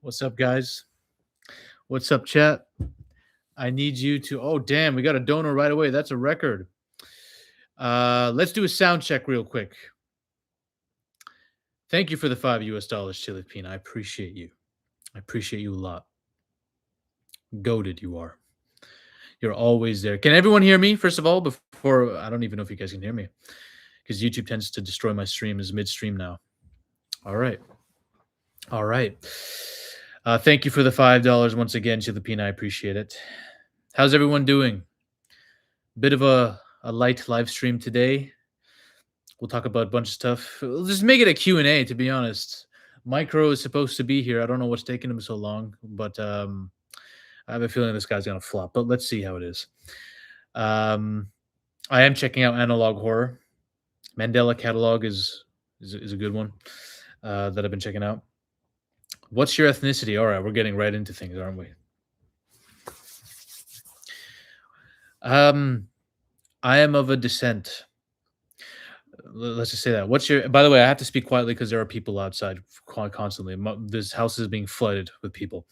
What's up, guys? What's up, chat? I need you to. Oh, damn, we got a donor right away. That's a record. Let's do a sound check real quick. Thank you for the $5 Chili Peen. I appreciate you. I appreciate you a lot. Goated you are. You're always there. Can everyone hear me, first of all? Before I don't even know if you guys can hear me, because YouTube tends to destroy my streams midstream now. All right. All right. Thank you for the $5 once again, Chili Peen. I appreciate it. How's everyone doing? Bit of a light live stream today. We'll talk about a bunch of stuff. We'll just make it a Q&A, to be honest. Micro is supposed to be here. I don't know what's taking him so long, but I have a feeling this guy's going to flop, but let's see how it is. I am checking out Analog Horror. Mandela Catalog is a good one that I've been checking out. What's your ethnicity? All right, we're getting right into things, aren't we? I am of a descent. Let's just say that. What's your? By the way, I have to speak quietly because there are people outside constantly. This house is being flooded with people.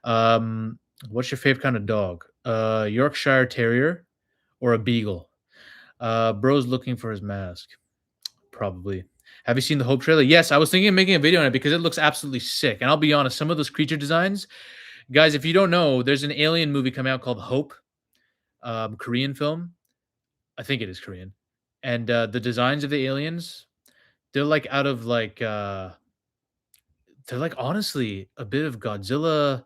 What's your favorite kind of dog? Yorkshire Terrier or a Beagle? Bro's looking for his mask. Probably. Have you seen the Hope trailer? Yes, I was thinking of making a video on it because it looks absolutely sick. And I'll be honest, some of those creature designs, guys, if you don't know, there's an alien movie coming out called Hope, Korean film. I think it is Korean. And the designs of the aliens, they're like out of like they're like honestly a bit of Godzilla,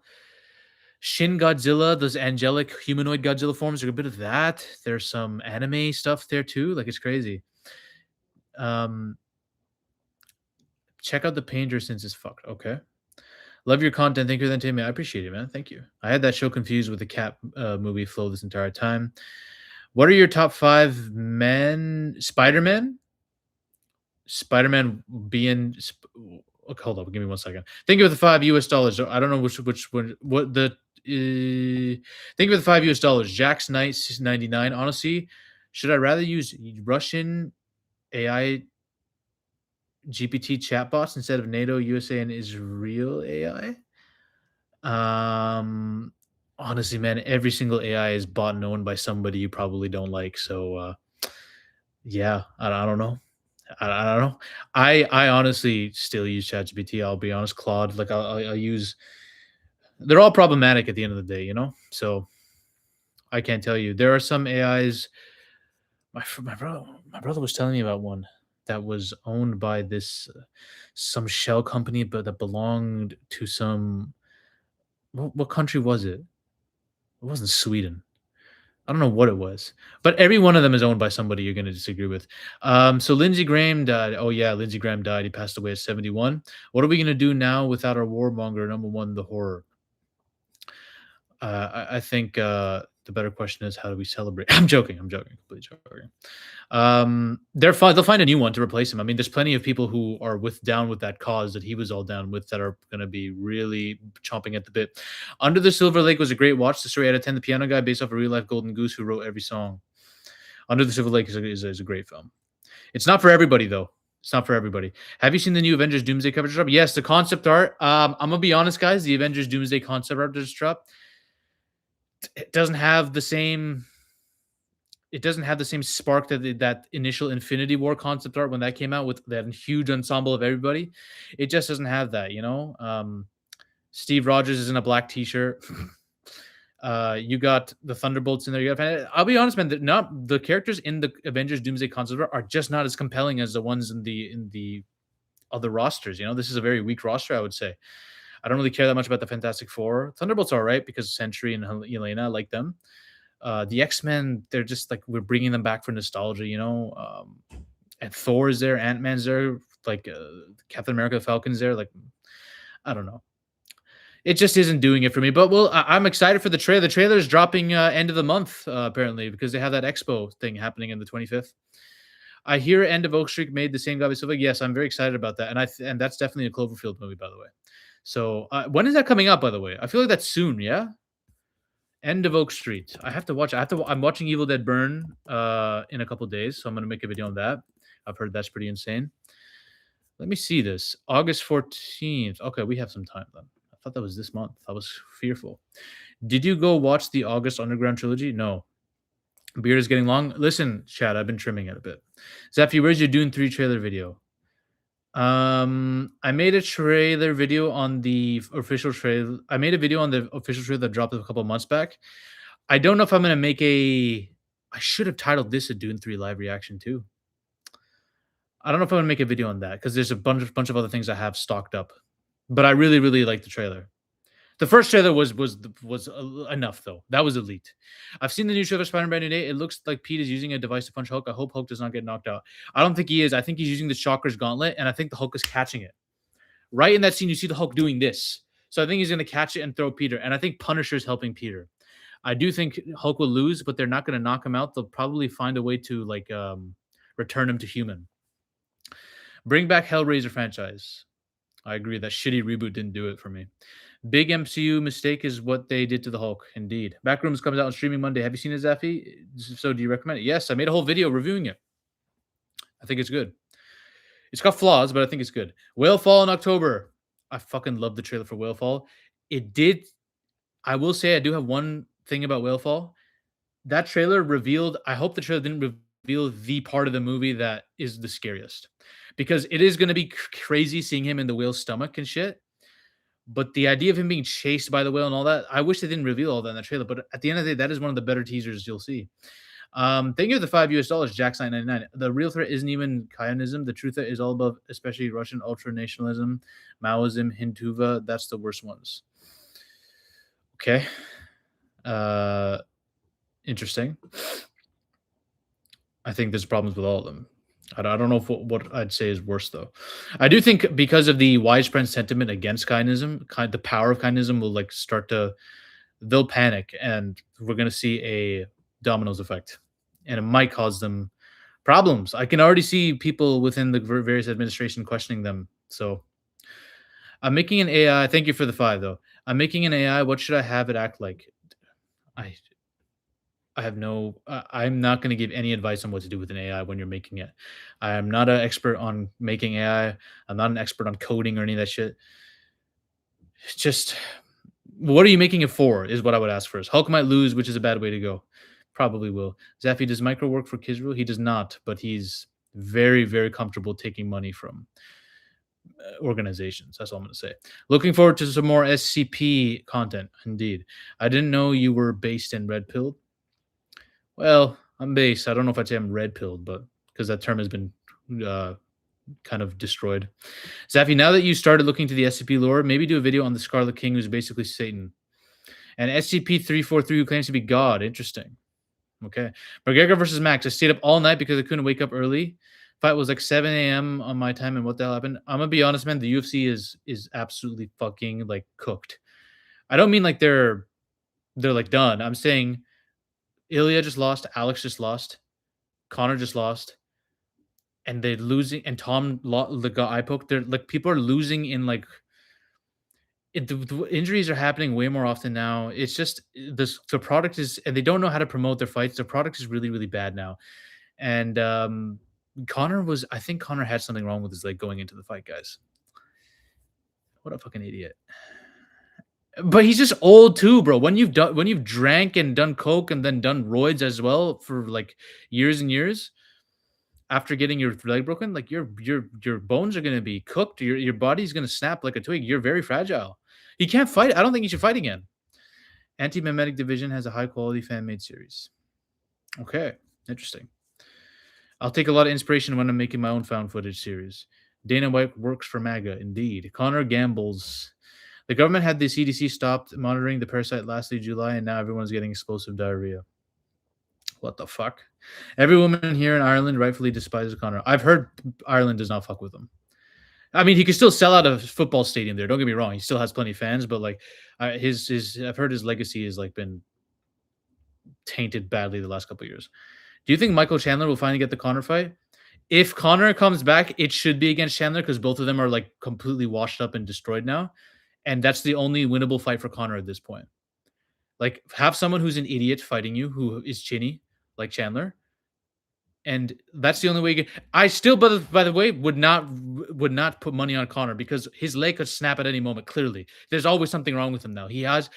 Shin Godzilla, those angelic humanoid Godzilla forms are a bit of that. There's some anime stuff there too. Like it's crazy. Check out the Painter since it's fucked. Okay. Love your content. Thank you for that, Timmy. I appreciate it, man. Thank you. I had that show confused with the Cat movie flow this entire time. What are your top 5 men? Spider-Man? Spider-Man being... Okay, hold up. Give me 1 second. Think of the $5. I don't know which one. What the... think of the $5. Jack's Knight 99. Honestly, should I rather use Russian AI GPT chatbots instead of NATO, USA, and Israel AI? Honestly, man, every single AI is bought and owned by somebody you probably don't like. So, yeah, I don't know. I don't know. I honestly still use ChatGPT. I'll be honest, Claude. Like I'll use. They're all problematic at the end of the day, you know. So I can't tell you. There are some AIs. My brother was telling me about one that was owned by this some shell company, but that belonged to some. What country was it? It wasn't Sweden. I don't know what it was, but every one of them is owned by somebody you're going to disagree with. So Lindsey Graham died. Oh yeah, Lindsey Graham died. He passed away at 71. What are we going to do now without our warmonger? Number one, the horror. I think the better question is, how do we celebrate? I'm joking. Completely joking. They're fine. They'll find a new one to replace him. I mean, there's plenty of people who are down with that cause that he was all down with that are going to be really chomping at the bit. Under the Silver Lake was a great watch. The story out of 10, the piano guy based off a real life golden goose who wrote every song. Under the Silver Lake is a great film. It's not for everybody though. It's not for everybody. Have you seen the new Avengers Doomsday coverage drop? Yes, the concept art. I'm gonna be honest, guys. The Avengers Doomsday concept art just dropped. It doesn't have the same spark that initial Infinity War concept art when that came out with that huge ensemble of everybody. It just doesn't have that, you know. Steve Rogers is in a black t-shirt. You got the Thunderbolts in there. I'll be honest, man. The characters in the Avengers Doomsday concept art are just not as compelling as the ones in the other rosters. You know, this is a very weak roster, I would say. I don't really care that much about the Fantastic Four. Thunderbolts are all right because Sentry and Yelena, I like them. The X-Men, they're just like, we're bringing them back for nostalgia, you know. And Thor is there, Ant-Man's there, like Captain America, Falcon's there. Like, I don't know. It just isn't doing it for me. But I'm excited for the trailer. The trailer is dropping end of the month, apparently, because they have that expo thing happening on the 25th. I hear End of Oak Street made the same guy. So yes, I'm very excited about that. And that's definitely a Cloverfield movie, by the way. So when is that coming out, by the way? I feel like that's soon, yeah? End of Oak Street. I have to watch. I'm watching Evil Dead Burn in a couple days, so I'm going to make a video on that. I've heard that's pretty insane. Let me see this. August 14th. Okay, we have some time then. thought that was this month. I was fearful. Did you go watch the August Underground trilogy? No. Beard is getting long. Listen, Chad, I've been trimming it a bit. Zephy, where's your Dune 3 trailer video? I made a trailer video on the official trailer. I made a video on the official trailer that dropped a couple months back. I don't know if I'm gonna make a. I should have titled this a Dune 3 live reaction too. I don't know if I'm gonna make a video on that because there's a bunch of other things I have stocked up. But I really, really like the trailer. The first trailer was enough though. That was elite. I've seen the new trailer Spider-Man Brand New Day. It looks like Pete is using a device to punch Hulk. I hope Hulk does not get knocked out. I don't think he is. I think he's using the Shocker's gauntlet, and I think the Hulk is catching it. Right in that scene, you see the Hulk doing this. So I think he's going to catch it and throw Peter. And I think Punisher's helping Peter. I do think Hulk will lose, but they're not going to knock him out. They'll probably find a way to return him to human. Bring back Hellraiser franchise. I agree. That shitty reboot didn't do it for me. Big MCU mistake is what they did to the Hulk. Indeed. Backrooms comes out on streaming Monday. Have you seen it, Zaffy? So do you recommend it? Yes, I made a whole video reviewing it. I think it's good. It's got flaws, but I think it's good. Whale Fall in October. I fucking love the trailer for Whale Fall. It did. I will say I do have one thing about Whale Fall. That trailer revealed. I hope the trailer didn't reveal the part of the movie that is the scariest, because it is going to be crazy seeing him in the whale's stomach and shit. But the idea of him being chased by the whale and all that, I wish they didn't reveal all that in the trailer. But at the end of the day, that is one of the better teasers you'll see. Thank you for the $5 Jax999. The real threat isn't even Kyonism. The true threat is all above, especially Russian ultra-nationalism, Maoism, Hinduva. That's the worst ones. Okay. Interesting. I think there's problems with all of them. I don't know if what I'd say is worse, though. I do think because of the widespread sentiment against Kyonism, the power of Kyonism will start to, they'll panic, and we're going to see a dominoes effect, and it might cause them problems. I can already see people within the various administration questioning them. So I'm making an AI. Thank you for the 5, though. I'm making an AI. What should I have it act like? I have no. I'm not going to give any advice on what to do with an AI when you're making it. I am not an expert on making AI. I'm not an expert on coding or any of that shit. Just what are you making it for? Is what I would ask first. Hulk might lose, which is a bad way to go. Probably will. Zaffy, does Micro work for Kisril? He does not, but he's very, very comfortable taking money from organizations. That's all I'm going to say. Looking forward to some more SCP content. Indeed. I didn't know you were based in Red Pill. Well, I'm based. I don't know if I'd say I'm red pilled, but because that term has been kind of destroyed. Zaffy, now that you started looking to the SCP lore, maybe do a video on the Scarlet King, who's basically Satan. And SCP-343, who claims to be God. Interesting. Okay. Mcgregor versus Max. I stayed up all night because I couldn't wake up early. Fight was like 7 a.m. on my time, and what the hell happened? I'm gonna be honest, man. The UFC is absolutely fucking cooked. I don't mean they're done. I'm saying Ilya just lost, Alex just lost, Conor just lost, and they're losing. And Tom got eye poked. They're people are losing in the injuries are happening way more often now. It's just the product is, and they don't know how to promote their fights. The product is really, really bad now. And I think Conor had something wrong with his leg going into the fight, guys. What a fucking idiot. But he's just old too, bro. When you've drank and done coke and then done roids as well for years and years, after getting your leg broken, your bones are gonna be cooked. Your body's gonna snap like a twig. You're very fragile. He can't fight. I don't think he should fight again. Anti-Memetic Division has a high quality fan made series. Okay, interesting. I'll take a lot of inspiration when I'm making my own found footage series. Dana White works for MAGA, indeed. Conor gambles. The government had the CDC stopped monitoring the parasite last July, and now everyone's getting explosive diarrhea. What the fuck? Every woman here in Ireland rightfully despises Conor. I've heard Ireland does not fuck with him. I mean, he could still sell out a football stadium there. Don't get me wrong. He still has plenty of fans, but I've heard his legacy has been tainted badly the last couple of years. Do you think Michael Chandler will finally get the Conor fight? If Conor comes back, it should be against Chandler because both of them are completely washed up and destroyed now. And that's the only winnable fight for Conor at this point. Have someone who's an idiot fighting you, who is chinny, like Chandler. And that's the only way. I still, by the way, would not put money on Conor because his leg could snap at any moment. Clearly, there's always something wrong with him now. He has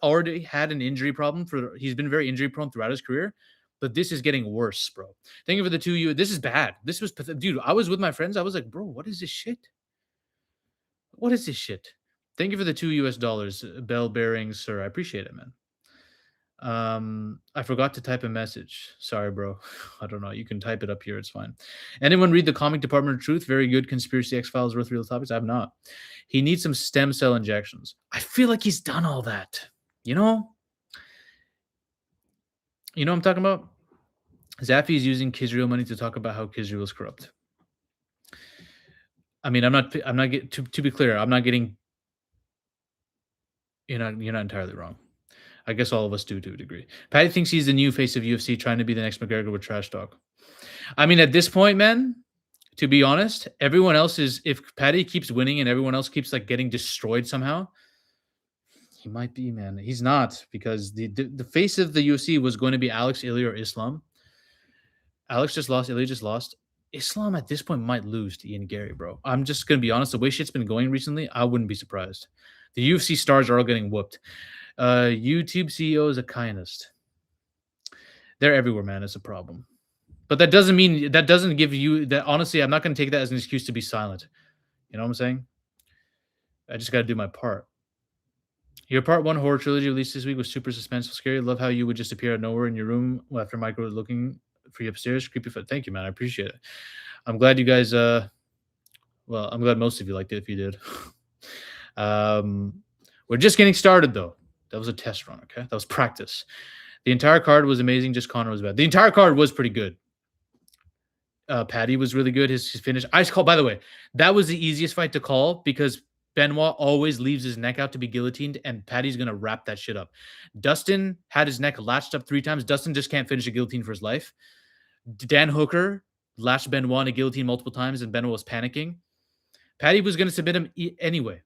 already had an injury problem for. He's been very injury prone throughout his career, but this is getting worse, bro. Thank you for the two. You. This is bad. This was dude. I was with my friends. I was like, bro, what is this shit? What is this shit? Thank you for the $2 bell bearings, sir. I appreciate it, man. I forgot to type a message. Sorry, bro. I don't know. You can type it up here. It's fine. Anyone read the comic Department of Truth? Very good. Conspiracy X Files worth real topics. I have not. He needs some stem cell injections. I feel like he's done all that. You know? You know what I'm talking about? Zaffy is using Kizreal money to talk about how Kizreal is corrupt. I mean, I'm not getting to be clear, I'm not getting you're not entirely wrong. I guess all of us do to a degree. Patty thinks he's the new face of UFC, trying to be the next McGregor with trash talk. I mean, at this point, man, to be honest, everyone else is. If Patty keeps winning and everyone else keeps like getting destroyed somehow, he might be, man. He's not because the face of the UFC was going to be Alex, Ilya, or Islam. Alex just lost. Ilya just lost. Islam at this point might lose to Ian Gary, bro. I'm just gonna be honest. The way shit's been going recently, I wouldn't be surprised. The UFC stars are all getting whooped. YouTube CEO is a kindest. They're everywhere, man. It's a problem. But that doesn't give you that. Honestly, I'm not going to take that as an excuse to be silent. You know what I'm saying? I just got to do my part. Your part one horror trilogy released this week was super suspenseful, scary. Love how you would just appear out of nowhere in your room after Michael was looking for you upstairs. Creepy. Thank you, man. I appreciate it. I'm glad you guys. Well, I'm glad most of you liked it. If you did, we're just getting started though. That was a test run. Okay, that was practice. The entire card was amazing. Just Conor was bad. The entire card was pretty good. Patty was really good. His finish. Ice call. By the way, that was the easiest fight to call because Benoit always leaves his neck out to be guillotined, and Patty's gonna wrap that shit up. Dustin had his neck latched up 3 times. Dustin just can't finish a guillotine for his life. Dan Hooker latched Benoit in a guillotine multiple times, and Benoit was panicking. Patty was gonna submit him anyway.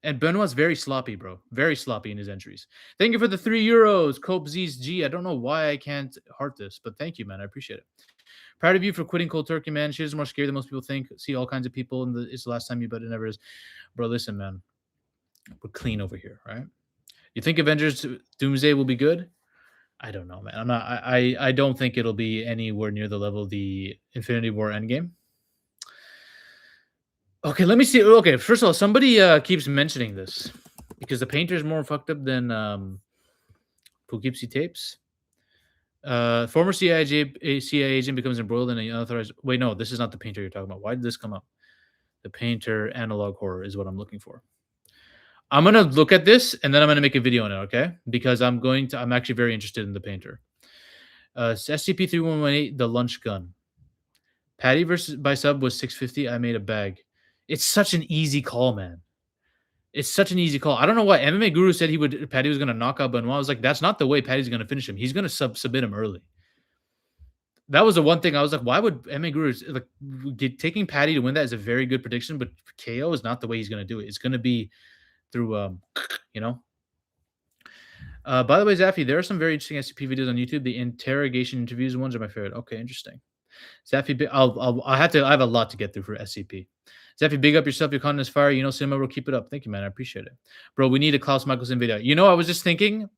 And Benoit's very sloppy, bro. Very sloppy in his entries. Thank you for the €3. Cope Z's G. I don't know why I can't heart this, but thank you, man. I appreciate it. Proud of you for quitting cold turkey, man. Shit is more scary than most people think. See all kinds of people, and it's the last time you, but it never is. Bro, listen, man. We're clean over here, right? You think Avengers Doomsday will be good? I don't know, man. I'm not. I don't think it'll be anywhere near the level of the Infinity War Endgame. Okay, let me see. Okay, first of all, somebody keeps mentioning this because the painter is more fucked up than Poughkeepsie tapes. Former CIA agent becomes embroiled in an unauthorized. Wait, no, this is not the painter you're talking about. Why did this come up? The painter analog horror is what I'm looking for. I'm gonna look at this and then I'm gonna make a video on it, okay? Because I'm actually very interested in the painter. SCP-3118, the lunch gun. Patty versus by sub was 650. I made a bag. It's such an easy call, man. It's such an easy call. I don't know why MMA Guru said Patty was gonna knock out Benoit. I was like, that's not the way Patty's gonna finish him. He's gonna submit him early. That was the one thing I was like, why would MMA Guru taking Patty to win that is a very good prediction, but KO is not the way he's gonna do it. It's gonna be through you know. By the way, Zaffy, there are some very interesting SCP videos on YouTube. The interrogation interviews ones are my favorite. Okay, interesting. Zaffy, I have a lot to get through for SCP. Zaffy, big up yourself. Your content is fire. You know, cinema will keep it up. Thank you, man. I appreciate it. Bro, we need a Klaus Michelson video. You know, I was just thinking,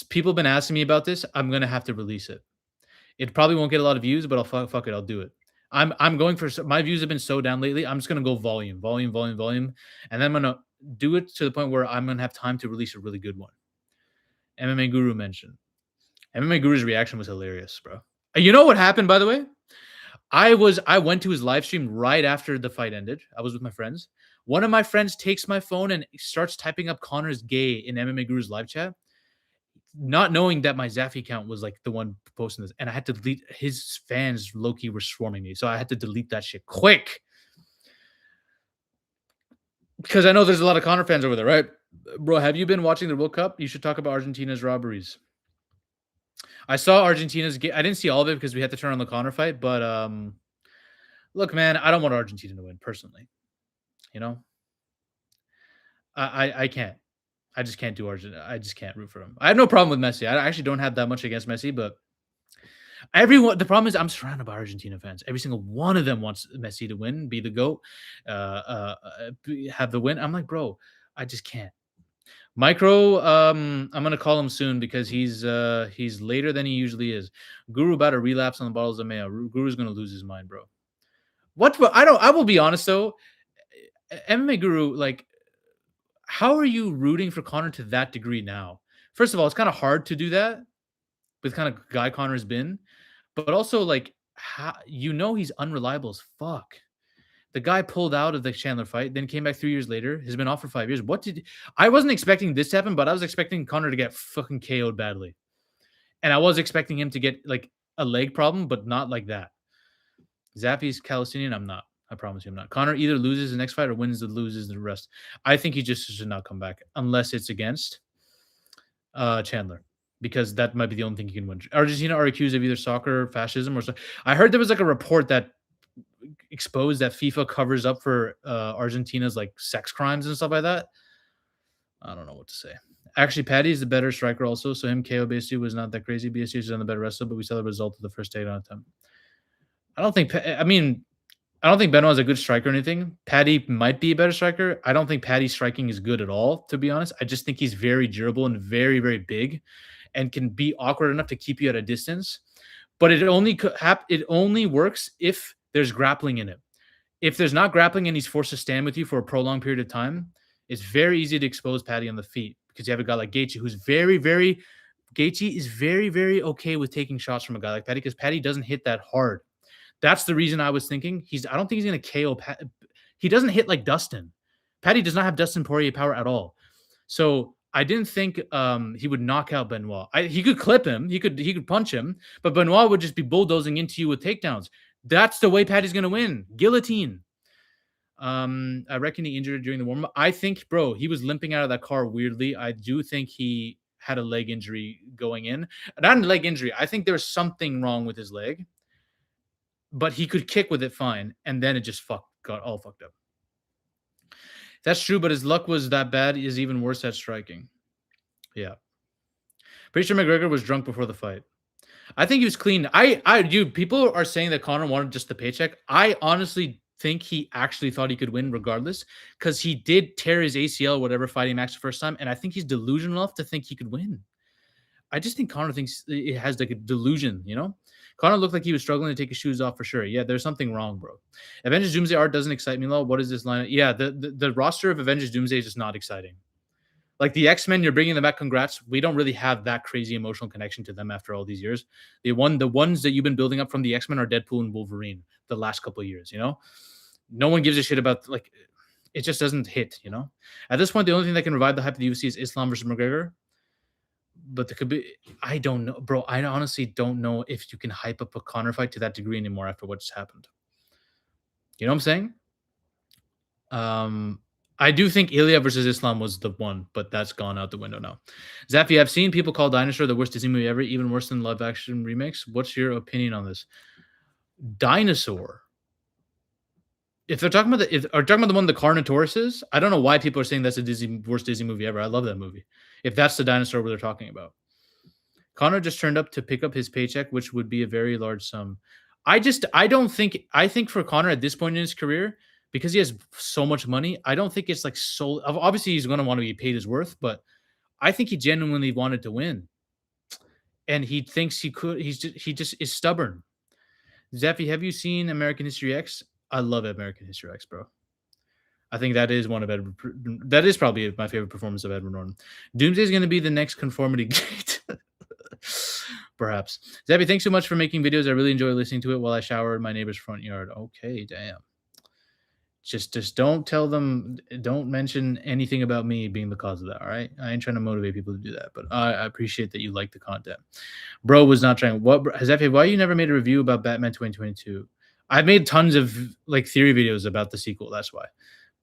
people have been asking me about this. I'm going to have to release it. It probably won't get a lot of views, but fuck it. I'll do it. I'm going for, my views have been so down lately. I'm just going to go volume. And then I'm going to do it to the point where I'm going to have time to release a really good one. MMA Guru mentioned. MMA Guru's reaction was hilarious, bro. You know what happened, by the way? I went to his live stream right after the fight ended. I was with my friends. One of my friends takes my phone and starts typing up Conor's gay in MMA Guru's live chat, not knowing that my Zaffy account was like the one posting this. And I had to delete. His fans low-key were swarming me. So I had to delete that shit quick. Because I know there's a lot of Conor fans over there, right? Bro, have you been watching the World Cup? You should talk about Argentina's robberies. I saw Argentina's I didn't see all of it because we had to turn on the Conor fight, but look, man, I don't want Argentina to win personally. You know, I can't. I just can't do Argentina. I just can't root for him. I have no problem with Messi. I actually don't have that much against Messi, but Everyone. The problem is I'm surrounded by Argentina fans. Every single one of them wants Messi to win, be the goat, have the win. I'm like, bro, I just can't. Micro, I'm gonna call him soon because he's later than he usually is. Guru about to relapse on the bottles of mayo. Guru's gonna lose his mind, bro. What? I don't. I will be honest though. MMA Guru, like, how are you rooting for Connor to that degree now? First of all, it's kind of hard to do that with kind of guy Connor's been, but also like, he's unreliable as fuck. The guy pulled out of the Chandler fight, then came back 3 years later. Has been off for 5 years. I wasn't expecting this to happen, but I was expecting Connor to get fucking KO'd badly, and I was expecting him to get like a leg problem, but not like that. Zappy's Palestinian. I'm not. I promise you, I'm not. Connor either loses the next fight or loses the rest. I think he just should not come back unless it's against Chandler, because that might be the only thing he can win. Argentina are accused of either soccer fascism or so. I heard there was like a report that exposed that FIFA covers up for Argentina's like sex crimes and stuff like that. I don't know what to say. Actually, Patty is the better striker also, so him KO basically was not that crazy. BSU is on the better wrestler, but we saw the result of the first takedown attempt. I don't think. I mean, I don't think Benoit is a good striker or anything. Patty might be a better striker. I don't think Patty's striking is good at all, to be honest. I just think he's very durable and very, very big, and can be awkward enough to keep you at a distance. But it only works if there's grappling in it. If there's not grappling and he's forced to stand with you for a prolonged period of time, it's very easy to expose Patty on the feet because you have a guy like Gaethje who's Gaethje is very, very okay with taking shots from a guy like Patty because Patty doesn't hit that hard. That's the reason I was thinking I don't think he's going to KO Pat. He doesn't hit like Dustin. Patty does not have Dustin Poirier power at all. So I didn't think he would knock out Benoit. He could clip him. He could punch him, but Benoit would just be bulldozing into you with takedowns. That's the way Patty's going to win. Guillotine. I reckon he injured during the warm-up. I think, bro, he was limping out of that car weirdly. I do think he had a leg injury going in. Not a leg injury. I think there was something wrong with his leg, but he could kick with it fine, and then it just got all fucked up. That's true, but his luck was that bad. Is even worse at striking. Yeah. Pretty sure McGregor was drunk before the fight. I think he was clean. People are saying that Conor wanted just the paycheck. I honestly think he actually thought he could win regardless, because he did tear his ACL, whatever, fighting Max the first time, and I think he's delusional enough to think he could win. I just think Conor thinks it has like a delusion, you know? Conor looked like he was struggling to take his shoes off for sure. Yeah, there's something wrong, bro. Avengers Doomsday art doesn't excite me, What is this line? Yeah, the roster of Avengers Doomsday is just not exciting. Like the X-Men, you're bringing them back. Congrats. We don't really have that crazy emotional connection to them after all these years. The ones that you've been building up from the X-Men are Deadpool and Wolverine the last couple of years, you know? No one gives a shit about, like, it just doesn't hit, you know? At this point, the only thing that can revive the hype of the UFC is Islam versus McGregor. But there could be, I don't know, bro. I honestly don't know if you can hype up a Conor fight to that degree anymore after what just happened. You know what I'm saying? I do think Ilya versus Islam was the one, but that's gone out the window now. Zaffy, I've seen people call Dinosaur the worst Disney movie ever, even worse than live action remakes. What's your opinion on this? Dinosaur. If they're talking about the one the Carnotaurus is, I don't know why people are saying that's the worst Disney movie ever. I love that movie. If that's the dinosaur they're talking about. Conor just turned up to pick up his paycheck, which would be a very large sum. I think for Conor at this point in his career, because he has so much money, I don't think it's like so. Obviously, he's going to want to be paid his worth, but I think he genuinely wanted to win, and he thinks he could. He just is stubborn. Zeffy, have you seen American History X? I love American History X, bro. I think that is that is probably my favorite performance of Edward Norton. Doomsday is going to be the next conformity gate. Perhaps. Zebby, thanks so much for making videos. I really enjoy listening to it while I shower in my neighbor's front yard. Okay, damn. Just don't tell them, don't mention anything about me being the cause of that, all right? I ain't trying to motivate people to do that, but I appreciate that you like the content. Bro was not trying. Zebby, why you never made a review about Batman 2022? I've made tons of like theory videos about the sequel, that's why.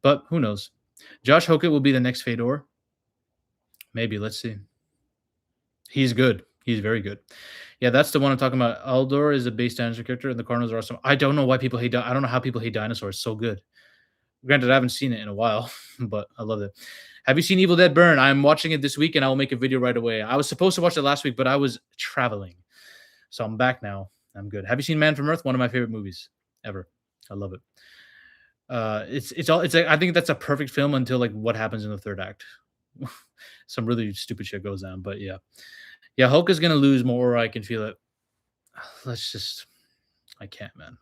But who knows? Josh Hokett will be the next Fedor. Maybe, let's see. He's good. He's very good. Yeah, that's the one I'm talking about. Aldor is a base dinosaur character, and the Cardinals are awesome. I don't know why people hate. I don't know how people hate dinosaurs. So good. Granted, I haven't seen it in a while, but I love it. Have you seen Evil Dead Burn? I'm watching it this week, and I will make a video right away. I was supposed to watch it last week, but I was traveling, So I'm back now. I'm good. Have you seen Man from Earth? One of my favorite movies ever. I love it. It's I think that's a perfect film until like what happens in the third act. Some really stupid shit goes down, but yeah, yeah. Hulk is gonna lose more. I can feel it. Let's just. I can't, man.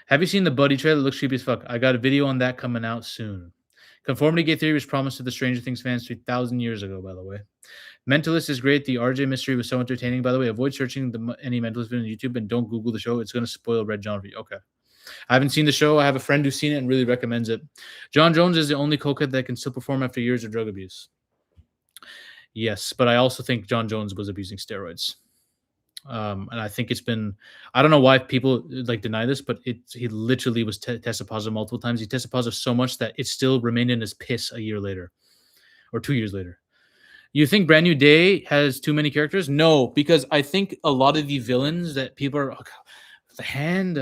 Have you seen the Buddy trailer? It looks creepy as fuck. I got a video on that coming out soon. Conformity gate theory was promised to the Stranger Things fans 3,000 years ago, by the way. Mentalist is great. The RJ mystery was so entertaining, by the way. Avoid searching any Mentalist video on YouTube and don't Google the show. It's going to spoil Red John for you. Okay. I haven't seen the show. I have a friend who's seen it and really recommends it. John Jones is the only cokehead that can still perform after years of drug abuse. Yes, but I also think John Jones was abusing steroids. And I think it's been, I don't know why people like deny this, but he literally was tested positive multiple times. He tested positive so much that it still remained in his piss a year later or 2 years later. You think Brand New Day has too many characters? No, because I think a lot of the villains that people are the hand,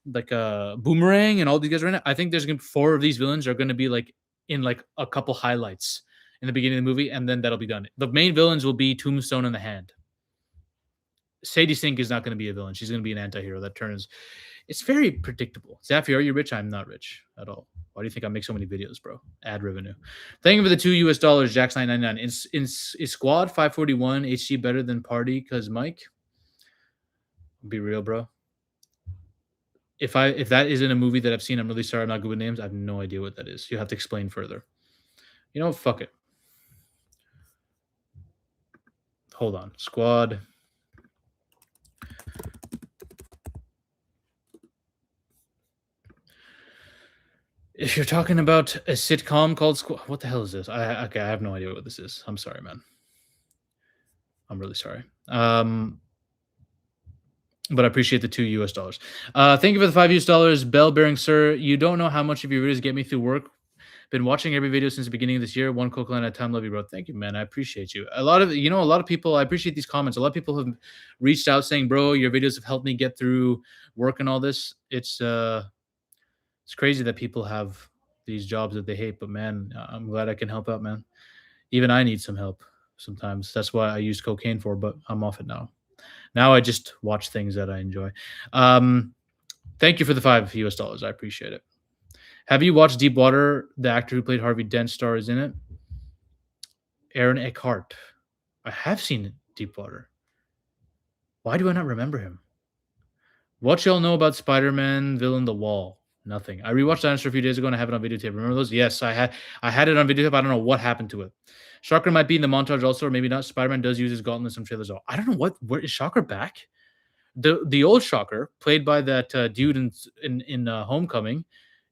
Boomerang, and all these guys right now. I think there's gonna be 4 of these villains are gonna be like in like a couple highlights in the beginning of the movie, and then that'll be done. The main villains will be Tombstone and the Hand. Sadie Sink is not going to be a villain. She's going to be an anti-hero that turns. It's very predictable. Zaffy, are you rich? I'm not rich at all. Why do you think I make so many videos, bro? Ad revenue. Thank you for the $2 Jack's 999. Is Squad 541 HD better than Party? Cause Mike. Be real, bro. If that isn't a movie that I've seen, I'm really sorry. I'm not good with names. I have no idea what that is. You have to explain further. You know, fuck it. Hold on. Squad. If you're talking about a sitcom called Squad, what the hell is this? I have no idea what this is. I'm sorry, man. I'm really sorry. But I appreciate the $2. Thank you for the $5. Bell bearing, sir. You don't know how much of your videos get me through work. Been watching every video since the beginning of this year. One Coke line at a time. Love you, bro. Thank you, man. I appreciate you. A lot of people. I appreciate these comments. A lot of people have reached out saying, "Bro, your videos have helped me get through work and all this." It's crazy that people have these jobs that they hate, but man, I'm glad I can help out, man. Even I need some help sometimes. That's why I use cocaine for, but I'm off it now. Now I just watch things that I enjoy. Thank you for the $5. I appreciate it. Have you watched Deepwater? The actor who played Harvey Dent stars in it. Aaron Eckhart. I have seen Deepwater. Why do I not remember him? What y'all know about Spider-Man villain The Wall? Nothing. I rewatched Dinosaur a few days ago and I have it on videotape. Remember those? Yes, I had it on videotape. I don't know what happened to it. Shocker might be in the montage also, or maybe not. Spider-Man does use his gauntlet in some trailers. I don't know where is Shocker back? The old Shocker, played by that dude in Homecoming,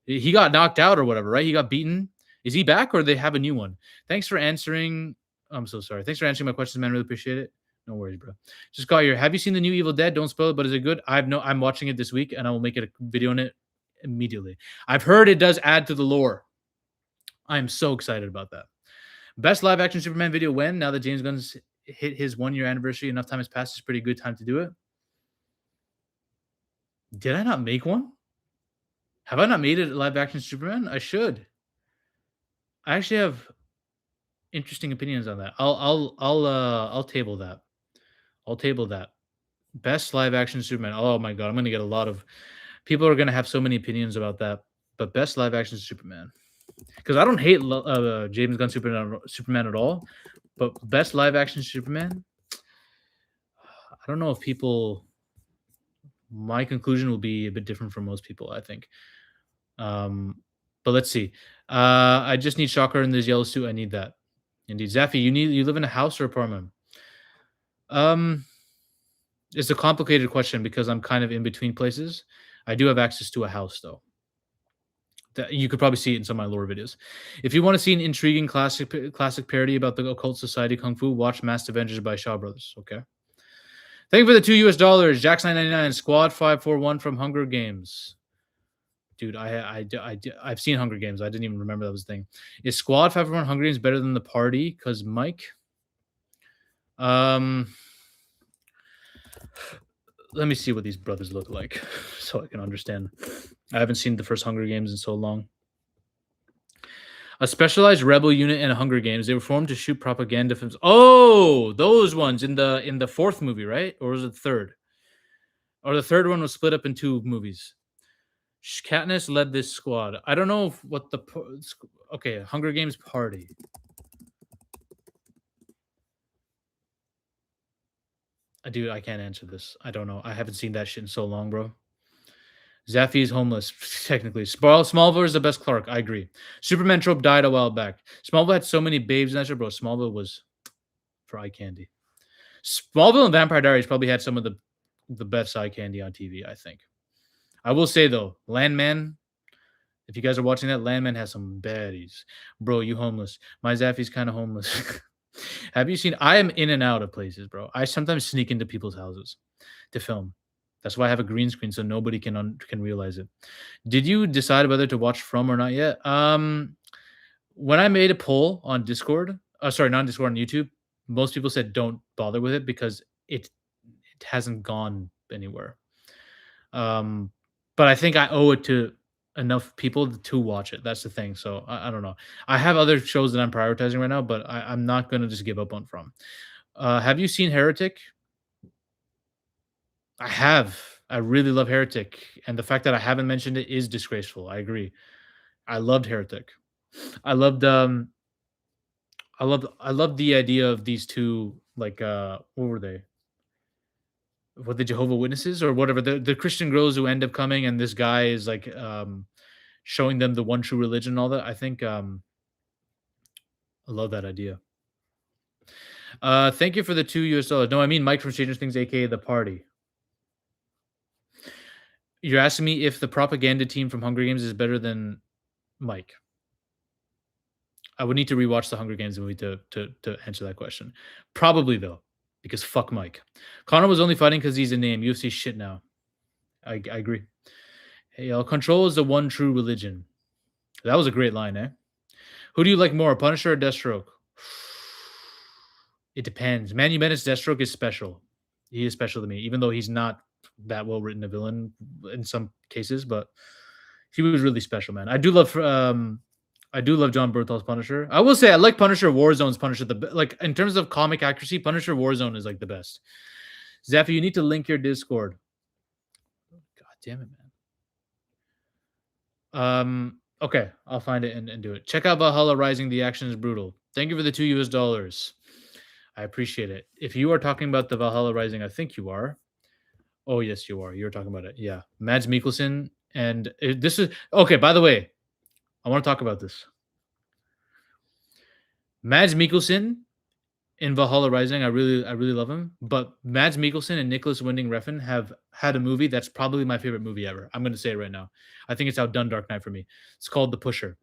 he got knocked out or whatever, right? He got beaten. Is he back or they have a new one? Thanks for answering. I'm so sorry. Thanks for answering my questions, man. Really appreciate it. No worries, bro. Just got here. Have you seen the new Evil Dead? Don't spoil it, but is it good? I'm watching it this week and I will make it a video on it immediately. I've heard it does add to the lore. I am so excited about that. Best live action Superman video when? Now that James Gunn's hit his 1-year anniversary, enough time has passed. It's a pretty good time to do it. Did I not make one? Have I not made it live action Superman? I should. I actually have interesting opinions on that. I'll table that. I'll table that. Best live action Superman. Oh my god, I'm gonna get a lot of people are gonna have so many opinions about that. But best live action Superman, because I don't hate James Gunn Superman at all. But best live action Superman, I don't know if people. My conclusion will be a bit different from most people, I think. But let's see. I just need Shocker in this yellow suit. I need that. Indeed, Zaffy, you live in a house or apartment? It's a complicated question because I'm kind of in between places. I do have access to a house though. That you could probably see it in some of my lore videos. If you want to see an intriguing classic parody about the occult society kung fu, watch Masked Avengers by Shaw Brothers. Okay. Thank you for the $2. Jack's 999. Squad 541 from Hunger Games. Dude, I've seen Hunger Games. I didn't even remember that was a thing. Is Squad 541 Hunger Games better than the Party? Because Mike. Let me see what these brothers look like so I can understand. I haven't seen the first Hunger Games in so long. A specialized rebel unit in Hunger Games. They were formed to shoot propaganda films. Oh, those ones in the fourth movie, right? Or was it the third? Or the third one was split up in two movies. Katniss led this squad. I don't know what the okay, Hunger Games party. Dude, I can't answer this. I don't know. I haven't seen that shit in so long, bro. Zaffy is homeless, technically. Smallville is the best Clark. I agree. Superman trope died a while back. Smallville had so many babes in that show, bro. Smallville was for eye candy. Smallville and Vampire Diaries probably had some of the best eye candy on TV, I think. I will say though, Landman, if you guys are watching that, Landman has some baddies. Bro, you homeless. My Zaffy's kind of homeless. Have you seen? I am in and out of places, bro. I sometimes sneak into people's houses to film. That's why I have a green screen so nobody can realize it. Did you decide whether to watch From or not yet? When I made a poll on Discord, sorry, not on Discord, on YouTube, most people said don't bother with it because it hasn't gone anywhere. Um, but I think I owe it to enough people to watch it. That's the thing. So I don't know. I have other shows that I'm prioritizing right now, but I'm not gonna just give up on From. Have you seen Heretic? I have. I really love Heretic, and the fact that I haven't mentioned it is disgraceful. I agree. I loved Heretic. I loved I loved the idea of these two like what were they? What, the Jehovah Witnesses or whatever, the Christian girls who end up coming and this guy is like showing them the one true religion and all that. I think I love that idea. Thank you for the $2 US. No, I mean Mike from Stranger Things, aka the party. You're asking me if the propaganda team from Hunger Games is better than Mike. I would need to rewatch the Hunger Games movie to answer that question. Probably though, because fuck Mike. Conor was only fighting because he's a name. UFC shit now. I agree. Hey, y'all, control is the one true religion. That was a great line, eh? Who do you like more, Punisher or Deathstroke? It depends. Manu Bennett's Deathstroke is special. He is special to me, even though he's not that well written a villain in some cases, but he was really special, man. I do love John Bertholt's Punisher. I will say I like Punisher Warzone's Punisher. Like in terms of comic accuracy, Punisher Warzone is like the best. Zaffa, you need to link your Discord. God damn it, man. Okay, I'll find it and do it. Check out Valhalla Rising. The action is brutal. Thank you for the $2 US. I appreciate it. If you are talking about the Valhalla Rising, I think you are. Oh, yes, you are. You're talking about it. Yeah. Mads Mikkelsen. And this is okay. By the way, I want to talk about this. Mads Mikkelsen in Valhalla Rising, I really love him. But Mads Mikkelsen and Nicholas Winding Refn have had a movie that's probably my favorite movie ever. I'm going to say it right now. I think it's outdone Dark Knight for me. It's called The Pusher.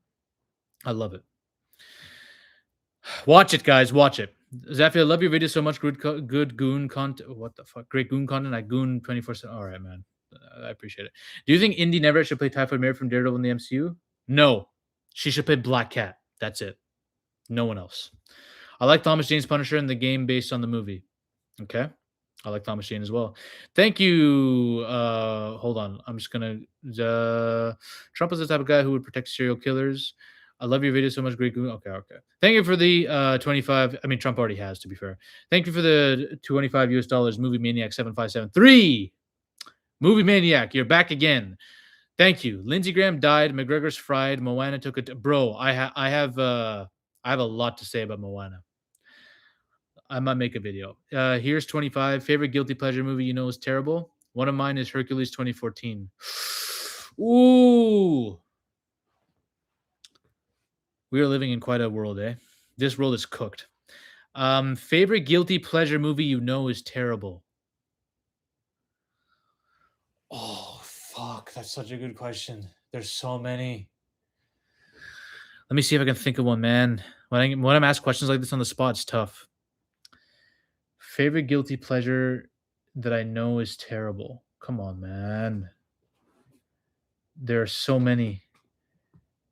I love it. Watch it, guys. Watch it. Zafia, I love your video so much. Good goon content. What the fuck? Great goon content. I goon 24/7. All right, man. I appreciate it. Do you think Indy Never should play Typhoid Mary from Daredevil in the MCU? No. She should play Black Cat. That's it. No one else. I like Thomas Jane's Punisher in the game based on the movie. Okay. I like Thomas Jane as well. Thank you. Hold on. I'm just gonna. Trump is the type of guy who would protect serial killers. I love your video so much. Great. Okay. Thank you for the 25. I mean, Trump already has, to be fair. Thank you for the $25 Movie Maniac 7573. Movie Maniac, you're back again. Thank you. Lindsey Graham died. McGregor's fried. Moana took it. Bro, I have a lot to say about Moana. I might make a video. Here's 25. Favorite guilty pleasure movie you know is terrible. One of mine is Hercules 2014. Ooh. We are living in quite a world, eh? This world is cooked. Favorite guilty pleasure movie you know is terrible. Oh, fuck. That's such a good question. There's so many. Let me see if I can think of one, man. When I'm asked questions like this on the spot, it's tough. Favorite guilty pleasure that I know is terrible. Come on, man. There are so many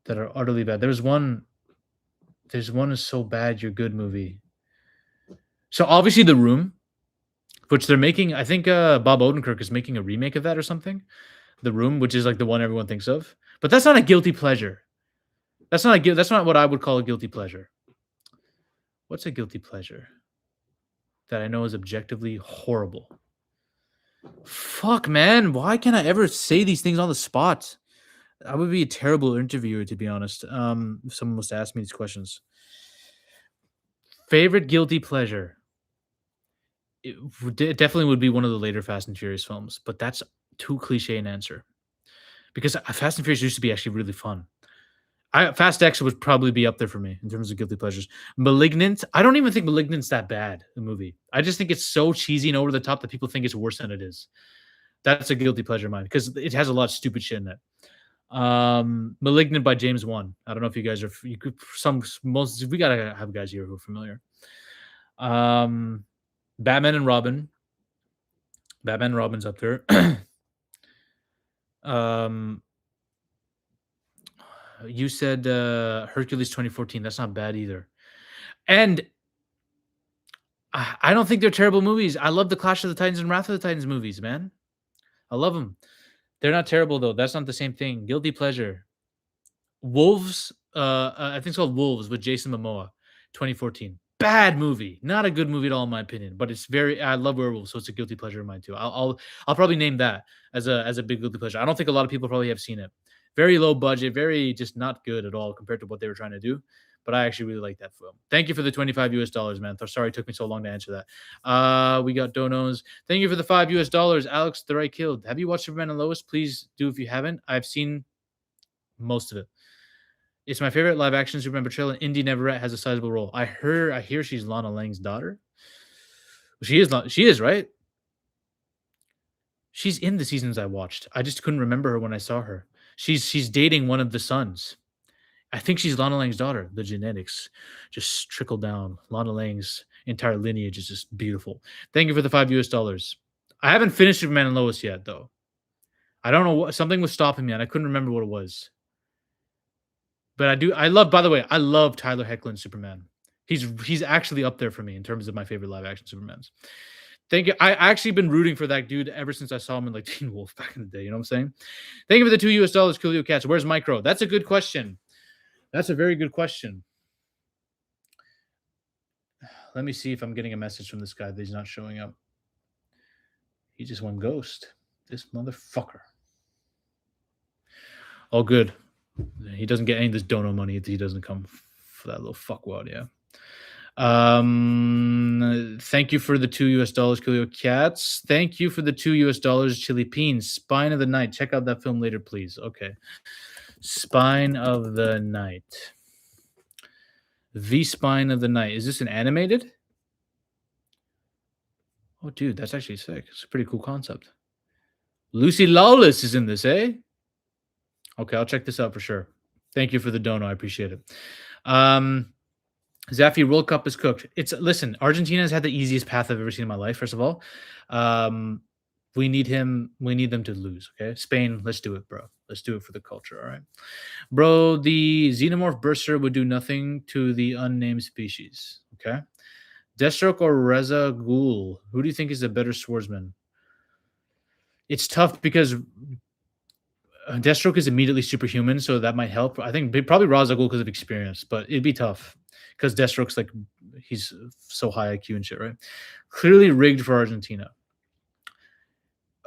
that are utterly bad. There's one is so bad you're good movie. So obviously The Room, which they're making, I think Bob Odenkirk is making a remake of that or something. The Room, which is like the one everyone thinks of. But that's not a guilty pleasure. That's not what I would call a guilty pleasure. What's a guilty pleasure that I know is objectively horrible? Fuck, man. Why can't I ever say these things on the spot? I would be a terrible interviewer, to be honest. If someone was to ask me these questions. Favorite guilty pleasure? It definitely would be one of the later Fast and Furious films, but that's too cliche an answer because Fast and Furious used to be actually really fun. Fast X would probably be up there for me in terms of guilty pleasures. Malignant, I don't even think Malignant's that bad, the movie. I just think it's so cheesy and over the top that people think it's worse than it is. That's a guilty pleasure of mine because it has a lot of stupid shit in it. Malignant by James Wan. I don't know if you guys are you could some most we gotta have guys here who are familiar. Um, Batman and Robin. Batman and Robin's up there. um, you said Hercules 2014. That's not bad either. And I don't think they're terrible movies. I love the Clash of the Titans and Wrath of the Titans movies, man. I love them. They're not terrible though. That's not the same thing. Guilty pleasure. Wolves. I think it's called Wolves with Jason Momoa, 2014. Bad movie. Not a good movie at all, in my opinion. But it's very. I love werewolves, so it's a guilty pleasure of mine too. I'll probably name that as a big guilty pleasure. I don't think a lot of people probably have seen it. Very low budget. Very just not good at all compared to what they were trying to do. But I actually really like that film. Thank you for the 25 US dollars, man. Sorry it took me so long to answer that. We got Donos. Thank you for the $5 US dollars. Alex the Right Killed. Have you watched Superman and Lois? Please do if you haven't. I've seen most of it. It's my favorite live action Superman portrayal, and Indy Neverett has a sizable role. I hear she's Lana Lang's daughter. She is, right? She's in the seasons I watched. I just couldn't remember her when I saw her. She's dating one of the sons. I think she's Lana Lang's daughter. The genetics just trickle down. Lana Lang's entire lineage is just beautiful. Thank you for the $5 US dollars. I haven't finished Superman and Lois yet, though. I don't know what something was stopping me, and I couldn't remember what it was. But I do. I love. By the way, I love Tyler Hoechlin's Superman. He's actually up there for me in terms of my favorite live action Supermans. Thank you. I actually been rooting for that dude ever since I saw him in like Teen Wolf back in the day. You know what I'm saying? Thank you for the $2 US dollars, Coolio Cats. Where's Micro? That's a good question. That's a very good question. Let me see if I'm getting a message from this guy that he's not showing up. He just went ghost. This motherfucker. All good. He doesn't get any of this dono money if he doesn't come for that little fuckwad, yeah. Thank you for the $2 US dollars, Coolio Cats. Thank you for the $2 US dollars, Chili Peens. Spine of the Night. Check out that film later, please. Okay. Spine of the Night. The Spine of the Night. Is this an animated? Oh, dude, that's actually sick. It's a pretty cool concept. Lucy Lawless is in this, eh? Okay, I'll check this out for sure. Thank you for the dono. I appreciate it. Zaffi, World Cup is cooked. Listen, Argentina has had the easiest path I've ever seen in my life, first of all. We need them to lose. Okay. Spain, let's do it, bro. Let's do it for the culture. All right. Bro, the xenomorph burster would do nothing to the unnamed species. Okay. Deathstroke or Reza Ghul? Who do you think is a better swordsman? It's tough because Deathstroke is immediately superhuman, so that might help. I think probably Ra's al Ghul because of experience, but it'd be tough because Deathstroke's like he's so high IQ and shit, right? Clearly rigged for Argentina.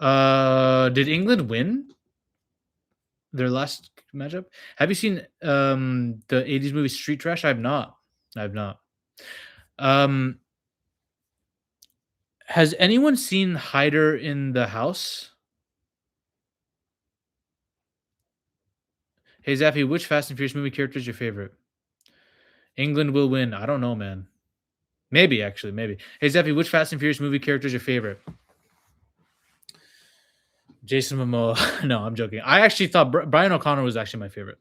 Did England win their last matchup? Have you seen the 80s movie Street Trash? I have not. Has anyone seen Hider in the House? Hey, Zaffy, which Fast and Furious movie character is your favorite? England will win. I don't know, man. Maybe, actually, maybe. Hey, Zaffy, which Fast and Furious movie character is your favorite? Jason Momoa. No, I'm joking. I actually thought Brian O'Connor was actually my favorite.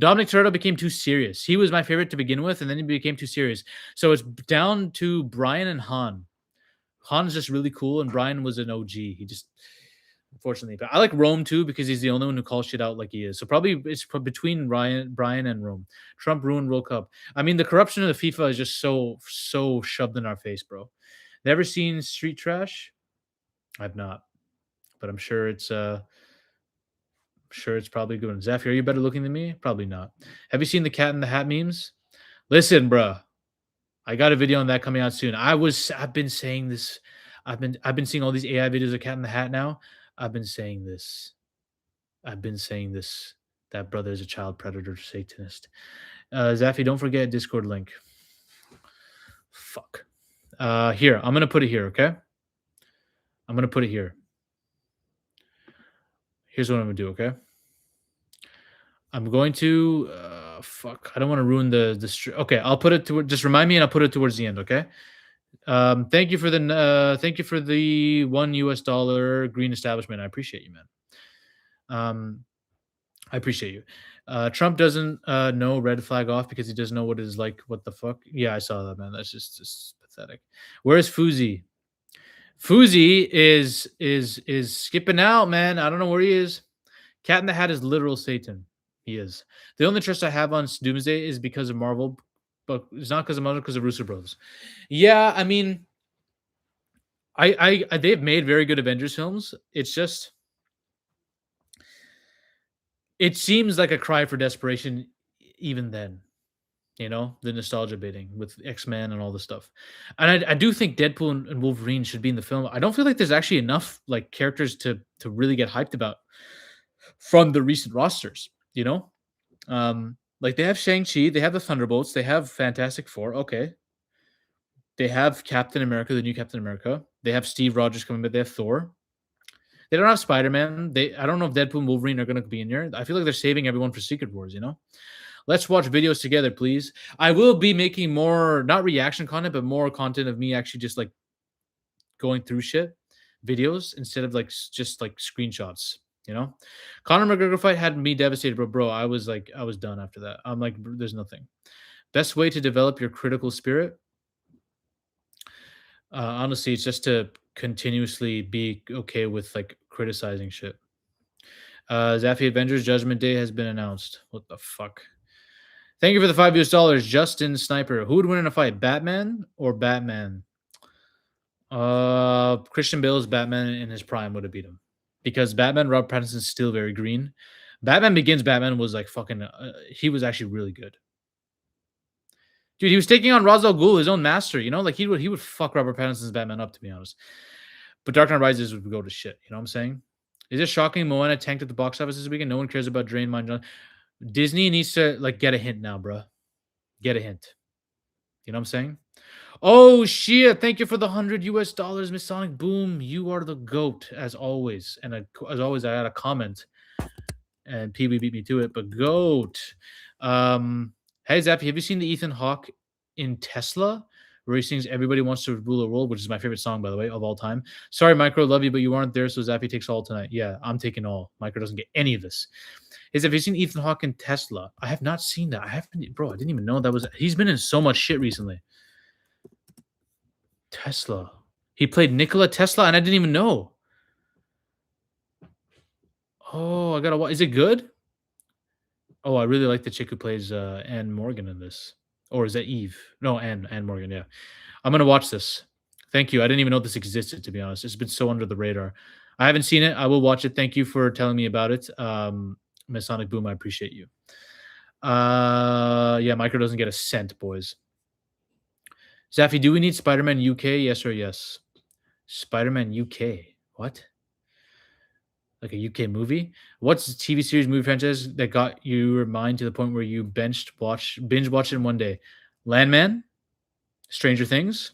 Dominic Toretto became too serious. He was my favorite to begin with, and then he became too serious. So it's down to Brian and Han. Han's just really cool, and Brian was an OG. He just, unfortunately, but I like Rome too because he's the only one who calls shit out like he is. So probably it's between Brian and Rome. Trump ruined World Cup. I mean, the corruption of the FIFA is just so shoved in our face, bro. Never seen Street Trash? I've not, but I'm sure it's Sure, it's probably a good one. Zafir, are you better looking than me? Probably not. Have you seen the Cat in the Hat memes? Listen, bruh, I got a video on that coming out soon. I've been saying this. I've been seeing all these AI videos of Cat in the Hat now. I've been saying this. I've been saying this. That brother is a child predator satanist. Zaffy, don't forget Discord link. Fuck. Here, I'm gonna put it here, okay? I'm gonna put it here. Here's what I'm gonna do, okay? I'm going to fuck. I don't want to ruin the okay, I'll put it to just remind me and I'll put it towards the end, okay? Thank you for the $1 green establishment. I appreciate you, man. Um, I appreciate you. Trump doesn't know red flag off because he doesn't know what it is like. What the fuck? Yeah, I saw that, man. That's just pathetic. Where's Fuzi? Fuzi is skipping out, man. I don't know where he is. Cat in the Hat is literal Satan. He is. The only trust I have on Doomsday is because of Marvel, but it's not because of Marvel, because of Russo Bros. Yeah, I mean, they've made very good Avengers films. It's just it seems like a cry for desperation even then. You know, the nostalgia baiting with X-Men and all this stuff. And I do think Deadpool and Wolverine should be in the film. I don't feel like there's actually enough like characters to really get hyped about from the recent rosters, you know? Like they have Shang-Chi, they have the Thunderbolts, they have Fantastic Four. Okay. They have Captain America, the new Captain America. They have Steve Rogers coming, but they have Thor. They don't have Spider-Man. I don't know if Deadpool and Wolverine are gonna be in here. I feel like they're saving everyone for Secret Wars, you know? Let's watch videos together, please. I will be making more, not reaction content, but more content of me actually just like going through shit, videos instead of like just like screenshots. You know, Conor McGregor fight had me devastated, but bro, I was like, I was done after that. I'm like, there's nothing. Best way to develop your critical spirit, honestly, it's just to continuously be okay with like criticizing shit. Zaffy Avengers Judgment Day has been announced. What the fuck? Thank you for the $5 Justin Sniper. Who would win in a fight, Batman or Batman? Christian Bale's Batman in his prime would have beat him because Batman, Rob Pattinson's still very green. Batman Begins Batman was like fucking. He was actually really good, dude. He was taking on Ra's al Ghul, his own master. You know, like he would fuck Robert Pattinson's Batman up, to be honest. But Dark Knight Rises would go to shit. You know what I'm saying? Is it shocking Moana tanked at the box office this weekend? No one cares about Drain Mind John. Disney needs to like get a hint now, bro. Get a hint. You know what I'm saying? Oh shit! Thank you for the $100, Miss Sonic Boom. You are the goat as always. And as always, I had a comment, and PB beat me to it. But goat. Hey Zappy, have you seen the Ethan Hawke in Tesla, where he sings "Everybody Wants to Rule the World," which is my favorite song, by the way, of all time? Sorry, Micro, love you, but you aren't there, so Zappy takes all tonight. Yeah, I'm taking all. Micro doesn't get any of this. Have you seen Ethan Hawke in Tesla? I have not seen that. I haven't, bro. I didn't even know that was. He's been in so much shit recently. Tesla. He played Nikola Tesla, and I didn't even know. Oh, I gotta watch. Is it good? Oh, I really like the chick who plays Anne Morgan in this. Or is that Eve? No, Anne Morgan. Yeah, I'm gonna watch this. Thank you. I didn't even know this existed. To be honest, it's been so under the radar. I haven't seen it. I will watch it. Thank you for telling me about it. Masonic Boom. I appreciate you. Yeah, Micro doesn't get a cent, boys. Zaffy, do we need Spider-Man UK? Yes or yes? Spider-Man UK. What? Like a UK movie? What's the TV series movie franchise that got your mind to the point where you binge watch it in one day? Landman, Stranger Things,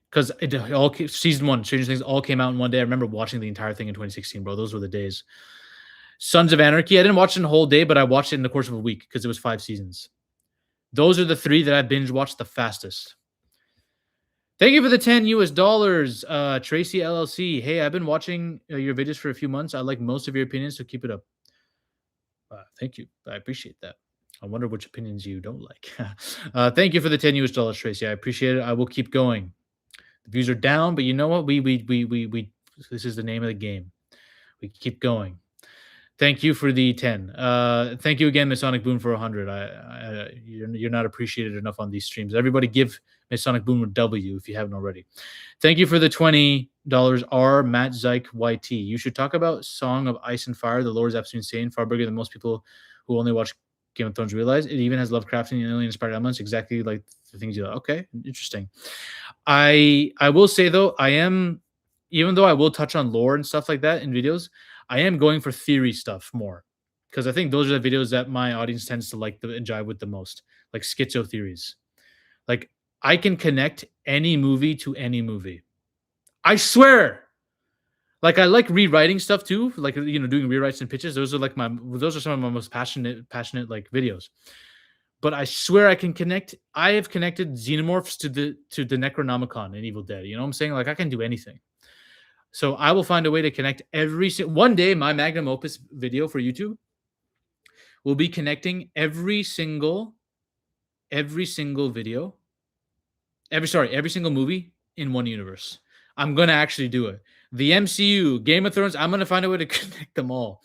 because it all season one, Stranger Things all came out in one day. I remember watching the entire thing in 2016, bro. Those were the days. Sons of Anarchy. I didn't watch it in a whole day, but I watched it in the course of a week because it was 5 seasons. Those are the 3 that I binge watched the fastest. Thank you for the $10. Tracy LLC. Hey, I've been watching your videos for a few months. I like most of your opinions, so keep it up. Thank you. I appreciate that. I wonder which opinions you don't like. Thank you for the $10, Tracy. I appreciate it. I will keep going. The views are down, but you know what? We this is the name of the game. We keep going. Thank you for the 10. Thank you again, Masonic Boom, for 100. You're not appreciated enough on these streams. Everybody give Masonic Boom with W if you haven't already. Thank you for the $20. R. Matt Zyke YT. You should talk about Song of Ice and Fire. The lore is absolutely insane, far bigger than most people who only watch Game of Thrones realize. It even has Lovecraftian and alien inspired elements, exactly like the things you like. Okay, interesting. I will say though, I am, even though I will touch on lore and stuff like that in videos, I am going for theory stuff more because I think those are the videos that my audience tends to like and jive with the most, like schizo theories. Like I can connect any movie to any movie. I swear. Like I like rewriting stuff too, like doing rewrites and pitches. Those are some of my most passionate like videos. But I swear I can connect. I have connected xenomorphs to the Necronomicon in Evil Dead. You know what I'm saying? Like I can do anything. So I will find a way to connect one day. My magnum opus video for YouTube will be connecting every single video, every single movie in one universe. I'm gonna actually do it. The MCU, Game of Thrones. I'm gonna find a way to connect them all.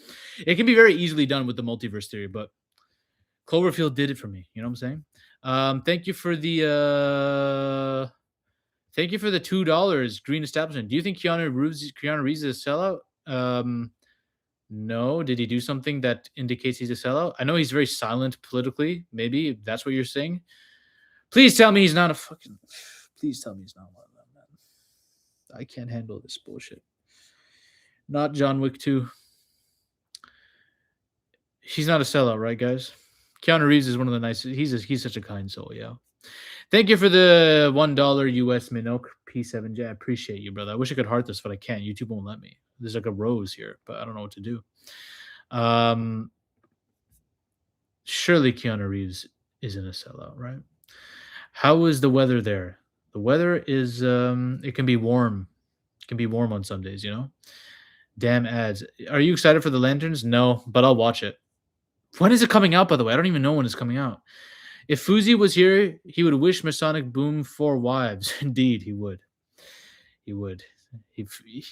It can be very easily done with the multiverse theory, but Cloverfield did it for me. You know what I'm saying? Thank you for the $2. Green Establishment. Do you think Keanu Reeves is a sellout? No. Did he do something that indicates he's a sellout? I know he's very silent politically. Maybe that's what you're saying. Please tell me he's not a fucking. Please tell me he's not one of them, man. I can't handle this bullshit. Not John Wick 2. He's not a sellout, right, guys? Keanu Reeves is one of the nicest. He's such a kind soul, yeah. Thank you for the $1 US Minoc P7J. I appreciate you, brother. I wish I could heart this, but I can't. YouTube won't let me. There's like a rose here, but I don't know what to do. Surely Keanu Reeves isn't a sellout, right? How is the weather there? The weather is it can be warm. It can be warm on some days, Damn ads. Are you excited for the Lanterns? No, but I'll watch it. When is it coming out, by the way? I don't even know when it's coming out. If Fuzi was here, he would wish Masonic Boom 4 wives. Indeed, he would. He would. He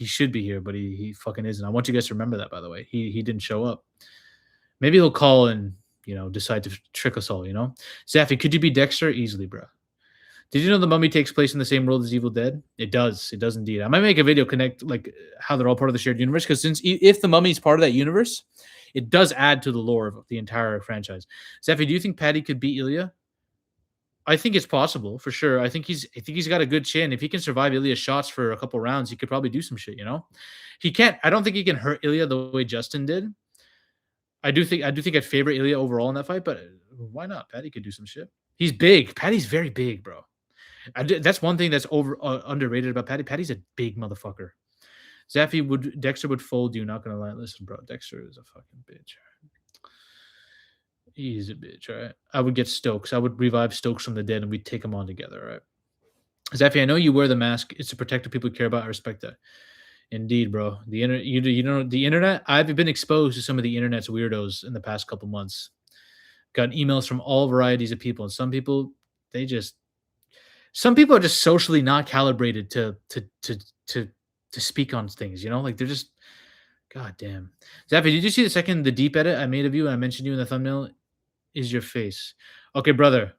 should be here, but he fucking isn't. I want you guys to remember that, by the way. He didn't show up. Maybe he'll call and, decide to trick us all, Zaffy, could you be Dexter? Easily, bro. Did you know The Mummy takes place in the same world as Evil Dead? It does. It does indeed. I might make a video connect, like, how they're all part of the shared universe, because if The Mummy's part of that universe, it does add to the lore of the entire franchise. Zaffy, do you think Paddy could beat Ilya? I think it's possible, for sure. I think he's got a good chin. If he can survive Ilya's shots for a couple rounds, he could probably do some shit, He can't. I don't think he can hurt Ilya the way Justin did. I do think I'd favor Ilya overall in that fight, but why not? Paddy could do some shit. He's big. Paddy's very big, bro. That's one thing that's underrated about Paddy. Paddy's a big motherfucker. Dexter would fold you. Not gonna lie. Listen, bro. Dexter is a fucking bitch. He's a bitch, right? I would get Stokes. I would revive Stokes from the dead, and we'd take them on together, right? Zaffy, I know you wear the mask. It's to protect the people you care about. I respect that. Indeed, bro. The internet. I've been exposed to some of the internet's weirdos in the past couple months. Got emails from all varieties of people, and some people are just socially not calibrated to speak on things. Like they're just. God damn. Zappy, did you see the deep edit I made of you and I mentioned you in the thumbnail? Is your face. Okay, brother.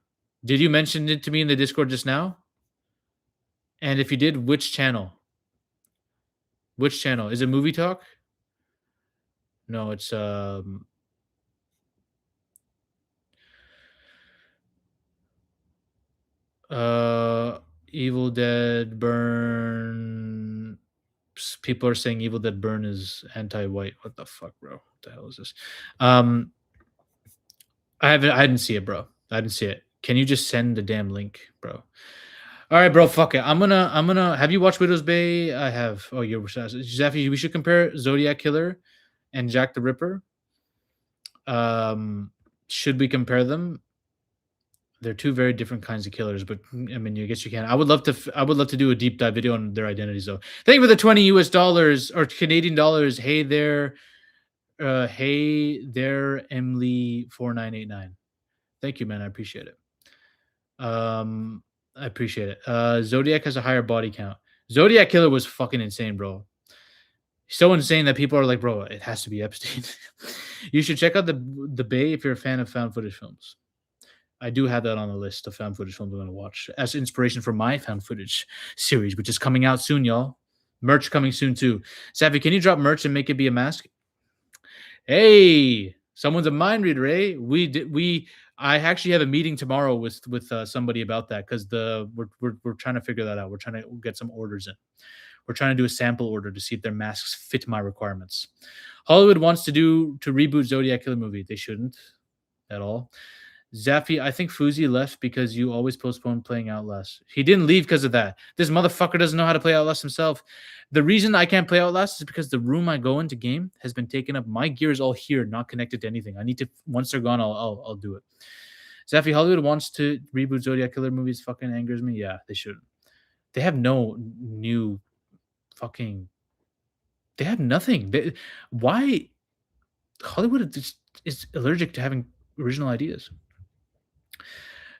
Did you mention it to me in the Discord just now? And if you did, which channel? Which channel? Is it Movie Talk? No, it's Evil Dead Burn. People are saying Evil Dead Burn is anti-white. What the fuck, bro? What the hell is this? I didn't see it, bro. I didn't see it. Can you just send the damn link, bro? All right, bro. Fuck it. I'm gonna. Have you watched Widow's Bay? I have. Oh, you're Zaffy. We should compare Zodiac Killer and Jack the Ripper. Should we compare them? They're two very different kinds of killers, but I mean, I guess you can. I would love to do a deep dive video on their identities, though. Thank you for the $20 US or Canadian dollars. Hey there, Emily 4989. Thank you, man. I appreciate it. I appreciate it. Zodiac has a higher body count. Zodiac Killer was fucking insane, bro. So insane that people are like, bro, it has to be Epstein. You should check out the Bay if you're a fan of found footage films. I do have that on the list of found footage films I'm gonna watch as inspiration for my found footage series, which is coming out soon, y'all. Merch coming soon too. Savvy, can you drop merch and make it be a mask? Hey, someone's a mind reader, eh? I actually have a meeting tomorrow with somebody about that because we're trying to figure that out. We're trying to get some orders in. We're trying to do a sample order to see if their masks fit my requirements. Hollywood wants to reboot Zodiac Killer movie. They shouldn't at all. Zaffy, I think Fuzi left because you always postpone playing Outlast. He didn't leave because of that. This motherfucker doesn't know how to play Outlast himself. The reason I can't play Outlast is because the room I go into game has been taken up. My gear is all here, not connected to anything. I need to once they're gone, I'll do it. Zaffy, Hollywood wants to reboot Zodiac Killer movies. Fucking angers me. Yeah, they should. They have no new fucking. They have nothing. Why Hollywood is allergic to having original ideas?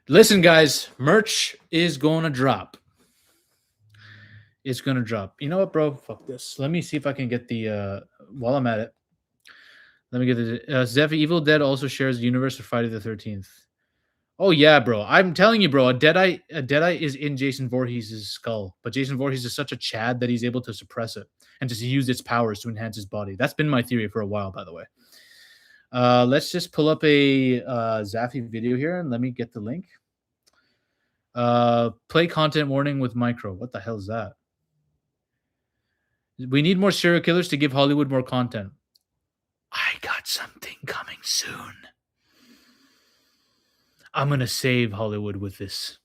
Listen, guys, merch is going to drop. It's going to drop. You know what, bro? Fuck this. Let me see if I can get the, while I'm at it, let me get the, Zephy, Evil Dead also shares the universe with Friday the 13th. Oh, yeah, bro. I'm telling you, bro, a Deadeye is in Jason Voorhees' skull, but Jason Voorhees is such a Chad that he's able to suppress it and to use its powers to enhance his body. That's been my theory for a while, by the way. Let's just pull up a Zaffy video here and let me get the link. Play content warning with micro. What the hell is that? We need more serial killers to give Hollywood more content. I got something coming soon. I'm going to save Hollywood with this,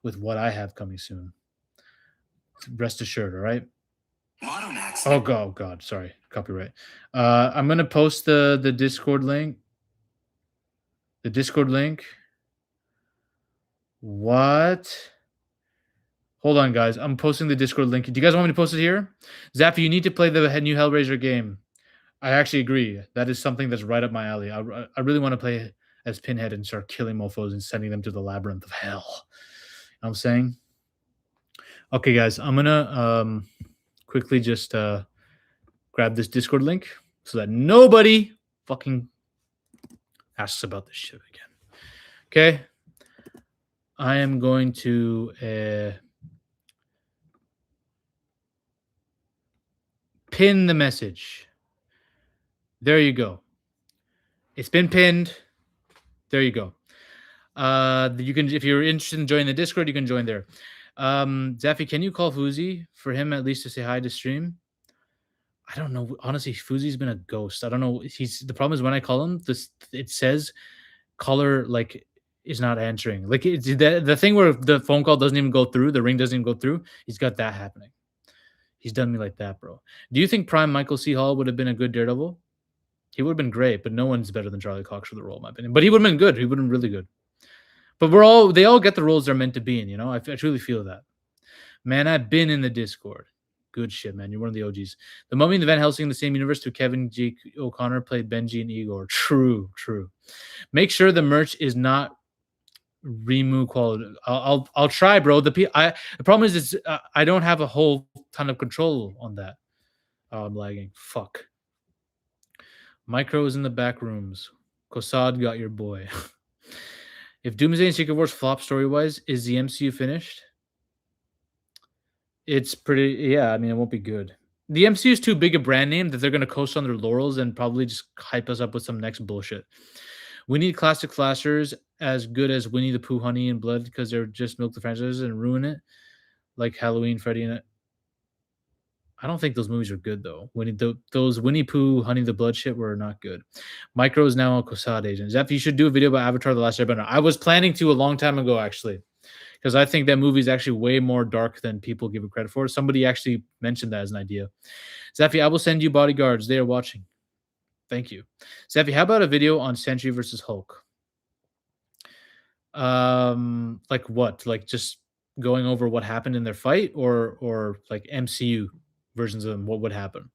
with what I have coming soon. Rest assured, all right? Oh, God. Sorry. Copyright. I'm going to post the Discord link. The Discord link. What? Hold on, guys. I'm posting the Discord link. Do you guys want me to post it here? Zappy, you need to play the new Hellraiser game. I actually agree. That is something that's right up my alley. I really want to play as Pinhead and start killing mofos and sending them to the labyrinth of hell. You know what I'm saying? Okay, guys. I'm going to quickly just grab this Discord link so that nobody fucking asks about this shit again. Okay? I am going to pin the message. There you go. It's been pinned. There you go. You can, if you're interested in joining the Discord, you can join there. Zaffy, can you call Fuzi for him at least to say hi to stream? I don't know. Honestly, Fuzi's been a ghost. I don't know. The problem is when I call him, it says caller like is not answering. Like it's the thing where the phone call doesn't even go through, the ring doesn't even go through. He's got that happening. He's done me like that, bro. Do you think Prime Michael C. Hall would have been a good Daredevil? He would have been great, but no one's better than Charlie Cox for the role, in my opinion. But he would have been good. He would have been really good. But they all get the roles they're meant to be in, you know? I truly feel that. Man, I've been in the Discord. Good shit, man. You're one of the OGs. The Mummy and the Van Helsing in the same universe to Kevin G. O'Connor played Benji and Igor. True. Make sure the merch is not Remu quality. I'll try, bro. The problem is I don't have a whole ton of control on that. Oh, I'm lagging. Fuck. Micro is in the back rooms. Kosad got your boy. If Doomsday and Secret Wars flop story-wise, is the MCU finished? It's pretty... Yeah, I mean, it won't be good. The MCU is too big a brand name that they're going to coast on their laurels and probably just hype us up with some next bullshit. We need classic flashers as good as Winnie the Pooh, Honey and Blood because they're just milk the franchise and ruin it. Like Halloween, Freddy and... I don't think those movies are good, though. Those Winnie Pooh, Honey the Blood shit were not good. Micro is now a Kosad agent. Zeph, you should do a video about Avatar The Last Airbender. I was planning to a long time ago, actually, because I think that movie is actually way more dark than people give it credit for. Somebody actually mentioned that as an idea. Zephy, I will send you bodyguards. They are watching. Thank you. Zephy, how about a video on Sentry versus Hulk? Like what? Like just going over what happened in their fight or like MCU versions of them, what would happen?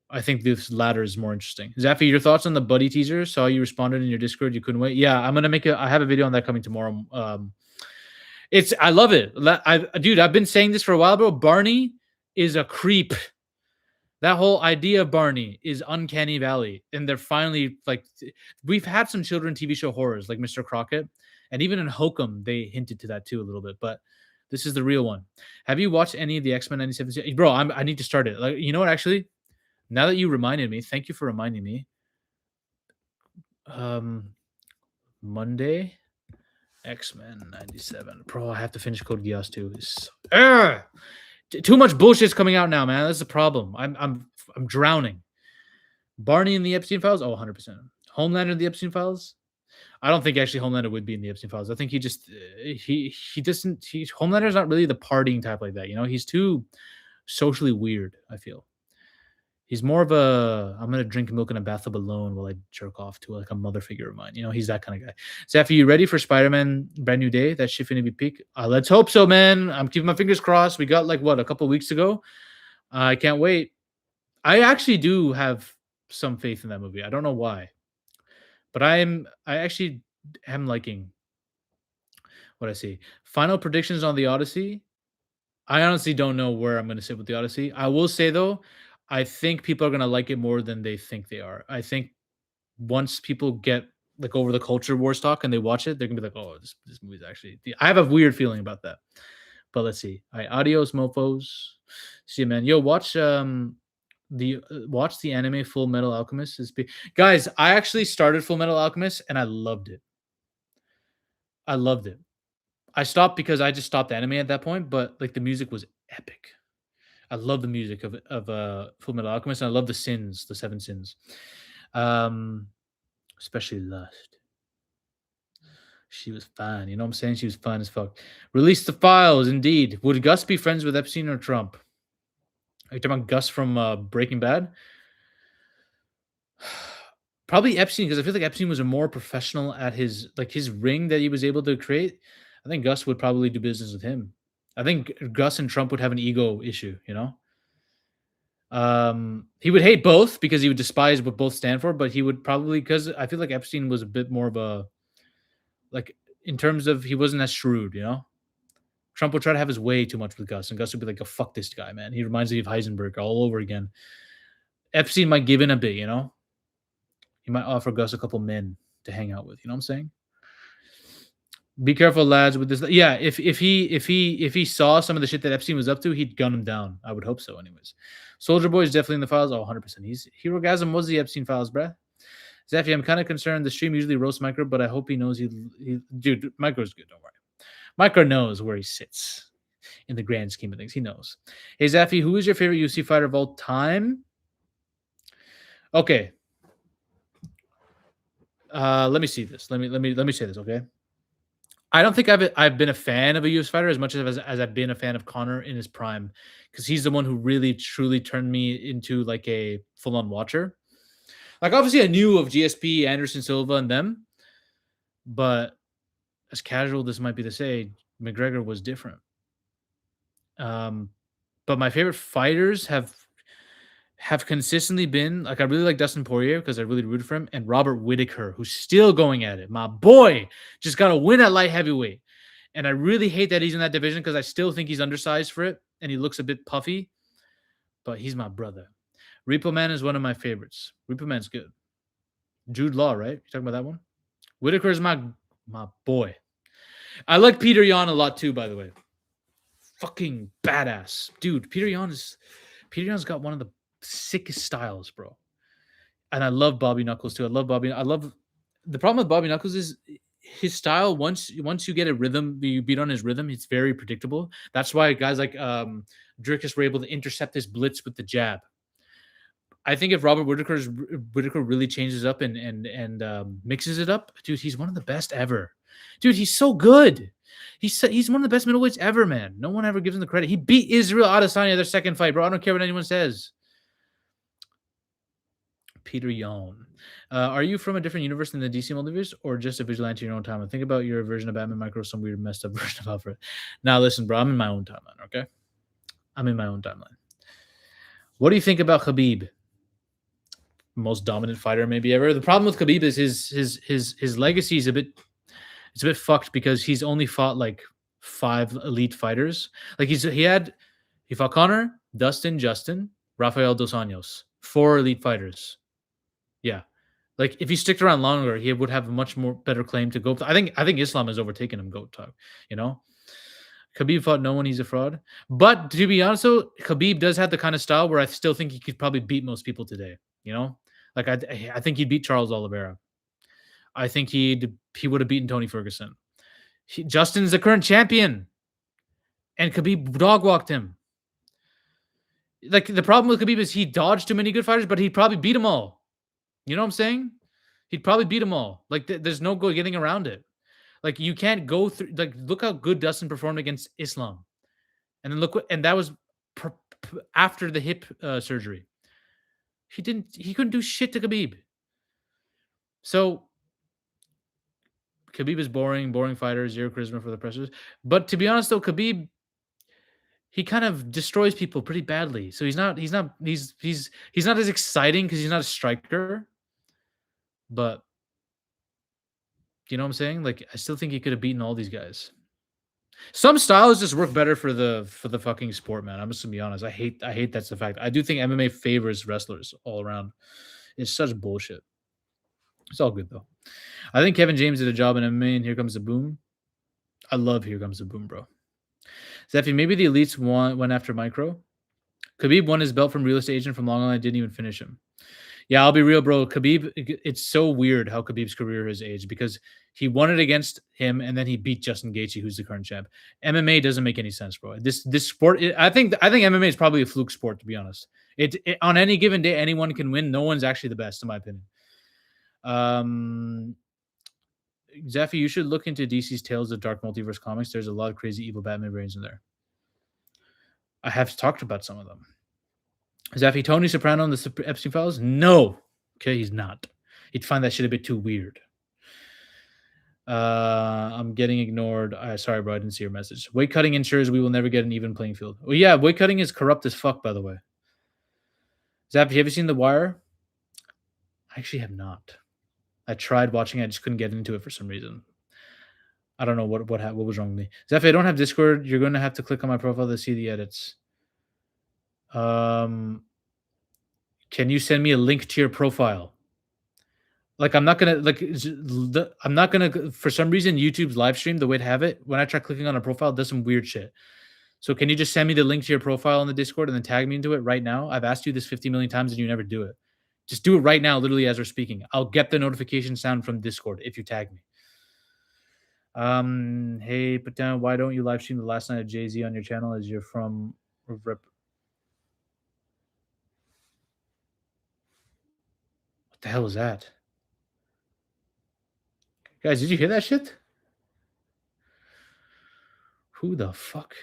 I think this latter is more interesting. Zaffy, your thoughts on the Buddy teaser? Saw you responded in your Discord. You couldn't wait. Yeah, I'm gonna I have a video on that coming tomorrow. I love it. Dude, I've been saying this for a while, bro. Barney is a creep. That whole idea of Barney is uncanny valley, and they're finally like, we've had some children TV show horrors like Mr. Crockett, and even in Hokum they hinted to that too a little bit, but this is the real one. Have you watched any of the X Men '97 series? Bro? I need to start it. Like, you know what? Actually, now that you reminded me, thank you for reminding me. Um, Monday, X Men '97. Bro, I have to finish Code Geass too. Too much bullshit's coming out now, man. That's the problem. I'm drowning. Barney in the Epstein Files? Oh, 100%. Homelander in the Epstein Files? I don't think actually Homelander would be in the Epstein Files. I think he just he doesn't Homelander's not really the partying type like that, you know? He's too socially weird, I feel. He's more of a I'm gonna drink milk in a bathtub alone while I jerk off to like a mother figure of mine. You know, he's that kind of guy. Zeph, are you ready for Spider-Man Brand New Day? That shit finna be peak. Let's hope so, man. I'm keeping my fingers crossed. We got like what a couple weeks ago. I can't wait. I actually do have some faith in that movie. I don't know why, but I actually am liking what I see. Final predictions on the Odyssey. I honestly don't know where I'm going to sit with the Odyssey. I will say though, I think people are going to like it more than they think they are. I think once people get like over the culture war stock and they watch it, they're gonna be like, "Oh, this movie's actually." I have a weird feeling about that. But let's see. All right, adios, mofo's. See you, man. Yo, watch the anime Full Metal Alchemist. Guys, I actually started Full Metal Alchemist and I loved it. I loved it. I stopped because I just stopped anime at that point, but like the music was epic. I love the music of Full Metal Alchemist, and I love the sins, the 7 sins. Um, especially Lust. She was fine. You know what I'm saying? She was fine as fuck. Release the files, indeed. Would Gus be friends with Epstein or Trump? Are you talking about Gus from Breaking Bad? Probably Epstein, because I feel like Epstein was a more professional at his ring that he was able to create. I think Gus would probably do business with him. I think Gus and Trump would have an ego issue, you know? He would hate both because he would despise what both stand for, but he would probably, because I feel like Epstein was a bit more of a, like, in terms of he wasn't as shrewd, you know? Trump would try to have his way too much with Gus, and Gus would be like, "Oh, fuck this guy, man. He reminds me of Heisenberg all over again." Epstein might give in a bit, you know? He might offer Gus a couple men to hang out with. You know what I'm saying? Be careful, lads, with this. Yeah, if he saw some of the shit that Epstein was up to, he'd gun him down. I would hope so, anyways. Soldier Boy is definitely in the files. Oh, 100%. He's Herogasm was the Epstein files, bruh. Zeffy, I'm kind of concerned. The stream usually roasts Micro, but I hope he knows dude, Micro's good. Don't worry. Micro knows where he sits in the grand scheme of things. He knows. Hey, Zeffy, who is your favorite UFC fighter of all time? Okay. Let me see this. Let me say this, okay? I don't think I've been a fan of a UFC fighter as much as I've been a fan of Conor in his prime, because he's the one who really truly turned me into like a full-on watcher. Like obviously I knew of GSP, Anderson Silva, and them, but as casual this might be to say, McGregor was different. But my favorite fighters have consistently been like, I really like Dustin Poirier because I really rooted for him, and Robert Whittaker, who's still going at it. My boy just got a win at light heavyweight. And I really hate that he's in that division because I still think he's undersized for it and he looks a bit puffy, but he's my brother. Repo Man is one of my favorites. Repo Man's good. Jude Law, right? You talking about that one? Whittaker is my boy. I like Peter Yan a lot too, by the way. Fucking badass. Dude, Peter Yan's got one of the sickest styles, bro. And I love Bobby Knuckles too. The problem with Bobby Knuckles is his style. Once you get a rhythm, you beat on his rhythm, it's very predictable. That's why guys like Dricus were able to intercept his blitz with the jab. I think if Robert Whittaker really changes up and mixes it up, dude, he's one of the best ever. Dude, he's so good. He's one of the best middleweights ever, man. No one ever gives him the credit. He beat Israel Adesanya their second fight, bro. I don't care what anyone says. Peter Yan. Are you from a different universe than the DC multiverse, or just a vigilante in your own timeline? Think about your version of Batman Micro, some weird messed up version of Alfred. Now listen, bro, I'm in my own timeline, okay? I'm in my own timeline. What do you think about Khabib? Most dominant fighter maybe ever. The problem with Khabib is his legacy is a bit fucked because he's only fought like 5 elite fighters. Like he fought Conor, Dustin, Justin, Rafael Dos Anjos. 4 elite fighters. Yeah. Like if he sticked around longer, he would have a much more better claim to GOAT. I think Islam has overtaken him GOAT talk, you know? Khabib fought no one, he's a fraud. But to be honest though, Khabib does have the kind of style where I still think he could probably beat most people today, you know? Like I think he'd beat Charles Oliveira. I think he would have beaten Tony Ferguson. Justin's the current champion, and Khabib dog walked him. Like the problem with Khabib is he dodged too many good fighters, but he'd probably beat them all. You know what I'm saying? He'd probably beat them all. Like there's no go getting around it. Like you can't go through. Like look how good Dustin performed against Islam, and then look what and that was after the hip surgery. He couldn't do shit to Khabib. So Khabib is boring fighter, zero charisma for the pressers. But to be honest though, Khabib he kind of destroys people pretty badly. So he's not as exciting because he's not a striker. But you know what I'm saying? Like I still think he could have beaten all these guys. Some styles just work better for the fucking sport, man. I'm just gonna be honest. I hate that's the fact. I do think MMA favors wrestlers all around. It's such bullshit. It's all good though. I think Kevin James did a job in MMA, and Here Comes the Boom. I love Here Comes the Boom, bro. Zeffy, maybe the elites went after Micro. Khabib won his belt from real estate agent from Long Island. Didn't even finish him. Yeah, I'll be real, bro. Khabib, it's so weird how Khabib's career has aged because he won it against him and then he beat Justin Gaethje, who's the current champ. MMA doesn't make any sense, bro. This sport, I think MMA is probably a fluke sport, to be honest. It on any given day, anyone can win. No one's actually the best, in my opinion. Zeffy, you should look into DC's Tales of Dark Multiverse comics. There's a lot of crazy evil Batman brains in there. I have talked about some of them. Zeffy, Tony Soprano in the Epstein Files? No. Okay, he's not. He'd find that shit a bit too weird. I'm getting ignored. Sorry, bro. I didn't see your message. Weight cutting ensures we will never get an even playing field. Well, yeah, weight cutting is corrupt as fuck, by the way. Zap, have you ever seen The Wire? I actually have not. I tried watching it. I just couldn't get into it for some reason. I don't know what was wrong with me. Zap, I don't have Discord. You're going to have to click on my profile to see the edits. Can you send me a link to your profile? Like I'm not gonna for some reason YouTube's live stream the way to have it when I try clicking on a profile it does some weird shit. So can you just send me the link to your profile in the Discord and then tag me into it right now? I've asked you this 50 million times and you never do it. Just do it right now, literally as we're speaking. I'll get the notification sound from Discord if you tag me. Hey, put down. Why don't you live stream the last night of Jay-Z on your channel as you're from What the hell was that? Guys, did you hear that shit? Who the fuck?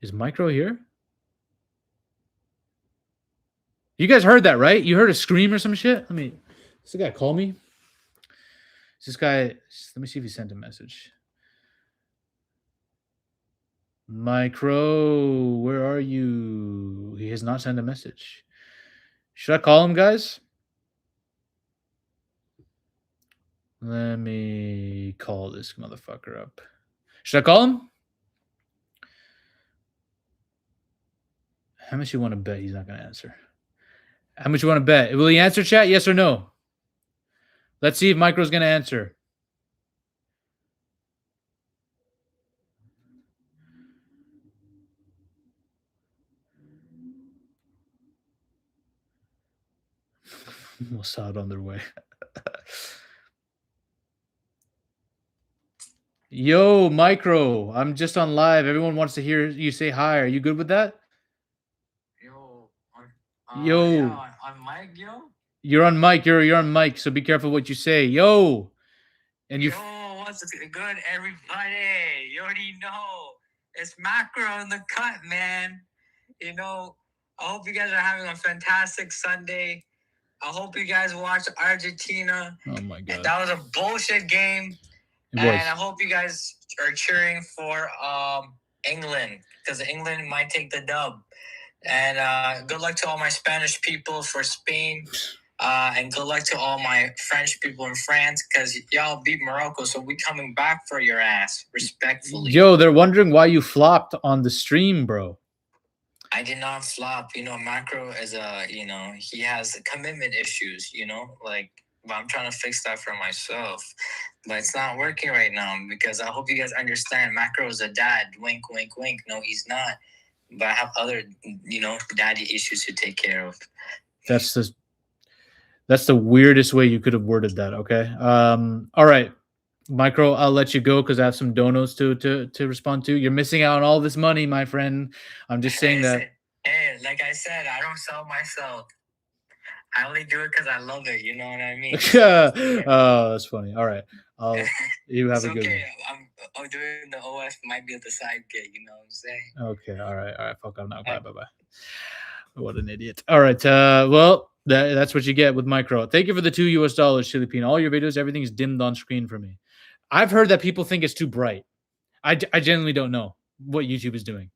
Is Micro here? You guys heard that, right? You heard a scream or some shit? Does the guy call me? Is this guy... Let me see if he sent a message. Micro, where are you? He has not sent a message. Should I call him, guys? Let me call this motherfucker up. Should I call him? How much you want to bet he's not going to answer? How much you want to bet? Will he answer, chat? Yes or no? Let's see if Micro's going to answer. Mossad on their way. Yo, Micro, I'm just on live. Everyone wants to hear you say hi. Are you good with that? Yo. Yeah, on mic, yo? You're on mic. You're on mic, so be careful what you say. Yo. And you... Yo, what's good, everybody? You already know. It's Macro in the cut, man. You know, I hope you guys are having a fantastic Sunday. I hope you guys watched Argentina. Oh, my God. That was a bullshit game. It was. And I hope you guys are cheering for England, because England might take the dub. And good luck to all my Spanish people for Spain. And good luck to all my French people in France, because y'all beat Morocco, so we coming back for your ass, respectfully. Yo, they're wondering why you flopped on the stream, bro. I did not flop. Macro is he has commitment issues. Like, but I'm trying to fix that for myself. But it's not working right now because I hope you guys understand. Macro is a dad. Wink, wink, wink. No, he's not. But I have other, daddy issues to take care of. That's the weirdest way you could have worded that. Okay. All right. Micro, I'll let you go because I have some donos to respond to. You're missing out on all this money, my friend. I'm just saying that. Hey, like I said, I don't sell myself. I only do it because I love it. You know what I mean? Oh, that's funny. All right. You have it's a good okay. one. I'm doing the OF might be at the side gig. You know what I'm saying? Okay. All right. All right. Fuck off now. Bye. Bye. Bye. What an idiot. All right. Well, that's what you get with Micro. Thank you for the $2 Philippine. All your videos, everything's dimmed on screen for me. I've heard that people think it's too bright. I genuinely don't know what YouTube is doing.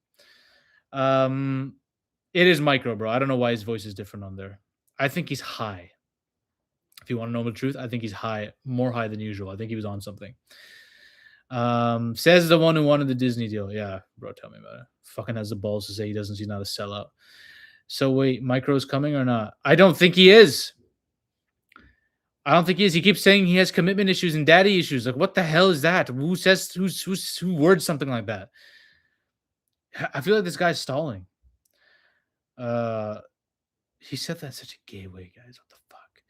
It is Micro, bro. I don't know why his voice is different on there. I think he's high. If you want to know the truth, I think he's high, more high than usual. I think he was on something. Says the one who wanted the Disney deal. Yeah, bro, tell me about it. Fucking has the balls to say he's not a sellout. So wait, Micro's coming or not? I don't think he is. I don't think he is. He keeps saying he has commitment issues and daddy issues. Like, what the hell is that? Who words something like that? I feel like this guy's stalling. He said that in such a gay way, guys. What the fuck?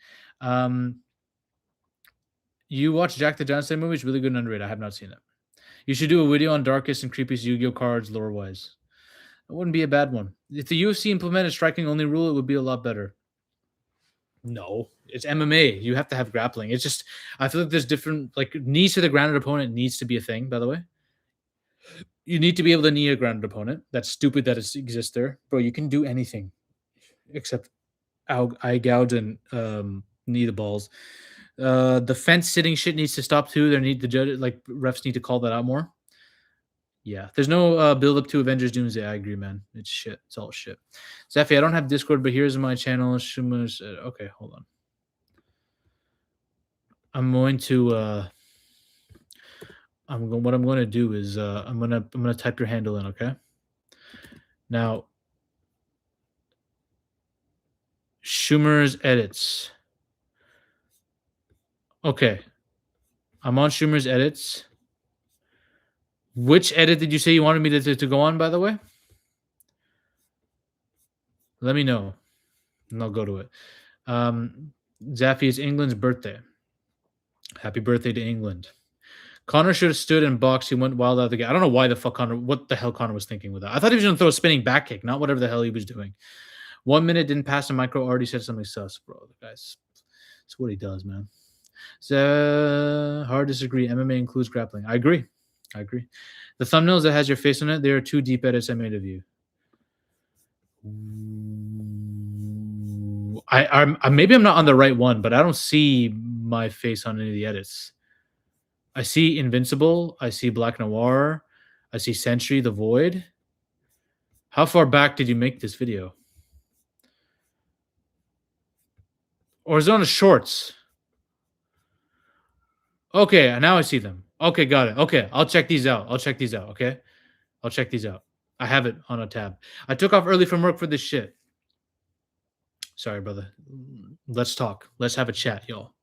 You watch Jack the Giant movie? It's really good and underrated. I have not seen it. You should do a video on darkest and creepiest Yu-Gi-Oh cards lore wise. It wouldn't be a bad one. If the UFC implemented striking only rule, it would be a lot better. No, it's MMA. You have to have grappling. It's just I feel like there's different knees to the grounded opponent needs to be a thing. By the way, you need to be able to knee a grounded opponent. That's stupid that it exists there, bro. You can do anything except eye gouge and knee the balls. The fence sitting shit needs to stop too. There need the judge refs need to call that out more. Yeah, there's no build up to Avengers Doomsday. I agree, man. It's shit. It's all shit. Zephy, I don't have Discord, but here's my channel. Okay, hold on. I'm going to. What I'm going to do is I'm gonna type your handle in. Okay. Now, Schumer's edits. Okay, I'm on Schumer's edits. Which edit did you say you wanted me to go on, by the way? Let me know, and I'll go to it. Zaffy, it's England's birthday. Happy birthday to England. Conor should have stood and boxed. He went wild out of the game. I don't know why the fuck what the hell Conor was thinking with that. I thought he was going to throw a spinning back kick, not whatever the hell he was doing. 1 minute didn't pass, and Micro already said something sus, bro. The guy's, that's what he does, man. So, hard disagree. MMA includes grappling. I agree. The thumbnails that has your face on it, there are 2 deep edits I made of you. Maybe I'm not on the right one, but I don't see my face on any of the edits. I see Invincible. I see Black Noir. I see Sentry, The Void. How far back did you make this video? Or is it on the shorts? Okay, now I see them. Okay, got it. Okay, I'll check these out. Okay? I'll check these out. I have it on a tab. I took off early from work for this shit. Sorry, brother. Let's talk. Let's have a chat, y'all.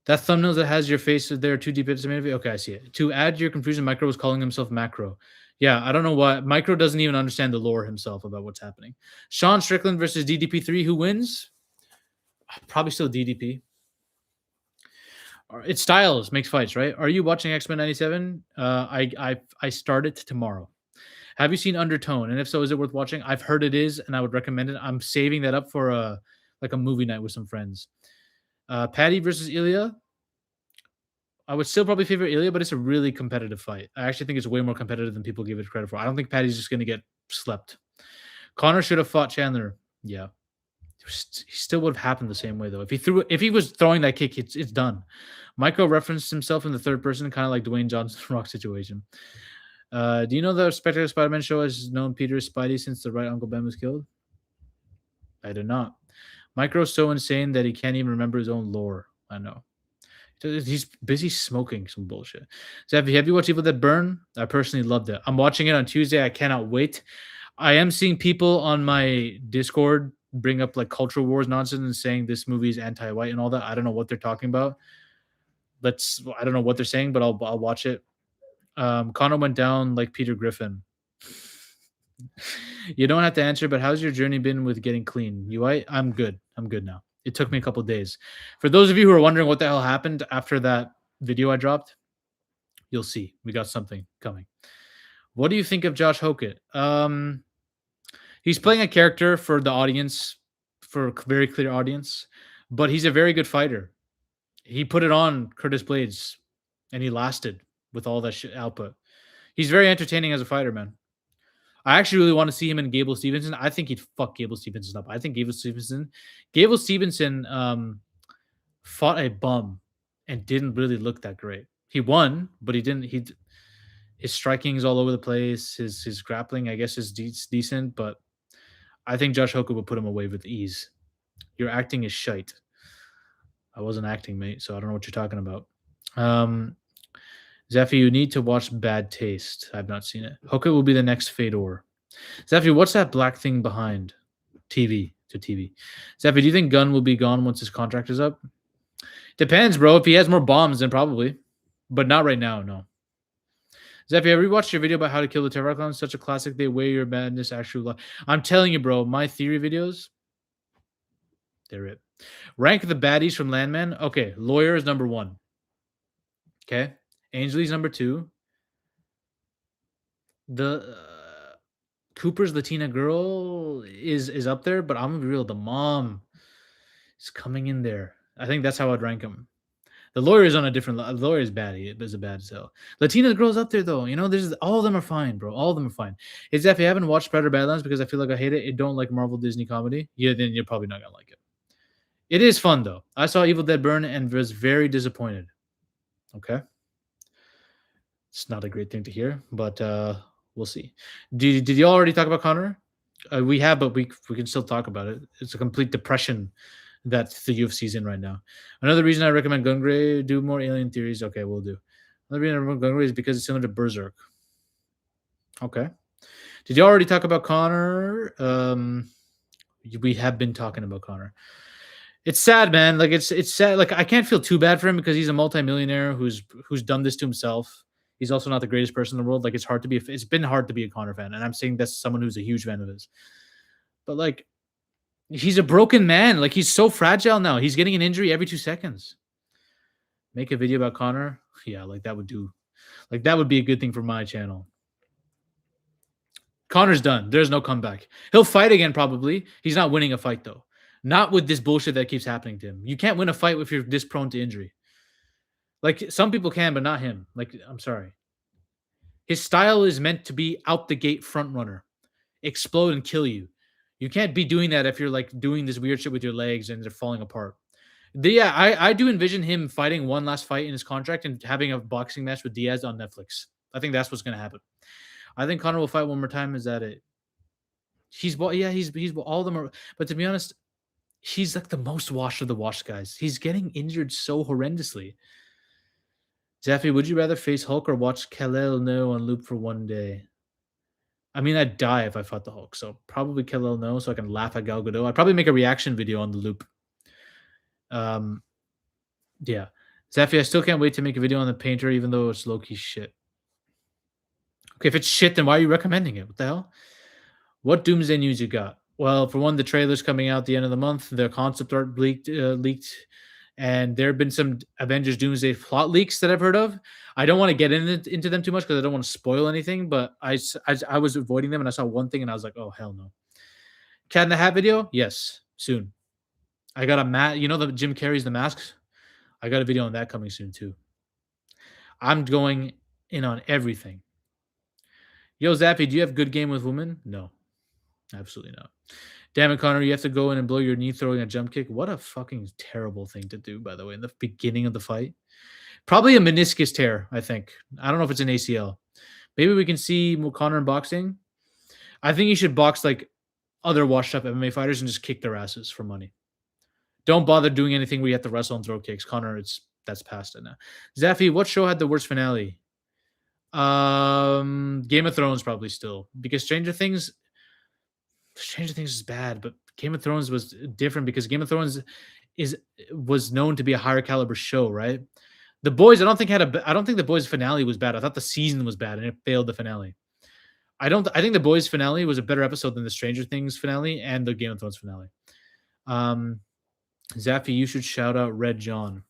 That thumbnail that has your face there, 2 deep edits. Okay, I see it. To add to your confusion, Micro was calling himself Macro. Yeah, I don't know why. Micro doesn't even understand the lore himself about what's happening. Sean Strickland versus DDP3. Who wins? Probably still DDP. It's styles makes fights, right? Are you watching X-Men 97? I start it tomorrow. Have you seen Undertone? And if so, is it worth watching? I've heard it is, and I would recommend it. I'm saving that up for a movie night with some friends. Paddy versus Ilya. I would still probably favor Ilya, but it's a really competitive fight. I actually think it's way more competitive than people give it credit for. I don't think Paddy's just going to get slept. Conor should have fought Chandler. Yeah. He still would have happened the same way, though. If he was throwing that kick, it's done. Micro referenced himself in the third person, kind of like Dwayne Johnson's Rock situation. Do you know the Spectacular Spider-Man show has known Peter Spidey since the right Uncle Ben was killed? I do not. Micro's so insane that he can't even remember his own lore. I know. He's busy smoking some bullshit. Zappy, have you watched Evil Dead Burn? I personally loved it. I'm watching it on Tuesday. I cannot wait. I am seeing people on my Discord bring up like cultural wars nonsense and saying this movie is anti-white and all that. I don't know what they're talking about. I don't know what they're saying, but I'll watch it. Conor went down like Peter Griffin. You don't have to answer, but how's your journey been with getting clean? You I I'm good. I'm good now. It took me a couple days. For those of you who are wondering what the hell happened after that video I dropped, you'll see. We got something coming. What do you think of Josh Hokett? He's playing a character for the audience, for a very clear audience, but he's a very good fighter. He put it on Curtis Blades, and he lasted with all that shit output. He's very entertaining as a fighter, man. I actually really want to see him in Gable Stevenson. I think he'd fuck Gable Stevenson up. I think Gable Stevenson fought a bum and didn't really look that great. He won, but he didn't. His striking is all over the place. His grappling, I guess, is decent, but I think Josh Hooker will put him away with ease. Your acting is shite. I wasn't acting, mate, so I don't know what you're talking about. Zephy, you need to watch Bad Taste. I've not seen it. Hooker will be the next Fedor. Zephy, what's that black thing behind? TV to TV. Zephy, do you think Gunn will be gone once his contract is up? Depends, bro. If he has more bombs, then probably. But not right now, no. Zephy, I rewatched your video about how to kill the Terror Clown. Such a classic. They weigh your madness actually. I'm telling you, bro, my theory videos, they're it. Rank the baddies from Landman. Okay, Lawyer is number 1. Okay. Ainsley's number 2. The Cooper's Latina girl is up there, but I'm gonna be real. The mom is coming in there. I think that's how I'd rank him. The Lawyer is on a different. The Lawyer is bad. It is a bad sell. Latina girls up there though. You know, there's all of them are fine, bro. All of them are fine. It's if you haven't watched Predator Badlands because I feel like I hate it. It don't like Marvel Disney comedy. Yeah, then you're probably not gonna like it. It is fun though. I saw Evil Dead Burn and was very disappointed. Okay. It's not a great thing to hear, but we'll see. Did you already talk about Conor? We have, but we can still talk about it. It's a complete depression that the UFC's in right now. Another reason I recommend Gungray, do more Alien Theories. Okay, we'll do. Another reason I recommend Gungray is because it's similar to Berserk. Okay. Did you already talk about Conor? We have been talking about Conor. It's sad, man. Like it's sad. Like I can't feel too bad for him because he's a multimillionaire who's done this to himself. He's also not the greatest person in the world. Like it's been hard to be a Conor fan, and I'm saying that's someone who's a huge fan of his. But like, he's a broken man. Like he's so fragile now. He's getting an injury every 2 seconds. Make a video about Conor. Yeah, like that would do. Like that would be a good thing for my channel. Conor's done. There's no comeback. He'll fight again probably. He's not winning a fight though. Not with this bullshit that keeps happening to him. You can't win a fight if you're this prone to injury. Like some people can, but not him. Like I'm sorry. His style is meant to be out the gate front runner, explode and kill you. You can't be doing that if you're like doing this weird shit with your legs and they're falling apart. Yeah, I do envision him fighting one last fight in his contract and having a boxing match with Diaz on Netflix. I think that's what's gonna happen. I think Conor will fight one more time. Is that it? He's all of them are. But to be honest, he's like the most washed of the washed guys. He's getting injured so horrendously. Zaffy, would you rather face Hulk or watch Kal-El No on loop for one day? I mean, I'd die if I fought the Hulk, so probably Kal-El No so I can laugh at Gal Gadot. I'd probably make a reaction video on the loop. Yeah. Zaffy, I still can't wait to make a video on the Painter, even though it's low-key shit. Okay, if it's shit, then why are you recommending it? What the hell? What Doomsday news you got? Well, for one, the trailer's coming out at the end of the month. The concept art leaked, and there have been some Avengers Doomsday plot leaks that I've heard of. I don't want to get into them too much because I don't want to spoil anything, but I was avoiding them, and I saw one thing, and I was like, oh, hell no. Cat in the Hat video? Yes, soon. I got a mask. You know the Jim Carrey's The Masks? I got a video on that coming soon, too. I'm going in on everything. Yo, Zappy, do you have good game with women? No, absolutely not. Damn it, Conor, you have to go in and blow your knee throwing a jump kick. What a fucking terrible thing to do, by the way, in the beginning of the fight. Probably a meniscus tear, I think. I don't know if it's an ACL. Maybe we can see Conor in boxing. I think you should box like other washed-up MMA fighters and just kick their asses for money. Don't bother doing anything where you have to wrestle and throw kicks. Conor, that's past it now. Zaffy, what show had the worst finale? Game of Thrones probably still. Because Stranger Things Stranger Things is bad, but Game of Thrones was different because Game of Thrones is was known to be a higher caliber show, right? The Boys, I don't think The Boys finale was bad. I thought the season was bad and it failed the finale. I think The Boys finale was a better episode than the Stranger Things finale and the Game of Thrones finale. Um, Zaffy, you should shout out Red John.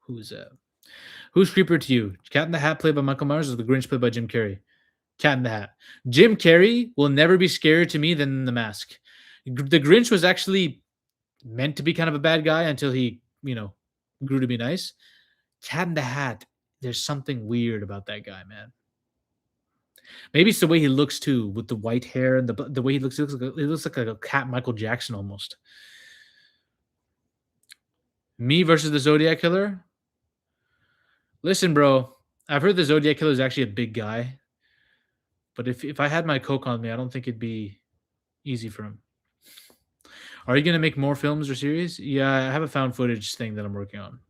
Who is that? Who's creeper to you? Cat in the Hat played by Michael Myers or the Grinch played by Jim Carrey? Cat in the Hat. Jim Carrey will never be scarier to me than The Mask. The Grinch was actually meant to be kind of a bad guy until he, grew to be nice. Cat in the Hat, there's something weird about that guy, man. Maybe it's the way he looks too, with the white hair and the way he looks like a cat Michael Jackson almost. Me versus the Zodiac Killer. Listen, bro, I've heard the Zodiac Killer is actually a big guy, but if I had my coke on me, I don't think it'd be easy for him. Are you gonna make more films or series? Yeah, I have a found footage thing that I'm working on.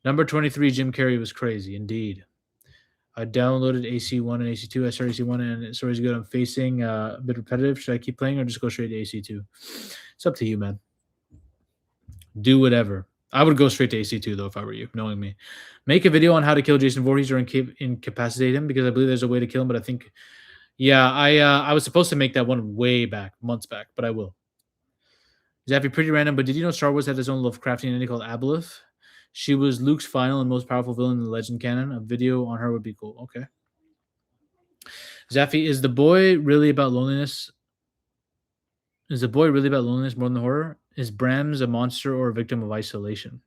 Number 23, Jim Carrey was crazy, indeed. I downloaded AC1 and AC2. I started AC1 and the story's good. I'm facing a bit repetitive. Should I keep playing or just go straight to AC2? It's up to you, man. Do whatever. I would go straight to AC2 though if I were you, knowing me. Make a video on how to kill Jason Voorhees or incapacitate him because I believe there's a way to kill him, but I think, yeah, I was supposed to make that one way back, months back, but I will. Zappy, pretty random, but did you know Star Wars had its own Lovecraftian entity called Aboleth? She was Luke's final and most powerful villain in the Legend canon. A video on her would be cool. Okay. Zaffy, is the boy really about loneliness? Is the boy really about loneliness more than horror? Is Brahms a monster or a victim of isolation?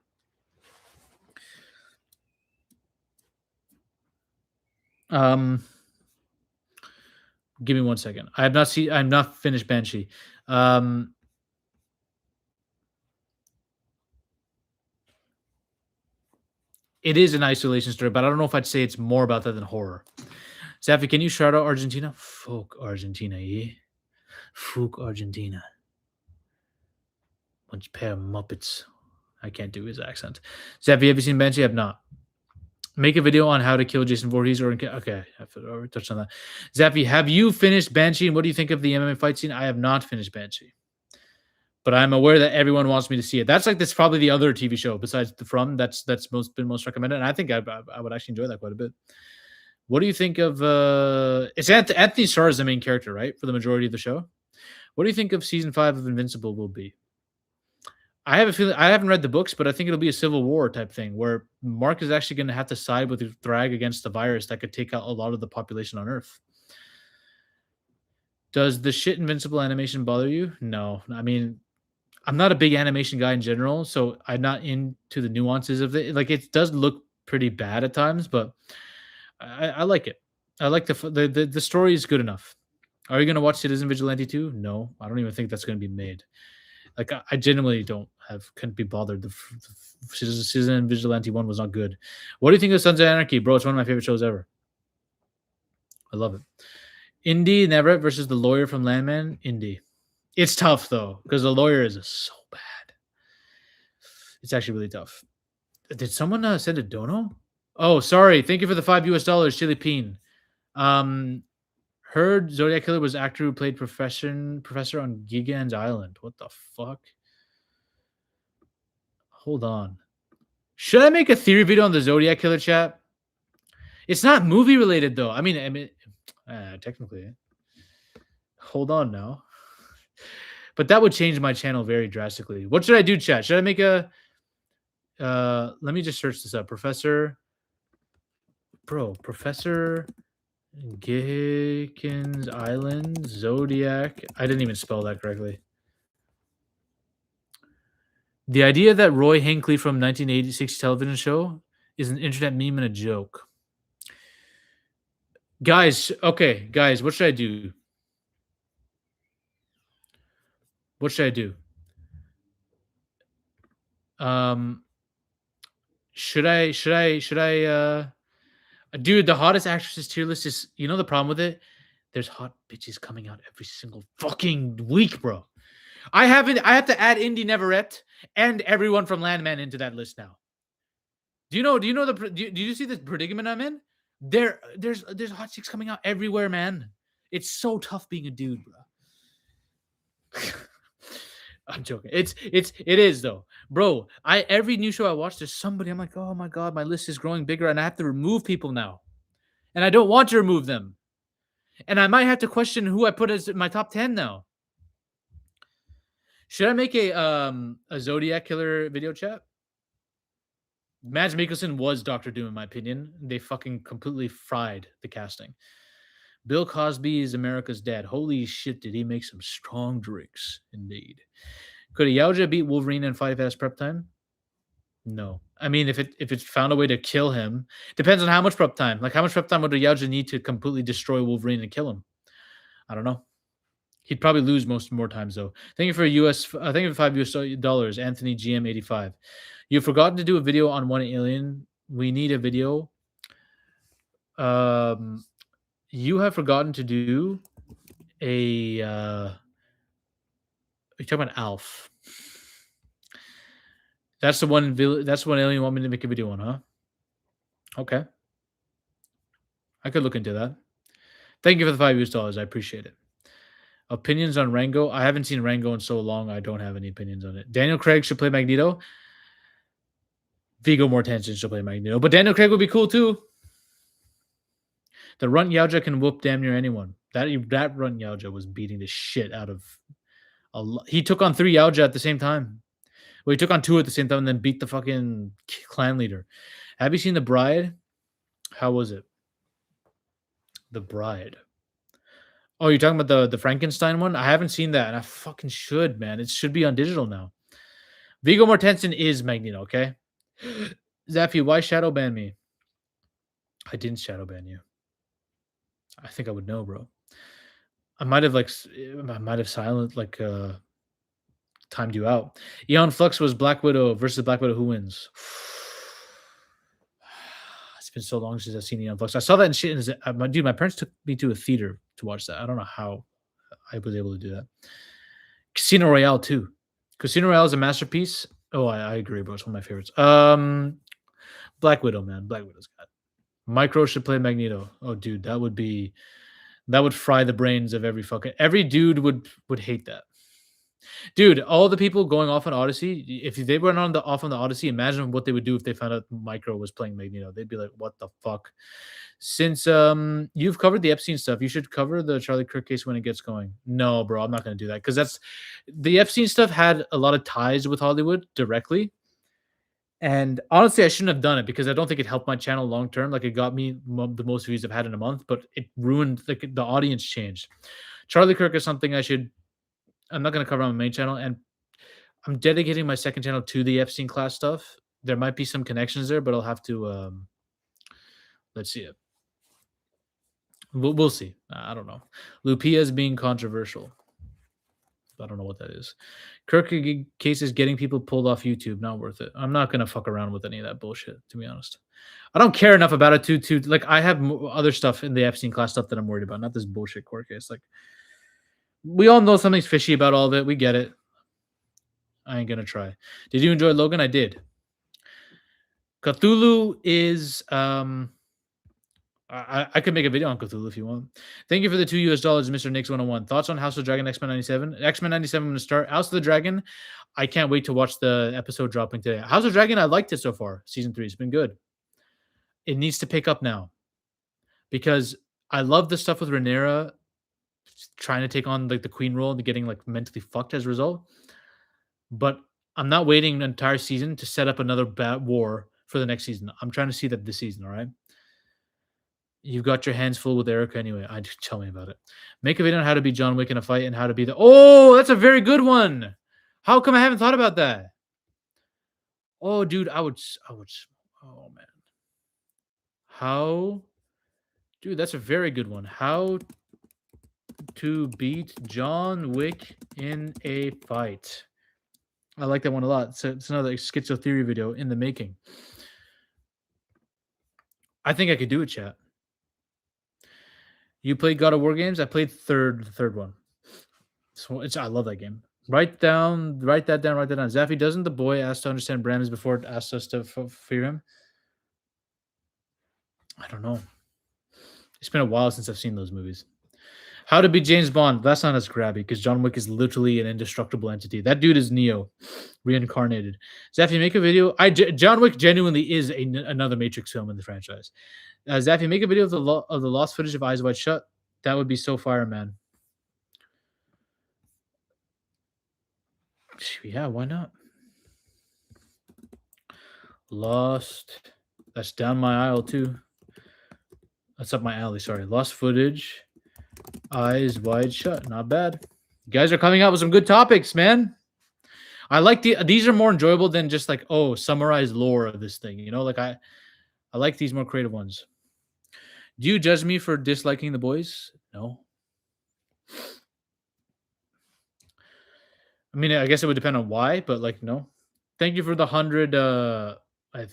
Give me 1 second. I'm not finished Banshee. It is an isolation story, but I don't know if I'd say it's more about that than horror. Zaffy, can you shout out Argentina? Fuck Argentina, yeah. Fuck Argentina. Bunch of pair of Muppets. I can't do his accent. Zappy, have you seen Banshee? I have not. Make a video on how to kill Jason Voorhees or okay, I've already touched on that. Zappy, have you finished Banshee and what do you think of the MMA fight scene? I have not finished Banshee. But I'm aware that everyone wants me to see it. That's like this probably the other TV show besides The From that's been most recommended. And I think I would actually enjoy that quite a bit. What do you think of it's Anthony Starr is the main character, right? For the majority of the show. What do you think of season 5 of Invincible will be? I have a feeling I haven't read the books, but I think it'll be a civil war type thing where Mark is actually going to have to side with Thrag against the virus that could take out a lot of the population on Earth. Does the shit Invincible animation bother you? No. I mean, I'm not a big animation guy in general, so I'm not into the nuances of it. Like, it does look pretty bad at times, but I like it. I like the story is good enough. Are you going to watch Citizen Vigilante 2? No, I don't even think that's going to be made. Like, I genuinely couldn't be bothered. The Citizen Vigilante 1 was not good. What do you think of Sons of Anarchy? Bro, it's one of my favorite shows ever. I love it. Indy Neverett versus the lawyer from Landman. Indy. It's tough, though, because the lawyer is so bad. It's actually really tough. Did someone send a dono? Oh, sorry. Thank you for the $5 Chili Peen. Heard Zodiac Killer was actor who played professor on Gigant's Island. What the fuck? Hold on. Should I make a theory video on the Zodiac Killer, chat? It's not movie related though. I mean, technically. Hold on now. But that would change my channel very drastically. What should I do, chat? Should I make a let me just search this up. Professor Gigant's Island, Zodiac. I didn't even spell that correctly. The idea that Roy Hinckley from 1986 television show is an internet meme and a joke. Guys, what should I do? What should I do? Should I dude, the hottest actresses tier list is, you know the problem with it? There's hot bitches coming out every single fucking week, bro. I have to add Indy Neverett and everyone from Landman into that list now. Do you see the predicament I'm in? There's hot chicks coming out everywhere, man. It's so tough being a dude, bro. I'm joking. It is though, bro. Every new show I watch, there's somebody. I'm like, oh my god, my list is growing bigger, and I have to remove people now, and I don't want to remove them, and I might have to question who I put as my top 10 now. Should I make a Zodiac killer video chat? Mads Mikkelsen was Doctor Doom, in my opinion. They fucking completely fried the casting. Bill Cosby is America's dad. Holy shit, did he make some strong drinks? Indeed. Could a Yauja beat Wolverine in 5S prep time? No. I mean, if it found a way to kill him, depends on how much prep time. Like, how much prep time would a Yauja need to completely destroy Wolverine and kill him? I don't know. He'd probably lose more times though. Thank you for thank you for $5 US, Anthony GM85. You've forgotten to do a video on One Alien. We need a video. You have forgotten to do a. You talking about Alf? That's the one. That's the one alien you want me to make a video on, huh? Okay, I could look into that. Thank you for the $5 US. I appreciate it. Opinions on Rango? I haven't seen Rango in so long. I don't have any opinions on it. Daniel Craig should play Magneto. Viggo Mortensen should play Magneto, but Daniel Craig would be cool too. The Runt Yauja can whoop damn near anyone. That Runt Yauja was beating the shit out of a lot. He took on 3 Yauja at the same time. Well, he took on 2 at the same time and then beat the fucking clan leader. Have you seen The Bride? How was it? The Bride. Oh, you're talking about the Frankenstein one? I haven't seen that, and I fucking should, man. It should be on digital now. Viggo Mortensen is Magneto, okay? Zaffy, why shadow ban me? I didn't shadow ban you. I think I would know, bro. I might have timed you out. Eon Flux was Black Widow versus Black Widow. Who wins? It's been so long since I've seen Eon Flux. I saw that in shit. Dude, my parents took me to a theater to watch that. I don't know how I was able to do that. Casino Royale too. Casino Royale is a masterpiece. Oh, I agree, bro. It's one of my favorites. Black Widow, man. Black Widow's got. Micro should play Magneto. Oh, dude, that would fry the brains of every dude would hate that. Dude, all the people going off on Odyssey, if they went off on the Odyssey, imagine what they would do if they found out Micro was playing Magneto. They'd be like, "What the fuck?" Since you've covered the Epstein stuff, you should cover the Charlie Kirk case when it gets going. No, bro, I'm not going to do that because that's the Epstein stuff had a lot of ties with Hollywood directly. And honestly, I shouldn't have done it because I don't think it helped my channel long term. Like, it got me the most views I've had in a month, but it ruined the audience changed. Charlie Kirk is something I'm not going to cover on my main channel, and I'm dedicating my second channel to the Epstein class stuff. There might be some connections there, but I'll have to let's see it. We'll see. I don't know. Lupia is being controversial. I don't know what that is. Kirk case is getting people pulled off YouTube. Not worth it. I'm not gonna fuck around with any of that bullshit. To be honest, I don't care enough about it to like. I have other stuff in the Epstein class stuff that I'm worried about. Not this bullshit court case. Like, we all know something's fishy about all of it. We get it. I ain't gonna try. Did you enjoy Logan? I did. Cthulhu is I could make a video on Cthulhu if you want. Thank you for the $2 Mr. Nix 101. Thoughts on House of Dragon X-Men 97? X-Men 97 I'm gonna start. House of the Dragon. I can't wait to watch the episode dropping today. House of Dragon, I liked it so far. Season 3 has been good. It needs to pick up now. Because I love the stuff with Rhaenyra trying to take on like the queen role and getting like mentally fucked as a result. But I'm not waiting an entire season to set up another bad war for the next season. I'm trying to see that this season, all right? You've got your hands full with Erica anyway. Tell me about it. Make a video on how to be John Wick in a fight and how to be the. Oh, that's a very good one. How come I haven't thought about that? Oh, dude, I would. Oh man. How, dude? That's a very good one. How to beat John Wick in a fight. I like that one a lot. So it's another schizo theory video in the making. I think I could do it, chat. You played God of War games? I played the third one. So I love that game. Write that down. Zaffy, doesn't the boy ask to understand Brahmins before it asks us to fear him? I don't know. It's been a while since I've seen those movies. How to be James Bond? That's not as grabby because John Wick is literally an indestructible entity. That dude is Neo, reincarnated. Zaffy, make a video. John Wick genuinely is another Matrix film in the franchise. Zaffy, make a video of the lost footage of Eyes Wide Shut. That would be so fire, man. Yeah, why not? Lost. That's down my aisle too. That's up my alley. Sorry. Lost footage. Eyes Wide Shut. Not bad. You guys are coming out with some good topics, man. I like these are more enjoyable than just like, oh, summarize lore of this thing. You know, like I like these more creative ones. Do you judge me for disliking the boys? No. I mean, I guess it would depend on why, but like, no. Thank you for the 100. I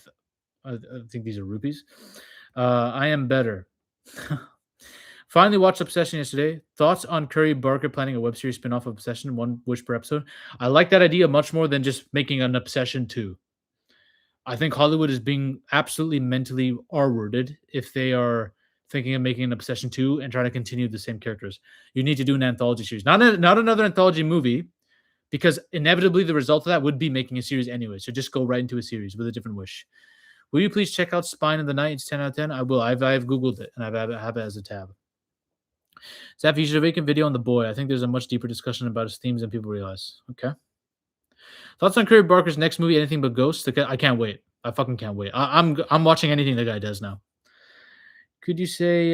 think these are rupees. I am better. Finally watched Obsession yesterday. Thoughts on Curry Barker planning a web series spin-off of Obsession, one wish per episode? I like that idea much more than just making an Obsession 2. I think Hollywood is being absolutely mentally R-worded if they are thinking of making an Obsession 2 and trying to continue the same characters. You need to do an anthology series. Not another anthology movie, because inevitably the result of that would be making a series anyway. So just go right into a series with a different wish. Will you please check out Spine of the Night? It's 10 out of 10. I will. I've Googled it and I have it as a tab. Zaf, you should make a video on The Boy. I think there's a much deeper discussion about his themes than people realize. Okay. Thoughts on Curry Barker's next movie? Anything but Ghost? I can't wait. I fucking can't wait. I'm watching anything the guy does now. Could you say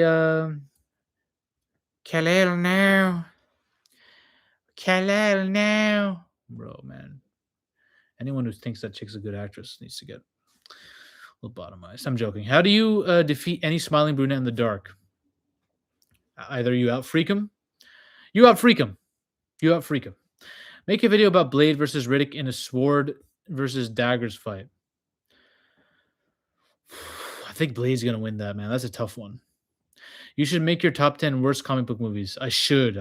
Khalil now? Khalil now, bro, man. Anyone who thinks that chick's a good actress needs to get lobotomized. I'm joking. How do you defeat any smiling brunette in the dark? Either you out freak him, you out freak him, you out freak him. Make a video about Blade versus Riddick in a sword versus daggers fight. I think Blade's gonna win that, man. That's a tough one. You should make your top 10 worst comic book movies. I should.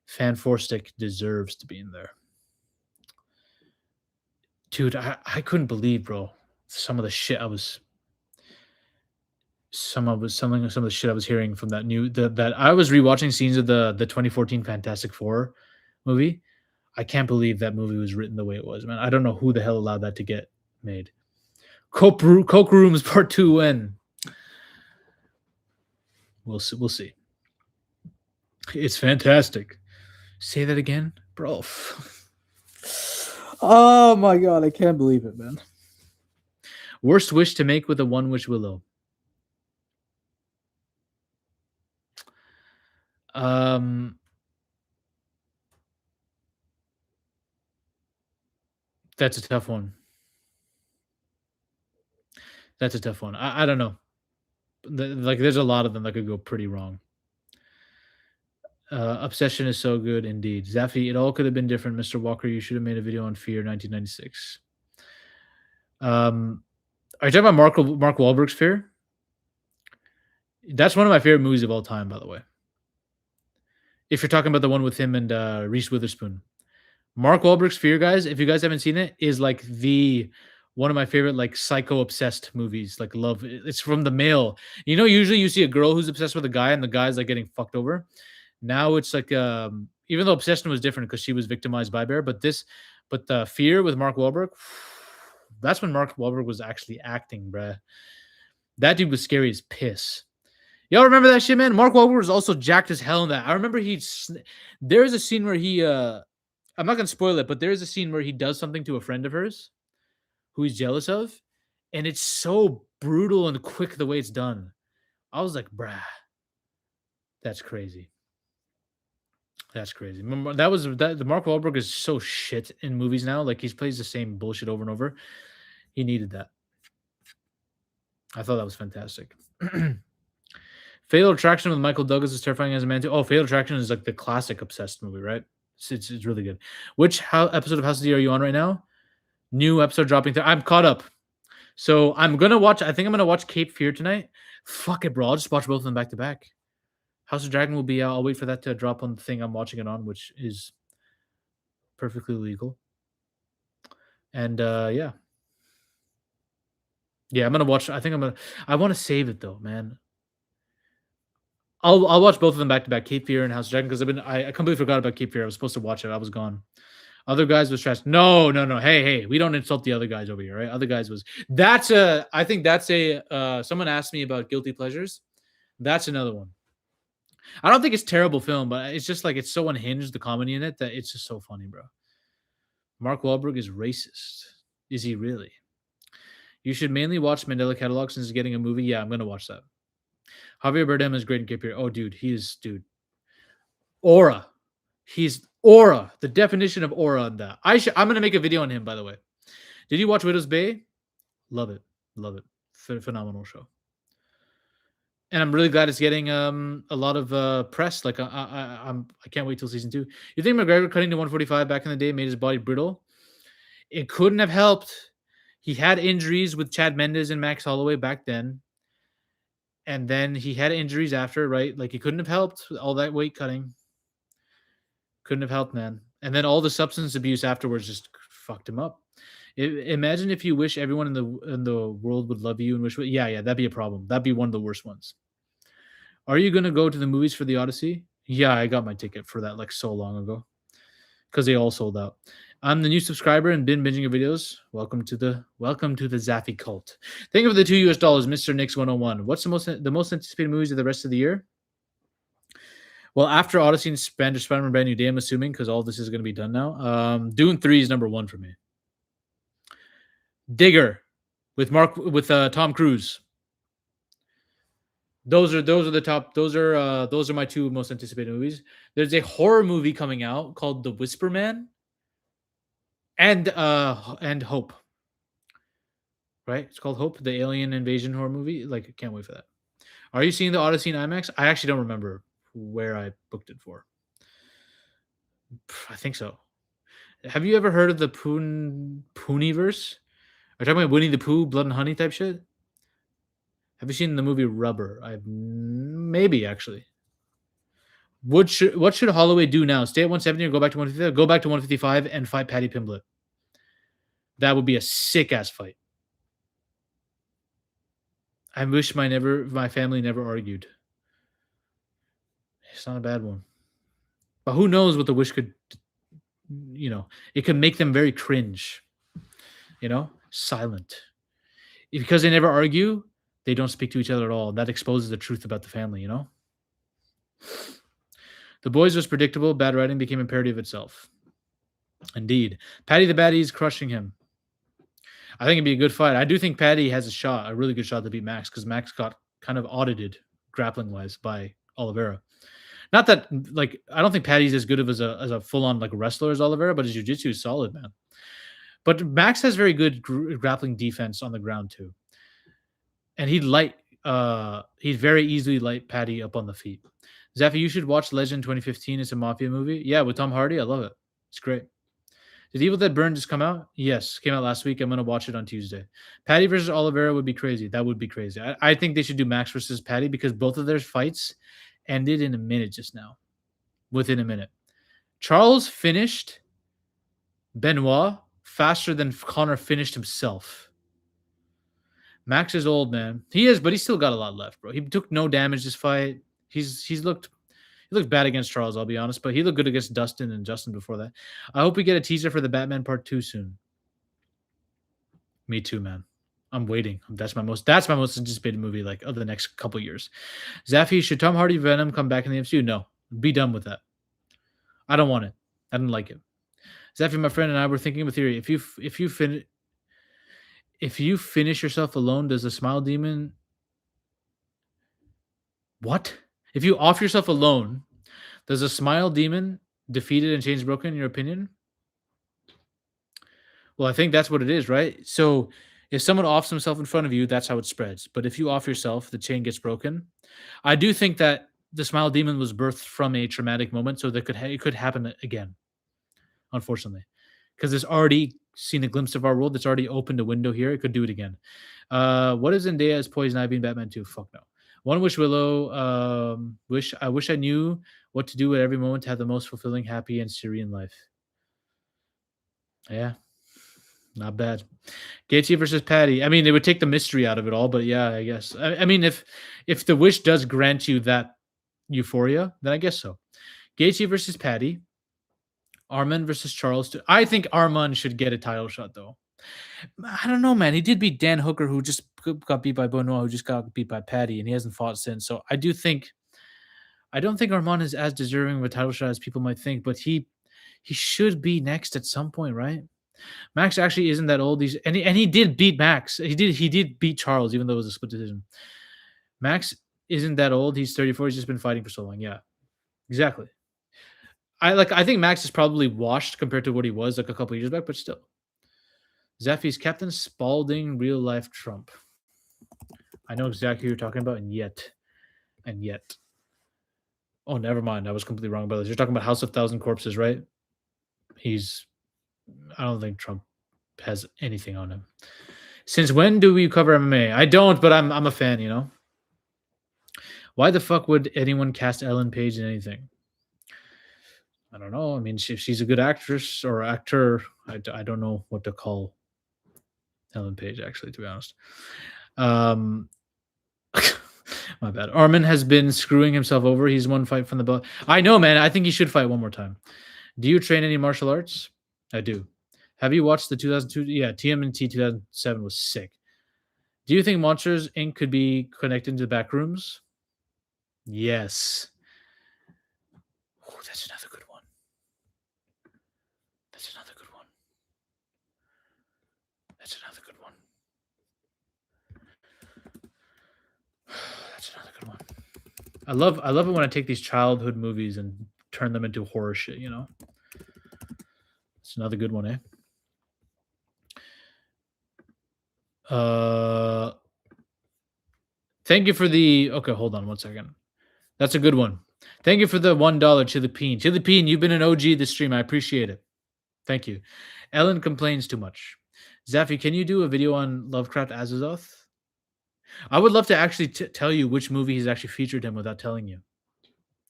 Fan Four Stick deserves to be in there. Dude, I couldn't believe, bro, some of the shit I was some of the shit I was hearing from that I was rewatching scenes of the 2014 Fantastic Four movie. I can't believe that movie was written the way it was, man. I don't know who the hell allowed that to get made. Coke Rooms Part 2 when? We'll see. It's fantastic. Say that again, bro. Oh my god, I can't believe it, man. Worst wish to make with a one wish willow. That's a tough one. That's a tough one. I don't know. Like, there's a lot of them that could go pretty wrong. Obsession is so good indeed. Zaffy, it all could have been different. Mr. Walker, you should have made a video on Fear 1996. Are you talking about Mark Wahlberg's Fear? That's one of my favorite movies of all time, by the way. If you're talking about the one with him and Reese Witherspoon. Mark Wahlberg's Fear, guys, if you guys haven't seen it, is like one of my favorite like psycho obsessed movies. Like love. It's from the male. You know, usually you see a girl who's obsessed with a guy and the guy's like getting fucked over. Now it's like even though Obsession was different because she was victimized by Bear, but the Fear with Mark Wahlberg, that's when Mark Wahlberg was actually acting, bruh. That dude was scary as piss. Y'all remember that shit, man? Mark Wahlberg was also jacked as hell in that. I remember there's a scene where he I'm not gonna spoil it, but there's a scene where he does something to a friend of hers who he's jealous of, and it's so brutal and quick the way it's done. I was like, bruh, that's crazy. That's crazy. Remember, the Mark Wahlberg is so shit in movies now. Like, he plays the same bullshit over and over. He needed that. I thought that was fantastic. Fatal Attraction with Michael Douglas is terrifying as a man too. Oh, Fatal Attraction is like the classic obsessed movie, right? It's really good. Which episode of House of D are you on right now? New episode dropping. I'm caught up. So I'm gonna watch. I think I'm gonna watch Cape Fear tonight. Fuck it, bro. I'll just watch both of them back to back. House of Dragon will be out. I'll wait for that to drop on the thing I'm watching it on, which is perfectly legal. And yeah. Yeah, I'm gonna watch. I want to save it though, man. I'll watch both of them back to back, Cape Fear and House of Dragon, because I completely forgot about Cape Fear. I was supposed to watch it. I was gone. Other guys was trash. No, no, no. Hey, we don't insult the other guys over here, right? Other guys was I think that's someone asked me about guilty pleasures. That's another one. I don't think it's terrible film, but it's just like it's so unhinged, the comedy in it, that it's just so funny, bro. Mark Wahlberg is racist. Is he really? You should mainly watch Mandela Catalog since it's getting a movie. Yeah, I'm gonna watch that. Javier Bardem is great in Cape Fear. Oh, dude, aura. He's aura. The definition of aura on that. I'm gonna make a video on him, by the way. Did you watch Widow's Bay? Love it. Love it. Phenomenal show. And I'm really glad it's getting a lot of press. Like I can't wait till season 2. You think McGregor cutting to 145 back in the day made his body brittle? It couldn't have helped. He had injuries with Chad Mendes and Max Holloway back then. And then he had injuries after, right? Like, he couldn't have helped all that weight cutting. Couldn't have helped, man. And then all the substance abuse afterwards just fucked him up. Imagine if you wish everyone in the world would love you and wish. Yeah, that'd be a problem. That'd be one of the worst ones. Are you gonna go to the movies for the Odyssey? Yeah, I got my ticket for that like so long ago because they all sold out. I'm the new subscriber and been binging your videos. Welcome to the Zaffy cult. Thank you for the $2, Mr. Nix 101. What's the most anticipated movies of the rest of the year? Well, after Odyssey and Spider-Man Brand New Day, I'm assuming, because all this is going to be done now. Dune 3 is number 1 for me. Digger with Tom Cruise. Those are the top. Those are my 2 most anticipated movies. There's a horror movie coming out called The Whisper Man and Hope. Right? It's called Hope, the alien invasion horror movie. Like, I can't wait for that. Are you seeing the Odyssey in IMAX? I actually don't remember where I booked it for. I think so. Have you ever heard of the Pooniverse? Are you talking about Winnie the Pooh, Blood and Honey type shit? Have you seen the movie Rubber? Maybe actually. What should Holloway do now? Stay at 170 or go back to 155? Go back to 155 and fight Paddy Pimblett. That would be a sick ass fight. I wish my family never argued. It's not a bad one. But who knows what the wish could, it could make them very cringe. Silent. Because they never argue, they don't speak to each other at all. That exposes the truth about the family, The Boys was predictable. Bad writing became a parody of itself. Indeed. Paddy the Baddy is crushing him. I think it'd be a good fight. I do think Paddy has a really good shot to beat Max, because Max got kind of audited grappling-wise by Oliveira. Not that, I don't think Paddy's as good as a full-on wrestler as Oliveira, but his jiu-jitsu is solid, man. But Max has very good grappling defense on the ground too, and he'd very easily light Paddy up on the feet. Zaffy, you should watch Legend 2015. It's a mafia movie. Yeah, with Tom Hardy. I love it. It's great. Did Evil Dead Burn just come out? Yes, came out last week. I'm gonna watch it on Tuesday. Paddy versus Oliveira would be crazy. That would be crazy. I think they should do Max versus Paddy, because both of their fights ended in a minute just now. Within a minute. Charles finished Benoit faster than Conor finished himself. Max is old, man. He is, but he's still got a lot left, bro. He took no damage this fight. He looked bad against Charles, I'll be honest, but he looked good against Dustin and Justin before that. I hope we get a teaser for the Batman Part 2 soon. Me too, man. I'm waiting. That's my most anticipated movie of the next couple years. Zaffy, should Tom Hardy Venom come back in the MCU? No. Be done with that. I don't want it. I don't like it. Zaffy, my friend, and I were thinking of a theory. If you finish yourself alone, does the smile demon... What? If you off yourself alone, does a smile demon defeat it and change broken, in your opinion? Well, I think that's what it is, right? So if someone offs himself in front of you, that's how it spreads. But if you off yourself, the chain gets broken. I do think that the smile demon was birthed from a traumatic moment, so that it could happen again, unfortunately. Because it's already seen a glimpse of our world. It's already opened a window here. It could do it again. What is Zendaya as Poison Ivy in Batman 2? Fuck no. One Wish Willow. I wish I knew what to do at every moment to have the most fulfilling, happy, and serene life. Yeah. Not bad. Gaethje versus Paddy. I mean, it would take the mystery out of it all, but yeah, I guess. I mean, if the wish does grant you that Euphoria, then I guess so. Gaethje versus Patty. Arman versus Charles. I think Arman should get a title shot though. I don't know, man. He did beat Dan Hooker, who just got beat by Benoit, who just got beat by Patty, and he hasn't fought since. So I don't think Arman is as deserving of a title shot as people might think, but he should be next at some point, right? Max actually isn't that old. He did beat Max. He did beat Charles, even though it was a split decision. Max isn't that old. He's 34. He's just been fighting for so long. Yeah, exactly. I think Max is probably washed compared to what he was like a couple years back, but still. Zephy's Captain Spaulding, real life Trump. I know exactly who you're talking about, and yet. Oh, never mind. I was completely wrong about this. You're talking about House of Thousand Corpses, right? I don't think Trump has anything on him. Since when do we cover MMA? I don't, but I'm a fan, you know? Why the fuck would anyone cast Ellen Page in anything? I don't know. I mean, if she's a good actress or actor, I don't know what to call Ellen Page, actually, to be honest. My bad. Arman has been screwing himself over. He's one fight from the belt. I know, man. I think he should fight one more time. Do you train any martial arts? I do. Have you watched the 2002? Yeah, TMNT 2007 was sick. Do you think Monsters Inc. could be connected to the back rooms? Yes. Oh, that's another good one. That's another good one. That's another good one. That's another good one. I love it when I take these childhood movies and turn them into horror shit, you know? It's another good one, eh? Thank you for the okay, hold on one second. That's a good one. Thank you for the $1 Chili Peen. Chili Peen, you've been an OG this stream. I appreciate it. Thank you. Ellen complains too much. Zaffy, can you do a video on Lovecraft Azazoth? I would love to actually tell you which movie he's actually featured him without telling you.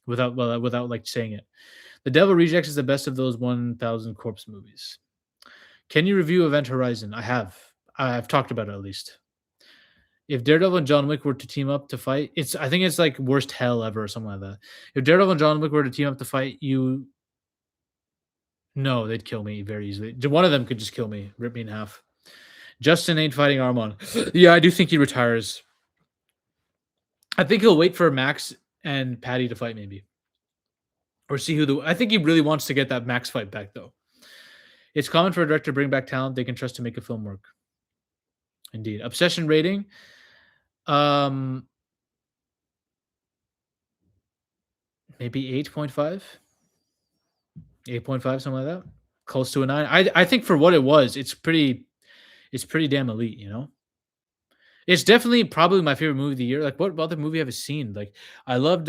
Without like saying it. The Devil Rejects is the best of those 1000 Corpse movies. Can you review Event Horizon? I have. I've talked about it at least. If Daredevil and John Wick were to team up to fight, I think it's like worst hell ever or something like that. If Daredevil and John Wick were to team up to fight you, no, they'd kill me very easily. One of them could just kill me, rip me in half. Justin ain't fighting Armon. Yeah, I do think he retires. I think he'll wait for Max and Patty to fight, maybe, or see who the. I think he really wants to get that Max fight back, though. It's common for a director to bring back talent they can trust to make a film work. Indeed, obsession rating. Maybe 8.5. 8.5, something like that. Close to a 9. I think for what it was, it's pretty damn elite, you know? It's definitely probably my favorite movie of the year. Like, what other movie have I seen? Like, I liked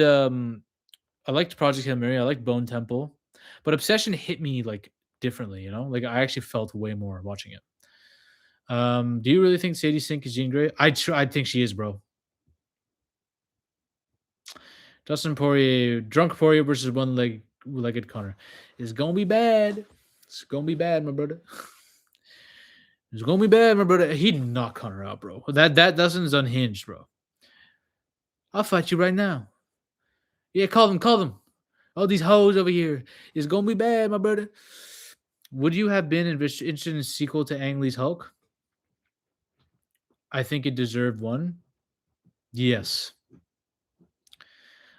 Project Hail Mary. I liked Bone Temple. But Obsession hit me, like, differently, you know? Like, I actually felt way more watching it. Do you really think Sadie Sink is Jean Grey? I think she is, bro. Dustin Poirier, drunk Poirier versus one-legged Conor. It's gonna be bad. It's gonna be bad, my brother. It's gonna be bad, my brother. He'd knock Conor out, bro. That Dustin's unhinged, bro. I'll fight you right now. Yeah, call them. All these hoes over here. It's gonna be bad, my brother. Would you have been interested in a sequel to Ang Lee's Hulk? I think it deserved one. Yes.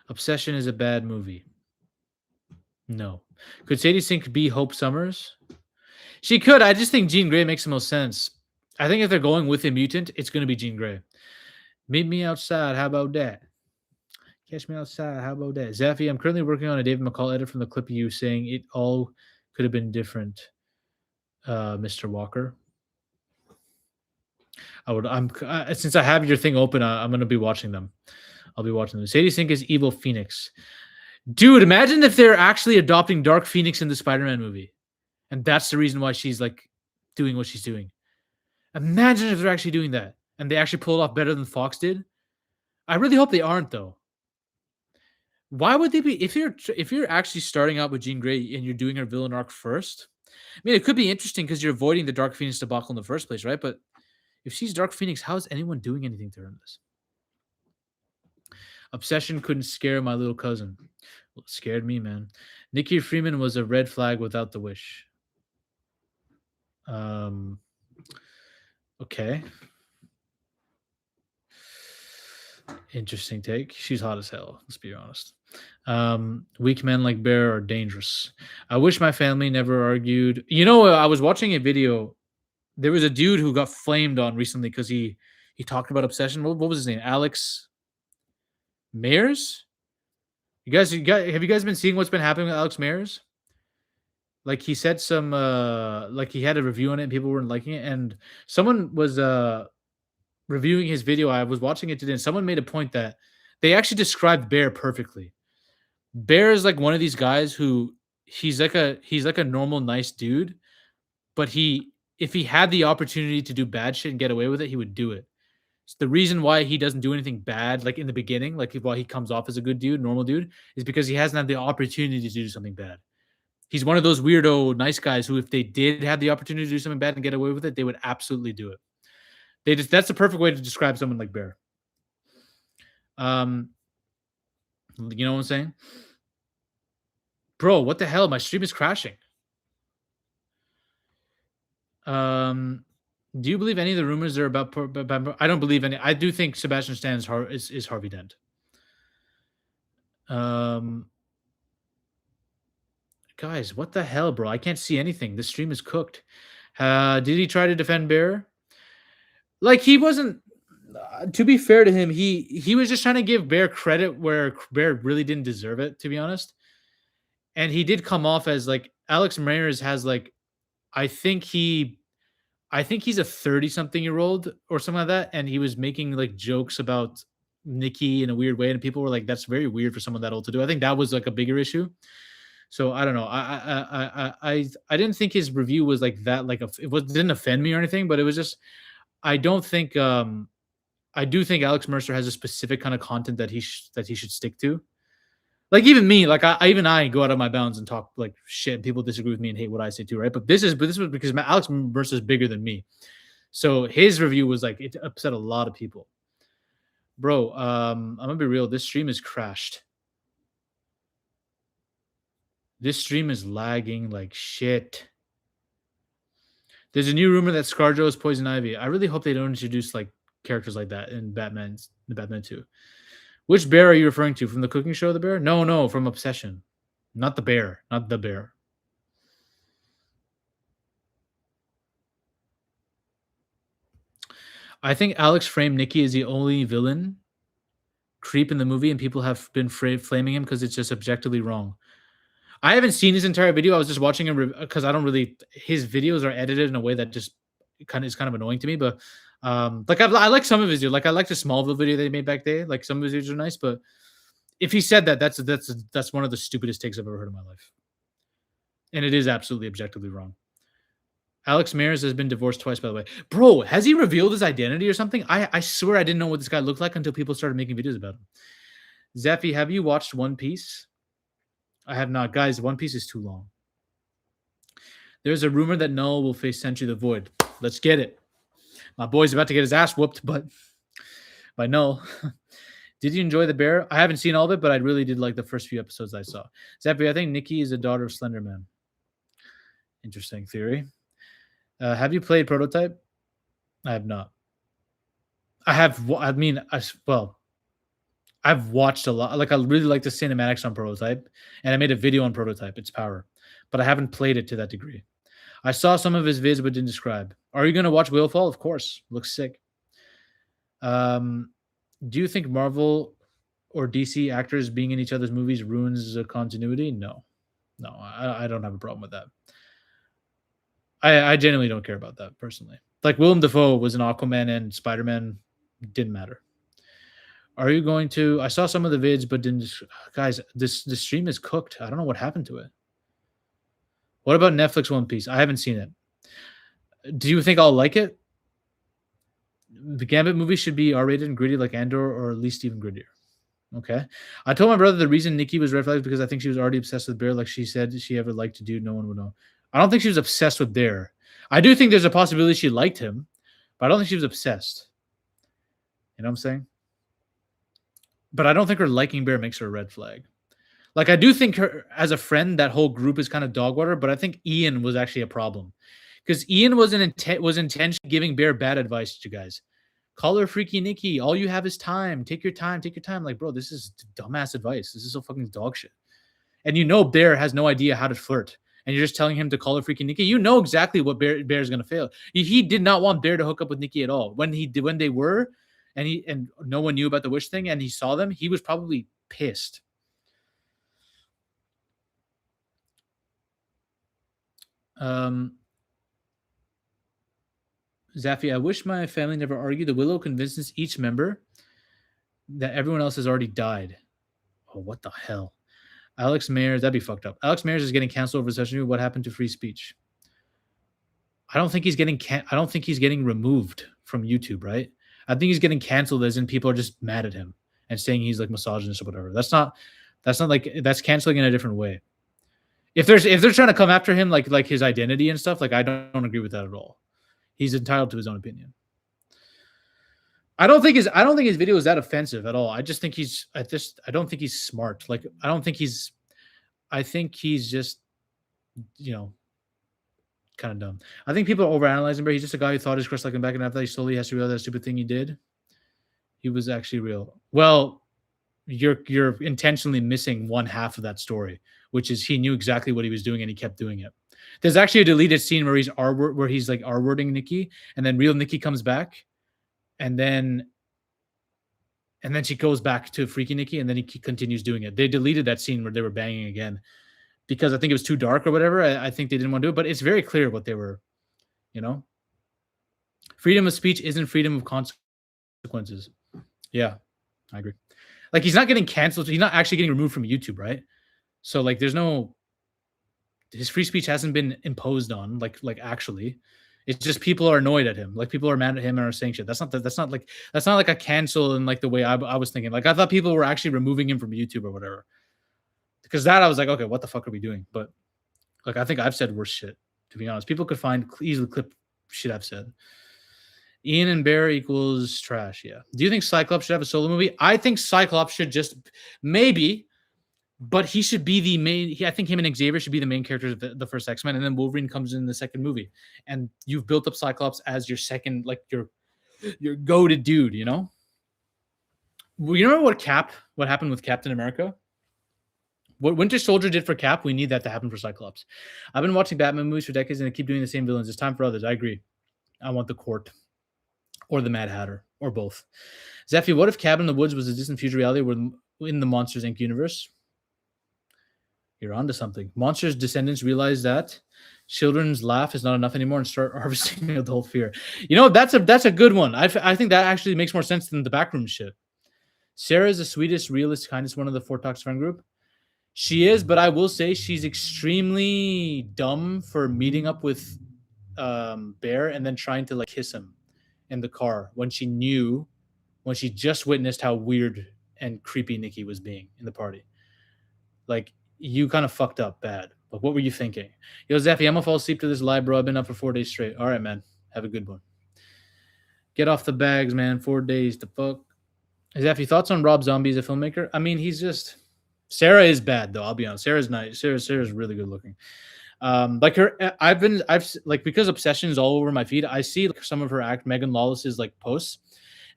Obsession is a bad movie. No. Could Sadie Sink be Hope Summers? She could. I just think Jean Grey makes the most sense. I think if they're going with a mutant, it's going to be Jean Grey. Meet me outside. How about that? Catch me outside. How about that? Zaffy, I'm currently working on a David McCall edit from the clip of you saying it all could have been different, Mr. Walker. Since I have your thing open, I'm going to be watching them. I'll be watching them. Sadie Sink is Evil Phoenix. Dude, imagine if they're actually adopting Dark Phoenix in the Spider-Man movie. And that's the reason why she's like doing what she's doing. Imagine if they're actually doing that. And they actually pull it off better than Fox did. I really hope they aren't, though. Why would they be if you're actually starting out with Jean Grey and you're doing her villain arc first? I mean, it could be interesting because you're avoiding the Dark Phoenix debacle in the first place, right? But if she's Dark Phoenix, how is anyone doing anything to her in this? Obsession couldn't scare my little cousin. Well, it scared me, man. Nikki Freeman was a red flag without the wish. Um, okay. Interesting take. She's hot as hell, let's be honest. Weak men like Bear are dangerous. I wish my family never argued. I was watching a video. There was a dude who got flamed on recently because he talked about obsession. What was his name? Alex Mayers? You guys, have you guys been seeing what's been happening with Alex Mayers? Like he said some like he had a review on it and people weren't liking it. And someone was reviewing his video. I was watching it today, and someone made a point that they actually described Bear perfectly. Bear is like one of these guys who he's like a normal nice dude, but if he had the opportunity to do bad shit and get away with it, he would do it. It's the reason why he doesn't do anything bad, like in the beginning, like why he comes off as a good dude, normal dude, is because he hasn't had the opportunity to do something bad. He's one of those weirdo nice guys who, if they did have the opportunity to do something bad and get away with it, they would absolutely do it. That's the perfect way to describe someone like Bear. Um, you know what I'm saying? Bro, what the hell? My stream is crashing. Do you believe any of the rumors are about? I don't believe any. I do think Sebastian Stan is Harvey Dent. Guys, what the hell, bro? I can't see anything. The stream is cooked. Did he try to defend Bear? Like he wasn't. To be fair to him, he was just trying to give Bear credit where Bear really didn't deserve it. To be honest, and he did come off as like Alex Mayers has like, I think he I think he's a 30-something-year-old or something like that, and he was making, like, jokes about Nikki in a weird way, and people were like, "That's very weird for someone that old to do." I think that was, like, a bigger issue. So, I don't know. I didn't think his review was like that, like, didn't offend me or anything, but it was just I don't think, I do think Alex Mercer has a specific kind of content that he should stick to. Like, even me, like, even I go out of my bounds and talk, like, shit, and people disagree with me and hate what I say too, right? But this was because Alex Mercer is bigger than me. So his review was like it upset a lot of people. Bro, I'm gonna be real. This stream is crashed. This stream is lagging like shit. There's a new rumor that ScarJo is Poison Ivy. I really hope they don't introduce like characters like that in the Batman 2. Which bear are you referring to? From the cooking show, The Bear? No, from Obsession. Not the bear. Not the bear. I think Alex framed Nikki as the only villain creep in the movie, and people have been flaming him because it's just objectively wrong. I haven't seen his entire video. I was just watching him because I don't really. His videos are edited in a way that just is kind of annoying to me. But like I like some of his videos. Like I like the Smallville video they made back there. Like some of his videos are nice, but if he said that, that's one of the stupidest takes I've ever heard in my life, and it is absolutely objectively wrong. Alex Mayers has been divorced twice, by the way. Bro, has he revealed his identity or something? I swear I didn't know what this guy looked like until people started making videos about him. Zeffy, have you watched One Piece? I have not. Guys, One Piece is too long. There's a rumor that Null will face Sentry the Void. Let's get it. My boy's about to get his ass whooped, but by Null. Did you enjoy The Bear? I haven't seen all of it, but I really did like the first few episodes I saw. Zeffy, I think Nikki is a daughter of Slender Man. Interesting theory. Have you played Prototype? I have not. I have. I mean, I've watched a lot. Like, I really like the cinematics on Prototype, and I made a video on Prototype. Its power, but I haven't played it to that degree. I saw some of his vids, but didn't describe. Are you going to watch Whalefall? Of course. Looks sick. Do you think Marvel or DC actors being in each other's movies ruins the continuity? No, I don't have a problem with that. I genuinely don't care about that personally. Like Willem Dafoe was an Aquaman and Spider-Man, didn't matter. Are you going to? I saw some of the vids, but didn't. Guys, the stream is cooked. I don't know what happened to it. What about Netflix One Piece? I haven't seen it. Do you think I'll like it? The Gambit movie should be R-rated and gritty like Andor, or at least even grittier. Okay. I told my brother the reason Nikki was red flagged because I think she was already obsessed with Bear, like she said she ever liked to do. No one would know. I don't think she was obsessed with Bear. I do think there's a possibility she liked him, but I don't think she was obsessed. You know what I'm saying? but I don't think her liking Bear makes her a red flag. Like, I do think her as a friend, that whole group is kind of dog water, but I think Ian was actually a problem because Ian was intentionally giving Bear bad advice to you guys. Call her Freaky Nikki. All you have is time. Take your time. Take your time. Like, bro, this is dumbass advice. This is so fucking dog shit. And Bear has no idea how to flirt. And you're just telling him to call her Freaky Nikki. You know exactly what Bear's gonna fail. He did not want Bear to hook up with Nikki at all. When they were, and no one knew about the wish thing, and he saw them, he was probably pissed. Zaffy, I wish my family never argued. The Willow convinces each member that everyone else has already died. Oh, what the hell? Alex Mayers, that'd be fucked up. Alex Mayers is getting canceled over session. What happened to free speech? I don't think he's getting removed from YouTube, right? I think he's getting canceled as in people are just mad at him and saying he's like misogynist or whatever. That's not like, that's canceling in a different way. If they're trying to come after him like his identity and stuff, like I don't agree with that at all. He's entitled to his own opinion. I don't think his video is that offensive at all. I just think I don't think he's smart. Like I think he's just, kind of dumb. I think people are overanalyzing, but he's just a guy who thought his crush liked him back, and after that, he slowly has to realize that stupid thing he did. He was actually real. Well, you're intentionally missing one half of that story, which is he knew exactly what he was doing and he kept doing it. There's actually a deleted scene where he's like R-wording Nikki, and then real Nikki comes back, and then she goes back to Freaky Nikki, and then he continues doing it. They deleted that scene where they were banging again because I think it was too dark or whatever. I think they didn't want to do it, but it's very clear what they were, Freedom of speech isn't freedom of consequences. Yeah, I agree. Like, he's not getting canceled. He's not actually getting removed from YouTube, right? So, like, his free speech hasn't been imposed on, like actually. It's just people are annoyed at him. Like, people are mad at him and are saying shit. That's not like a cancel in like the way I was thinking. Like, I thought people were actually removing him from YouTube or whatever. Because that I was like, okay, what the fuck are we doing? But like, I think I've said worse shit, to be honest. People could easily clip shit I've said. Ian and Bear equals trash. Yeah. Do you think Cyclops should have a solo movie? I think Cyclops should just maybe, but he should be the main. I think him and Xavier should be the main characters of the first X-Men, and then Wolverine comes in the second movie, and you've built up Cyclops as your second, like your go-to dude. Well, you know what happened with Captain America? What Winter Soldier did for Cap, we need that to happen for Cyclops. I've been watching Batman movies for decades, and they keep doing the same villains. It's time for others. I agree. I want the Court. Or the Mad Hatter, or both. Zeffy, what if Cabin in the Woods was a distant future reality in the Monsters, Inc. universe? You're onto something. Monsters' descendants realize that children's laugh is not enough anymore and start harvesting adult fear. That's a good one. I think that actually makes more sense than the backroom shit. Sarah is the sweetest, realist, kindest one of the Four Talks friend group. She is, but I will say she's extremely dumb for meeting up with Bear and then trying to like kiss him in the car when she just witnessed how weird and creepy Nikki was being in the party. Like, you kind of fucked up bad. Like, what were you thinking? Yo, Zeffy, I'm gonna fall asleep to this live, bro. I've been up for 4 days straight. All right, man. Have a good one. Get off the bags, man. 4 days to fuck. Zeffy, thoughts on Rob Zombie as a filmmaker? I mean, he's just... Sarah is bad, though. I'll be honest. Sarah's nice. Sarah's really good looking. Like her, I've like, because Obsession is all over my feed. I see like some of her Megan Lawless's like posts,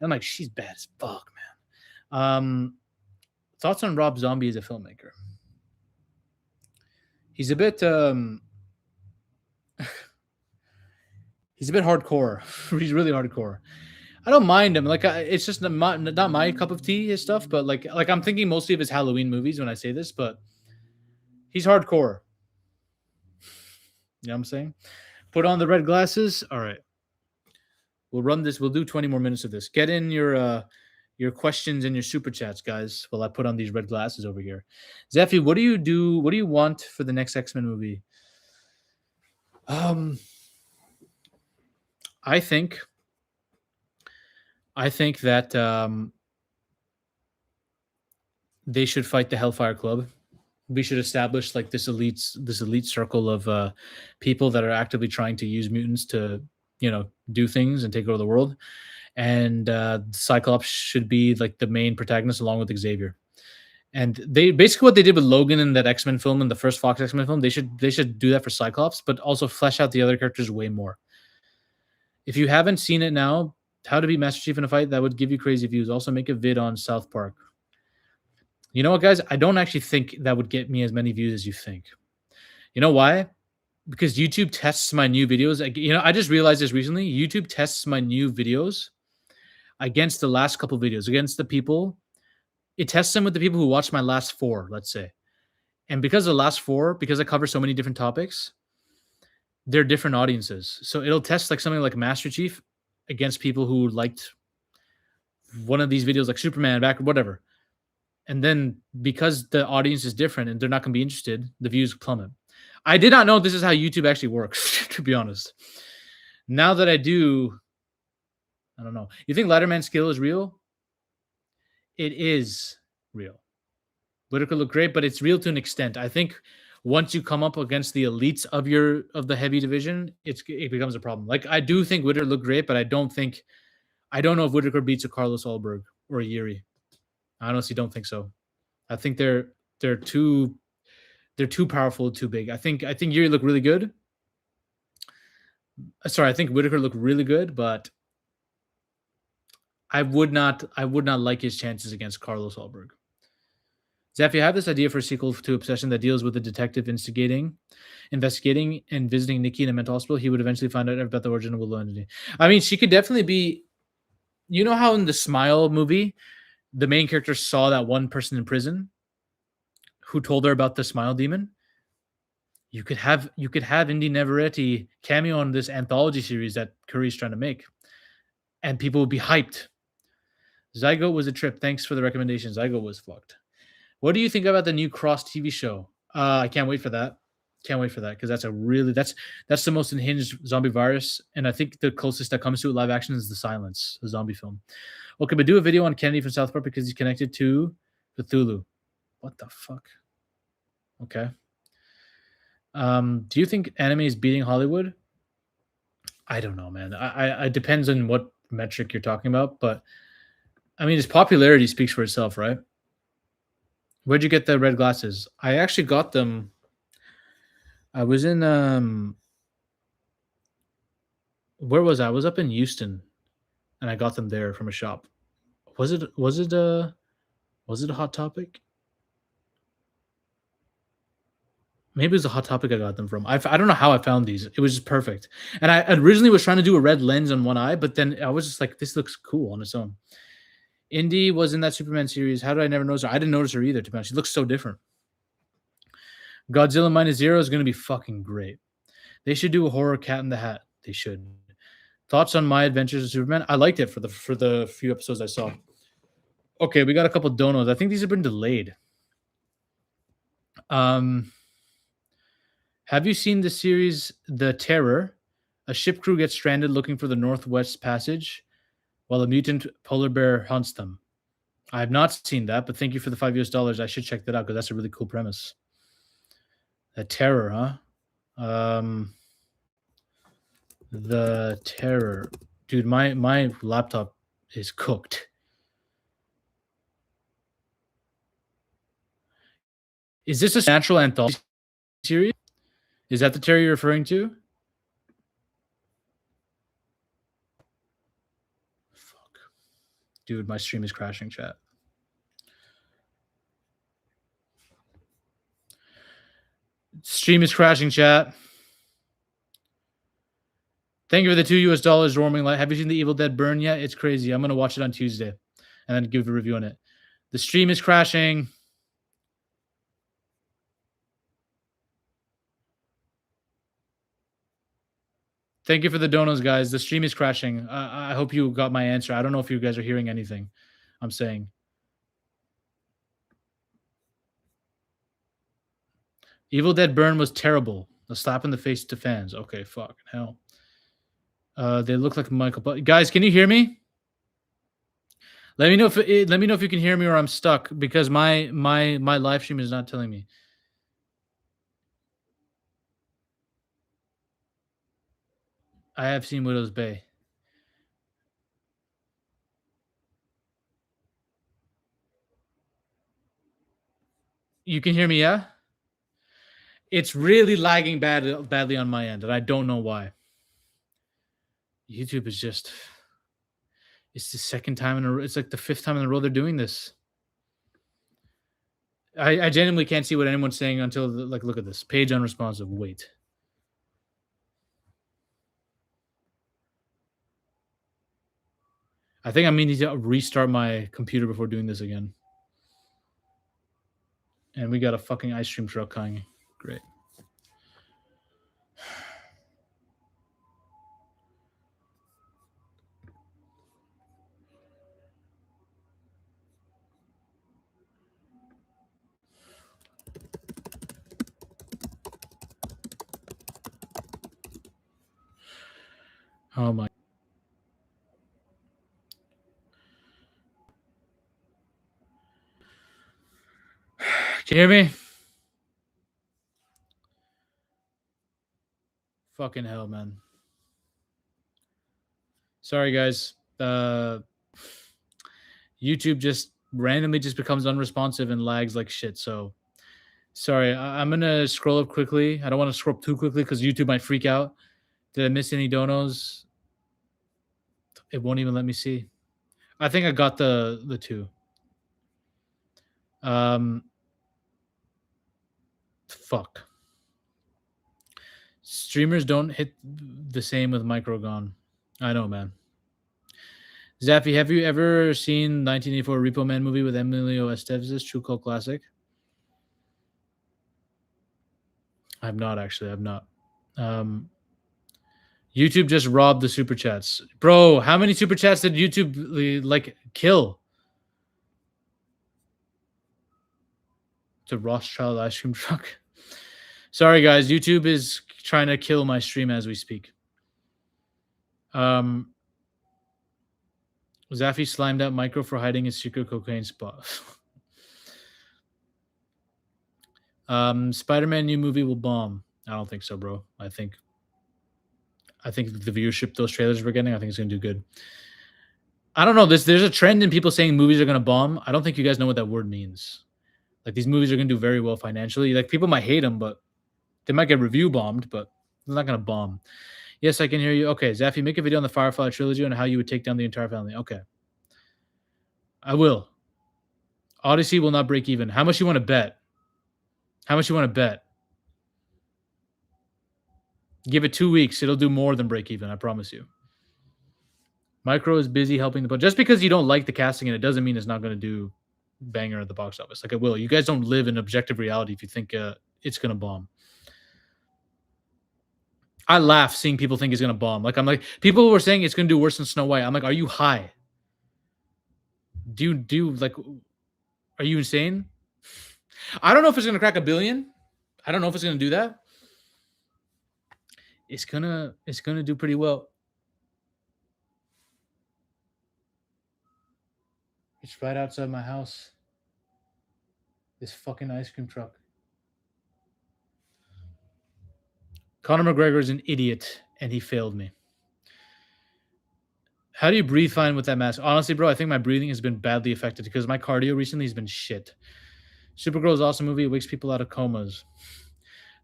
and I'm like, she's bad as fuck, man. Thoughts on Rob Zombie as a filmmaker? He's a bit he's a bit hardcore. He's really hardcore. I don't mind him. Like, it's just not my cup of tea, his stuff. But like I'm thinking mostly of his Halloween movies when I say this. But he's hardcore. You know what I'm saying? Put on the red glasses. All right. We'll run this. We'll do 20 more minutes of this. Get in your questions and your super chats, guys, while I put on these red glasses over here. Zeffy, what do you want for the next X-Men movie? I think that they should fight the Hellfire Club. We should establish like this elite circle of people that are actively trying to use mutants to, do things and take over the world. and Cyclops should be like the main protagonist along with Xavier. And they basically what they did with Logan in that X-Men film, in the first Fox X-Men film, they should do that for Cyclops, but also flesh out the other characters way more. If you haven't seen it now, How to Beat Master Chief in a Fight, that would give you crazy views. Also make a vid on South Park. You know what, guys? I don't actually think that would get me as many views as you think. You know why? Because YouTube tests my new videos. I just realized this recently. YouTube tests my new videos against the last couple videos, against the people. It tests them with the people who watched my last 4, let's say. And because the last 4, because I cover so many different topics, they're different audiences. So it'll test like something like Master Chief against people who liked one of these videos, like Superman back or whatever. And then because the audience is different and they're not going to be interested, the views plummet. I did not know this is how YouTube actually works, to be honest. Now that I do, I don't know. You think Ladderman skill is real? It is real. Whitaker looked great, but it's real to an extent. I think once you come up against the elites of the heavy division, it becomes a problem. Like I do think Whitaker looked great, but I don't know if Whitaker beats a Carlos Ulberg or a Yuri. I honestly don't think so. I think they're too powerful, too big. I think Yuri looked really good. Sorry, I think Whitaker looked really good, but I would not like his chances against Carlos Ulberg. Zeph, you have this idea for a sequel to Obsession that deals with the detective investigating, and visiting Nikki in a mental hospital. He would eventually find out about the origin of Willow Entity. I mean, she could definitely be. You know how in the Smile movie, the main character saw that one person in prison who told her about the Smile demon? You could have Indy Neveretti cameo on this anthology series that Curry's trying to make, and people would be hyped. Zygo was a trip. Thanks for the recommendation. Zygo was fucked. What do you think about the new Cross TV show? I can't wait for that. Can't wait for that because that's the most unhinged zombie virus, and I think the closest that comes to it live action is The Silence, a zombie film. Okay, but do a video on Kennedy from South Park because he's connected to Cthulhu. What the fuck? Okay. Do you think anime is beating Hollywood? I don't know, man. I depends on what metric you're talking about, but I mean, its popularity speaks for itself, right? Where'd you get the red glasses? I actually got them. I was in where was I? I was up in Houston, and I got them there from a shop. Was it a Hot Topic? Maybe it was a Hot Topic I got them from. I don't know how I found these. It was just perfect. And I originally was trying to do a red lens on one eye, but then I was just like, this looks cool on its own. Indy was in that Superman series. How did I never notice her? I didn't notice her either, to be honest. She looks so different. Godzilla Minus Zero is going to be fucking great. They should do a horror Cat in the Hat. They should. Thoughts on My Adventures of Superman? I liked it for the few episodes I saw. Okay, we got a couple donos. I think these have been delayed. Have you seen the series The Terror? A ship crew gets stranded looking for the Northwest Passage while a mutant polar bear hunts them. I have not seen that, but thank you for the $5 US. I should check that out because that's a really cool premise. The Terror, huh? The Terror. Dude, my laptop is cooked. Is this a natural anthology series? Is that the Terror you're referring to? Fuck. Dude, my stream is crashing, chat. Stream is crashing, chat. Thank you for the $2 roaming light. Have you seen The Evil Dead Burn yet? It's crazy. I'm going to watch it on Tuesday and then give a review on it. The stream is crashing. Thank you for the donos, guys. The stream is crashing. I hope you got my answer. I don't know if you guys are hearing anything I'm saying. Evil Dead Burn was terrible. A slap in the face to fans. Okay, fuck hell. They look like Michael. But guys, can you hear me? Let me know if you can hear me or I'm stuck because my live stream is not telling me. I have seen Widow's Bay. You can hear me, yeah? It's really lagging badly on my end, and I don't know why. YouTube is just it's the second time in a row. It's like the fifth time in a row they're doing this. I genuinely can't see what anyone's saying until like look at this. Page unresponsive. Wait. I think I may need to restart my computer before doing this again. And we got a fucking ice cream truck coming. Great. Oh my. Can you hear me? Fucking hell, man. Sorry, guys. YouTube just randomly just becomes unresponsive and lags like shit. So sorry. I'm gonna scroll up quickly. I don't want to scroll up too quickly because YouTube might freak out. Did I miss any donos? It won't even let me see. I think I got the two. Fuck. Streamers don't hit the same with Microgon. I know, man. Zappy, have you ever seen 1984 Repo Man movie with Emilio Estevez? True cult classic. I've not actually. I've not. YouTube just robbed the super chats, bro. How many super chats did YouTube like kill? To Rothschild ice cream truck. Sorry, guys. YouTube is trying to kill my stream as we speak. Zaffy slimed out Micro for hiding his secret cocaine spot. Spider-Man new movie will bomb. I don't think so, bro. I think the viewership those trailers were getting, I think it's gonna do good. I don't know. There's a trend in people saying movies are gonna bomb. I don't think you guys know what that word means. Like these movies are gonna do very well financially. Like people might hate them, but they might get review bombed, but they're not gonna bomb. Yes, I can hear you. Okay, Zaffy, make a video on the Firefly trilogy and how you would take down the entire family. Okay. I will. Odyssey will not break even. How much you want to bet? How much you want to bet? Give it 2 weeks. It'll do more than break even. I promise you. Micro is busy helping the... But just because you don't like the casting, and it doesn't mean it's not going to do banger at the box office. Like it will. You guys don't live in objective reality if you think it's going to bomb. I laugh seeing people think it's going to bomb. Like, I'm like, people were saying it's going to do worse than Snow White. I'm like, are you high? Do you like, are you insane? I don't know if it's going to crack 1 billion. I don't know if it's going to do that. It's gonna do pretty well. It's right outside my house. This fucking ice cream truck. Conor McGregor is an idiot, and he failed me. How do you breathe fine with that mask? Honestly, bro, I think my breathing has been badly affected because my cardio recently has been shit. Supergirl is awesome movie. It wakes people out of comas.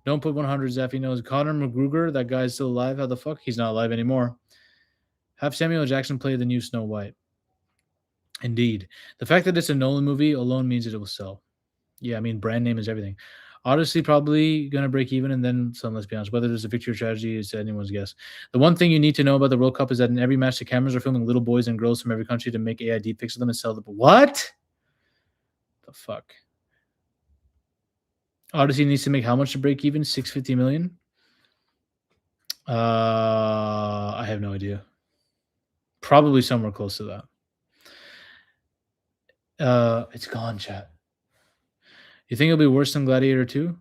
Don't put 100 Zaffy knows. Conor McGregor, that guy's still alive. How the fuck? He's not alive anymore. Have Samuel L. Jackson play the new Snow White. Indeed. The fact that it's a Nolan movie alone means that it will sell. Yeah, I mean, brand name is everything. Odyssey probably going to break even, and then some, let's be honest. Whether there's a victory or tragedy is anyone's guess. The one thing you need to know about the World Cup is that in every match, the cameras are filming little boys and girls from every country to make AI deepfakes of them and sell them. What? The fuck? Odyssey needs to make how much to break even? 650 million? I have no idea. Probably somewhere close to that. It's gone, chat. You think it'll be worse than Gladiator 2?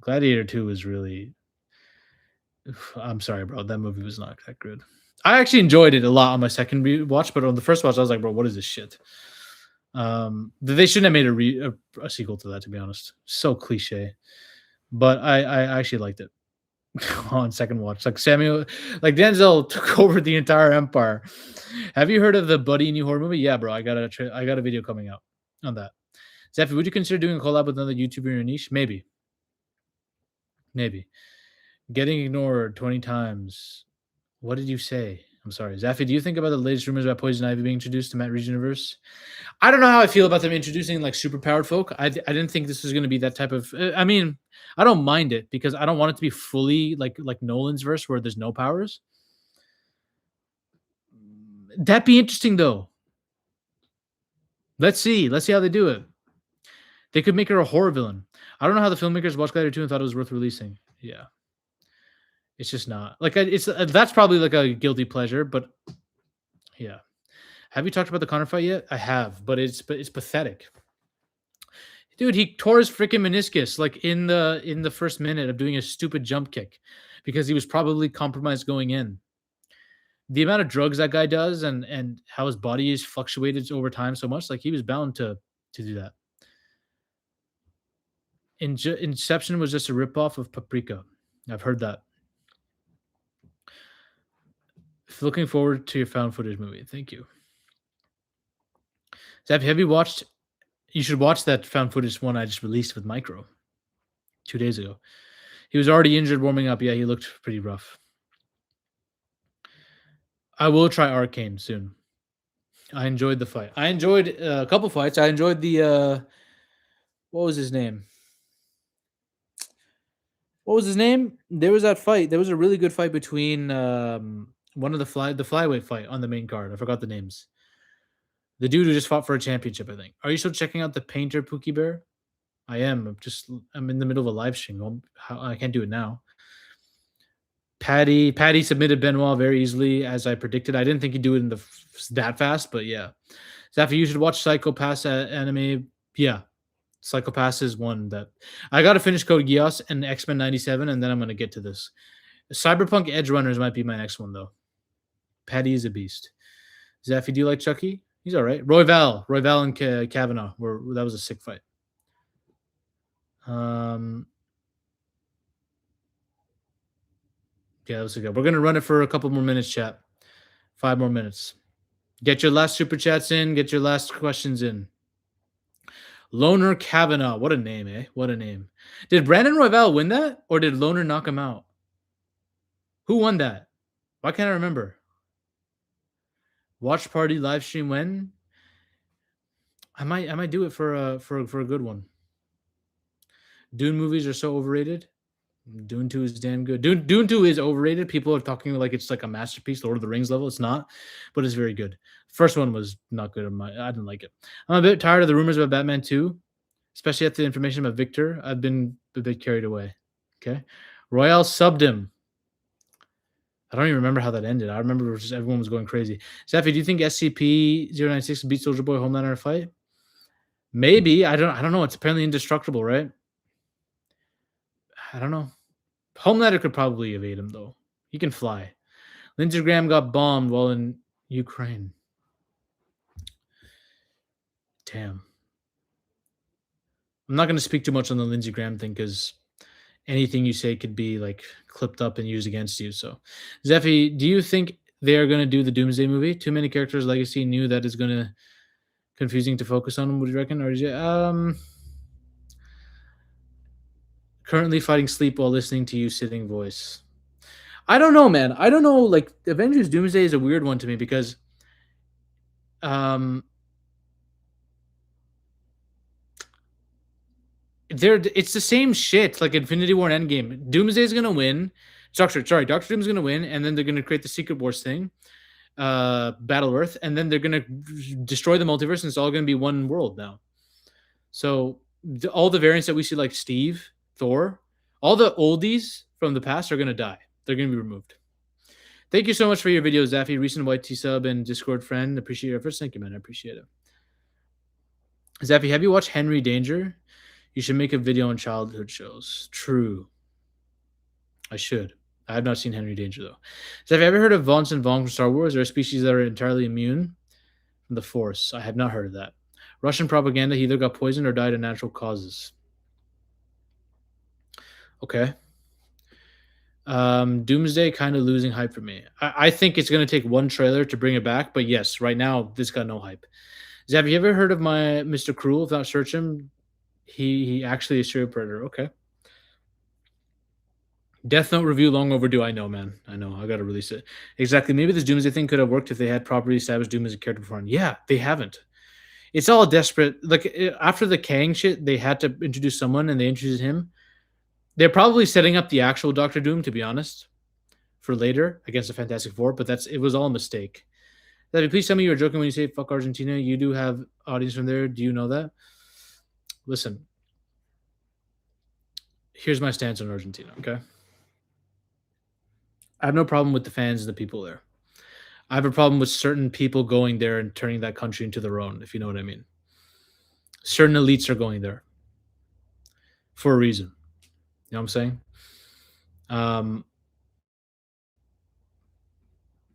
Gladiator 2 is really... I'm sorry, bro. That movie was not that good. I actually enjoyed it a lot on my second watch, but on the first watch, I was like, bro, what is this shit? They shouldn't have made a sequel to that, to be honest. So cliche. But I actually liked it on second watch. Like Denzel took over the entire empire. Have you heard of the Buddy new horror movie? Yeah, bro. I got a video coming out on that. Zephy, would you consider doing a collab with another YouTuber in your niche? Maybe. Maybe. Getting ignored 20 times. What did you say? I'm sorry. Zephy, do you think about the latest rumors about Poison Ivy being introduced to Matt Reed Universe? I don't know how I feel about them introducing like super powered folk. I didn't think this was going to be that type of. I mean, I don't mind it because I don't want it to be fully like Nolan's verse where there's no powers. That'd be interesting though. Let's see. Let's see how they do it. They could make her a horror villain. I don't know how the filmmakers watched Gladiator 2 and thought it was worth releasing. Yeah. It's just not. Like it's that's probably like a guilty pleasure, but yeah. Have you talked about the Conor fight yet? I have, but it's pathetic. Dude, he tore his freaking meniscus like in the first minute of doing a stupid jump kick because he was probably compromised going in. The amount of drugs that guy does and how his body is fluctuated over time so much, like he was bound to do that. Inception was just a ripoff of Paprika. I've heard that. Looking forward to your found footage movie. Thank you. Zap, have you watched? You should watch that found footage one I just released with Micro 2 days ago. He was already injured warming up. Yeah, he looked pretty rough. I will try Arcane soon. I enjoyed the fight. I enjoyed a couple fights. I enjoyed the what was his name? What was his name? There was that fight. There was a really good fight between one of the flyweight fight on the main card. I forgot the names. The dude who just fought for a championship, I think. Are you still checking out the Painter Pookie Bear? I am. I'm in the middle of a live stream. I can't do it now. Patty submitted Benoit very easily, as I predicted. I didn't think he'd do it that fast, but yeah. Zaffi, you should watch Psycho Pass anime. Yeah, Psycho Pass is one that I got to finish Code Geass and X-Men 97, and then I'm going to get to this. Cyberpunk Edge Runners might be my next one, though. Patty is a beast. Zaffi, do you like Chucky? He's all right. Royval and Kavanaugh that was a sick fight. Yeah, let's go. We're gonna run it for a couple more minutes, chat. 5 more minutes. Get your last super chats in. Get your last questions in. Loner Kavanaugh. What a name, eh? What a name. Did Brandon Royval win that, or did Loner knock him out? Who won that? Why can't I remember? Watch party live stream when? I might do it for a good one. Dune movies are so overrated. Dune 2 is damn good. Dune 2 is overrated. People are talking like it's like a masterpiece, Lord of the Rings level. It's not, but it's very good. First one was not good. I didn't like it. I'm a bit tired of the rumors about Batman 2, especially after the information about Victor. I've been a bit carried away. Okay. Royale subbed him. I don't even remember how that ended. I remember just everyone was going crazy. Zaffi, do you think SCP-096 beat Soldier Boy Homelander in a fight? Maybe. I don't know. It's apparently indestructible, right? I don't know. Homelander could probably evade him, though. He can fly. Lindsey Graham got bombed while in Ukraine. Damn. I'm not going to speak too much on the Lindsey Graham thing because anything you say could be like clipped up and used against you. So, Zeffy, do you think they are going to do the Doomsday movie? Too many characters, legacy, new that is going to confusing to focus on. What do you reckon? Or is it, currently fighting sleep while listening to you sitting voice. I don't know, man. I don't know. Like Avengers Doomsday is a weird one to me because it's the same shit like Infinity War and Endgame. Doomsday is gonna win. Doctor Doom's gonna win, and then they're gonna create the Secret Wars thing, Battle Earth, and then they're gonna destroy the multiverse, and it's all gonna be one world now. So all the variants that we see, like Steve, Thor, all the oldies from the past are gonna die. They're gonna be removed. Thank you so much for your videos, Zaffi. Recent White T sub and Discord friend. Appreciate your efforts. Thank you, man. I appreciate it. Zaffi, have you watched Henry Danger? You should make a video on childhood shows. True. I should. I have not seen Henry Danger, though. So have you ever heard of Vance and Vong from Star Wars? There are species that are entirely immune from the Force. I have not heard of that. Russian propaganda, he either got poisoned or died of natural causes. Okay. Doomsday kind of losing hype for me. I think it's going to take one trailer to bring it back, but yes, right now, this got no hype. Have you ever heard of my Mr. Cruel? If not, search him. He actually is serial predator. Okay. Death Note review long overdue. I know, man. I know. I gotta release it. Exactly. Maybe this Doomsday thing could have worked if they had properly established Doom as a character beforehand. Yeah, they haven't. It's all desperate. Like after the Kang shit, they had to introduce someone, and they introduced him. They're probably setting up the actual Doctor Doom, to be honest, for later against the Fantastic Four. But it was all a mistake. That please tell me you were joking when you say fuck Argentina. You do have audience from there. Do you know that? Listen, here's my stance on Argentina. Okay, I have no problem with the fans and the people there. I have a problem with certain people going there and turning that country into their own, if you know what I mean. Certain elites are going there for a reason. You know what I'm saying? Um,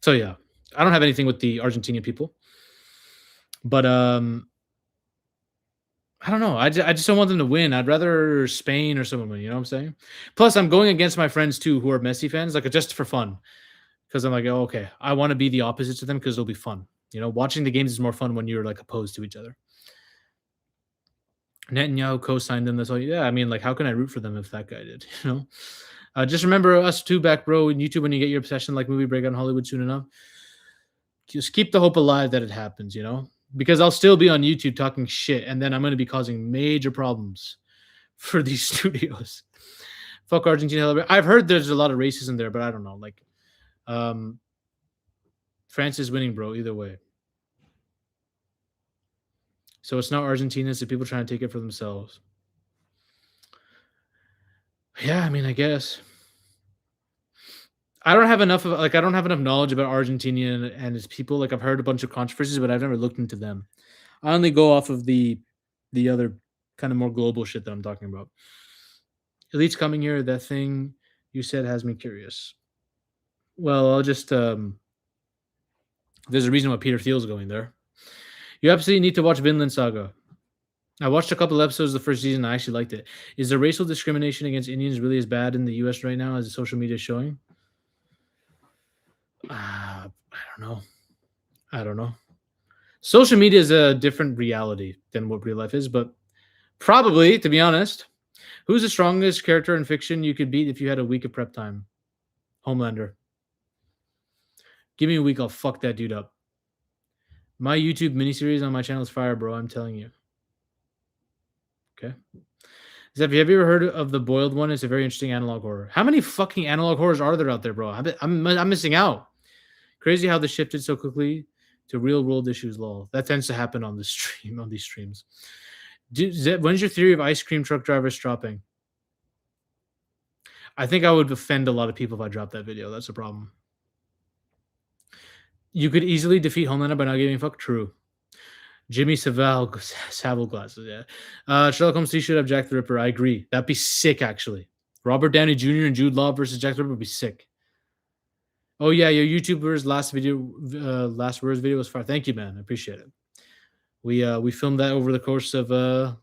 so yeah, I don't have anything with the Argentinian people, but I don't know. I just don't want them to win. I'd rather Spain or someone win. You know what I'm saying? Plus, I'm going against my friends too, who are Messi fans, like just for fun, because I'm like, oh, okay, I want to be the opposite to them because it'll be fun. You know, watching the games is more fun when you're like opposed to each other. Netanyahu co-signed them. That's all. Yeah, I mean, like, how can I root for them if that guy did? You know, just remember us two back, bro, in YouTube when you get your obsession like movie breakout in Hollywood soon enough. Just keep the hope alive that it happens. You know, because I'll still be on YouTube talking shit, and then I'm going to be causing major problems for these studios. Fuck Argentina. I've heard there's a lot of racism there, but I don't know. Like, um, France is winning, bro. Either way. So it's not Argentina, it's the people trying to take it for themselves. Yeah, I mean, I guess. I don't have enough of like I don't have enough knowledge about Argentina and its people. Like I've heard a bunch of controversies, but I've never looked into them. I only go off of the other kind of more global shit that I'm talking about. Elites coming here, that thing you said has me curious. Well, I'll just there's a reason why Peter Thiel's going there. You absolutely need to watch Vinland Saga. I watched a couple episodes of the first season. I actually liked it. Is the racial discrimination against Indians really as bad in the U.S. right now as the social media is showing? I don't know. I don't know. Social media is a different reality than what real life is, but probably, to be honest, who's the strongest character in fiction you could beat if you had a week of prep time? Homelander. Give me a week, I'll fuck that dude up. My YouTube miniseries on my channel is fire, bro. I'm telling you. Okay. Have you ever heard of the Boiled one? It's a very interesting analog horror. How many fucking analog horrors are there out there, bro? I'm missing out. Crazy how this shifted so quickly to real world issues. Lol. That tends to happen on the stream on these streams. When's your theory of ice cream truck drivers dropping? I think I would offend a lot of people if I dropped that video. That's the problem. You could easily defeat Homelander by not giving a fuck. True. Jimmy Savile glasses. Yeah. Sherlock Holmes 3 should have Jack the Ripper. I agree. That'd be sick, actually. Robert Downey Jr. and Jude Law versus Jack the Ripper would be sick. Oh yeah, your YouTuber's last words video was fire. Thank you, man. I appreciate it. We filmed that over the course of a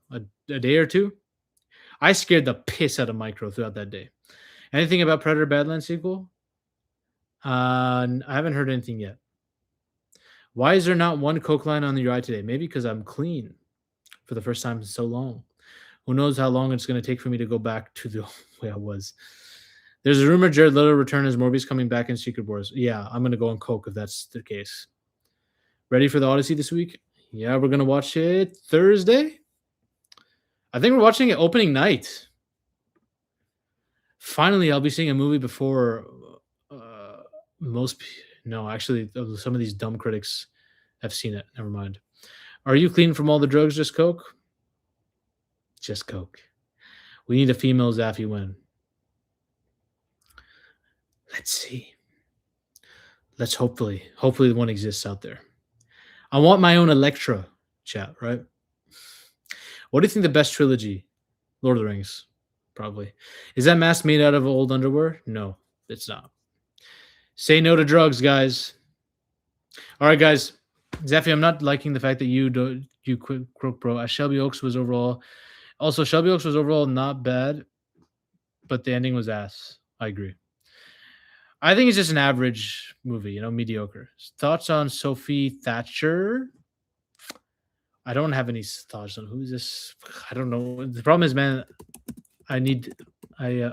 day or two. I scared the piss out of Micro throughout that day. Anything about Predator Badlands sequel? I haven't heard anything yet. Why is there not one Coke line on the ride today? Maybe because I'm clean for the first time in so long. Who knows how long it's going to take for me to go back to the way I was. There's a rumor Jared Leto return as Morbius coming back in Secret Wars. Yeah, I'm going to go on Coke if that's the case. Ready for the Odyssey this week? Yeah, we're going to watch it Thursday. I think we're watching it opening night. Finally, I'll be seeing a movie before no, actually, some of these dumb critics have seen it. Never mind. Are you clean from all the drugs? Just Coke? Just Coke. We need a female Zaffy win. Let's see. Let's hopefully one exists out there. I want my own Electra chat, right? What do you think the best trilogy? Lord of the Rings, probably. Is that mask made out of old underwear? No, it's not. Say no to drugs, guys. All right, guys. Zaffy, I'm not liking the fact that you quit Croak, bro. Shelby Oaks was overall. Also, Shelby Oaks was overall not bad, but the ending was ass. I agree. I think it's just an average movie, mediocre. Thoughts on Sophie Thatcher? I don't have any thoughts on who's this. I don't know. The problem is, man,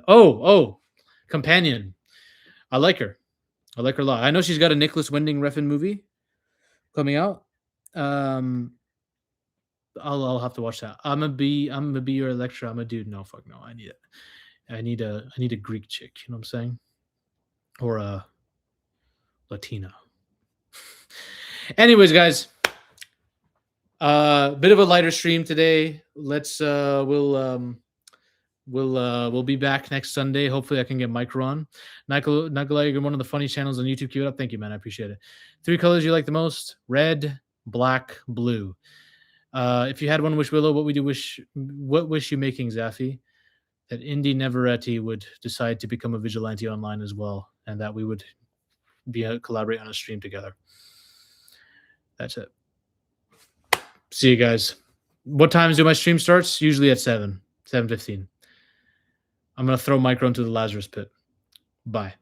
oh, companion. I like her. I like her a lot. I know she's got a Nicholas Winding Refn movie coming out. I'll have to watch that. I'm gonna be your Electra. I'm a dude. No, fuck no. I need it. I need a Greek chick. You know what I'm saying? Or a Latina. Anyways, guys, bit of a lighter stream today. We'll be back next Sunday. Hopefully, I can get Micro on. Nikolai, you're one of the funny channels on YouTube. Keep it up. Thank you, man. I appreciate it. 3 colors you like the most: red, black, blue. If you had one wish, Willow, what wish you making, Zafi? That Indy Neveretti would decide to become a vigilante online as well, and that we would collaborate on a stream together. That's it. See you guys. What times do my stream starts? Usually at 7:15. I'm gonna throw Micro into the Lazarus pit. Bye.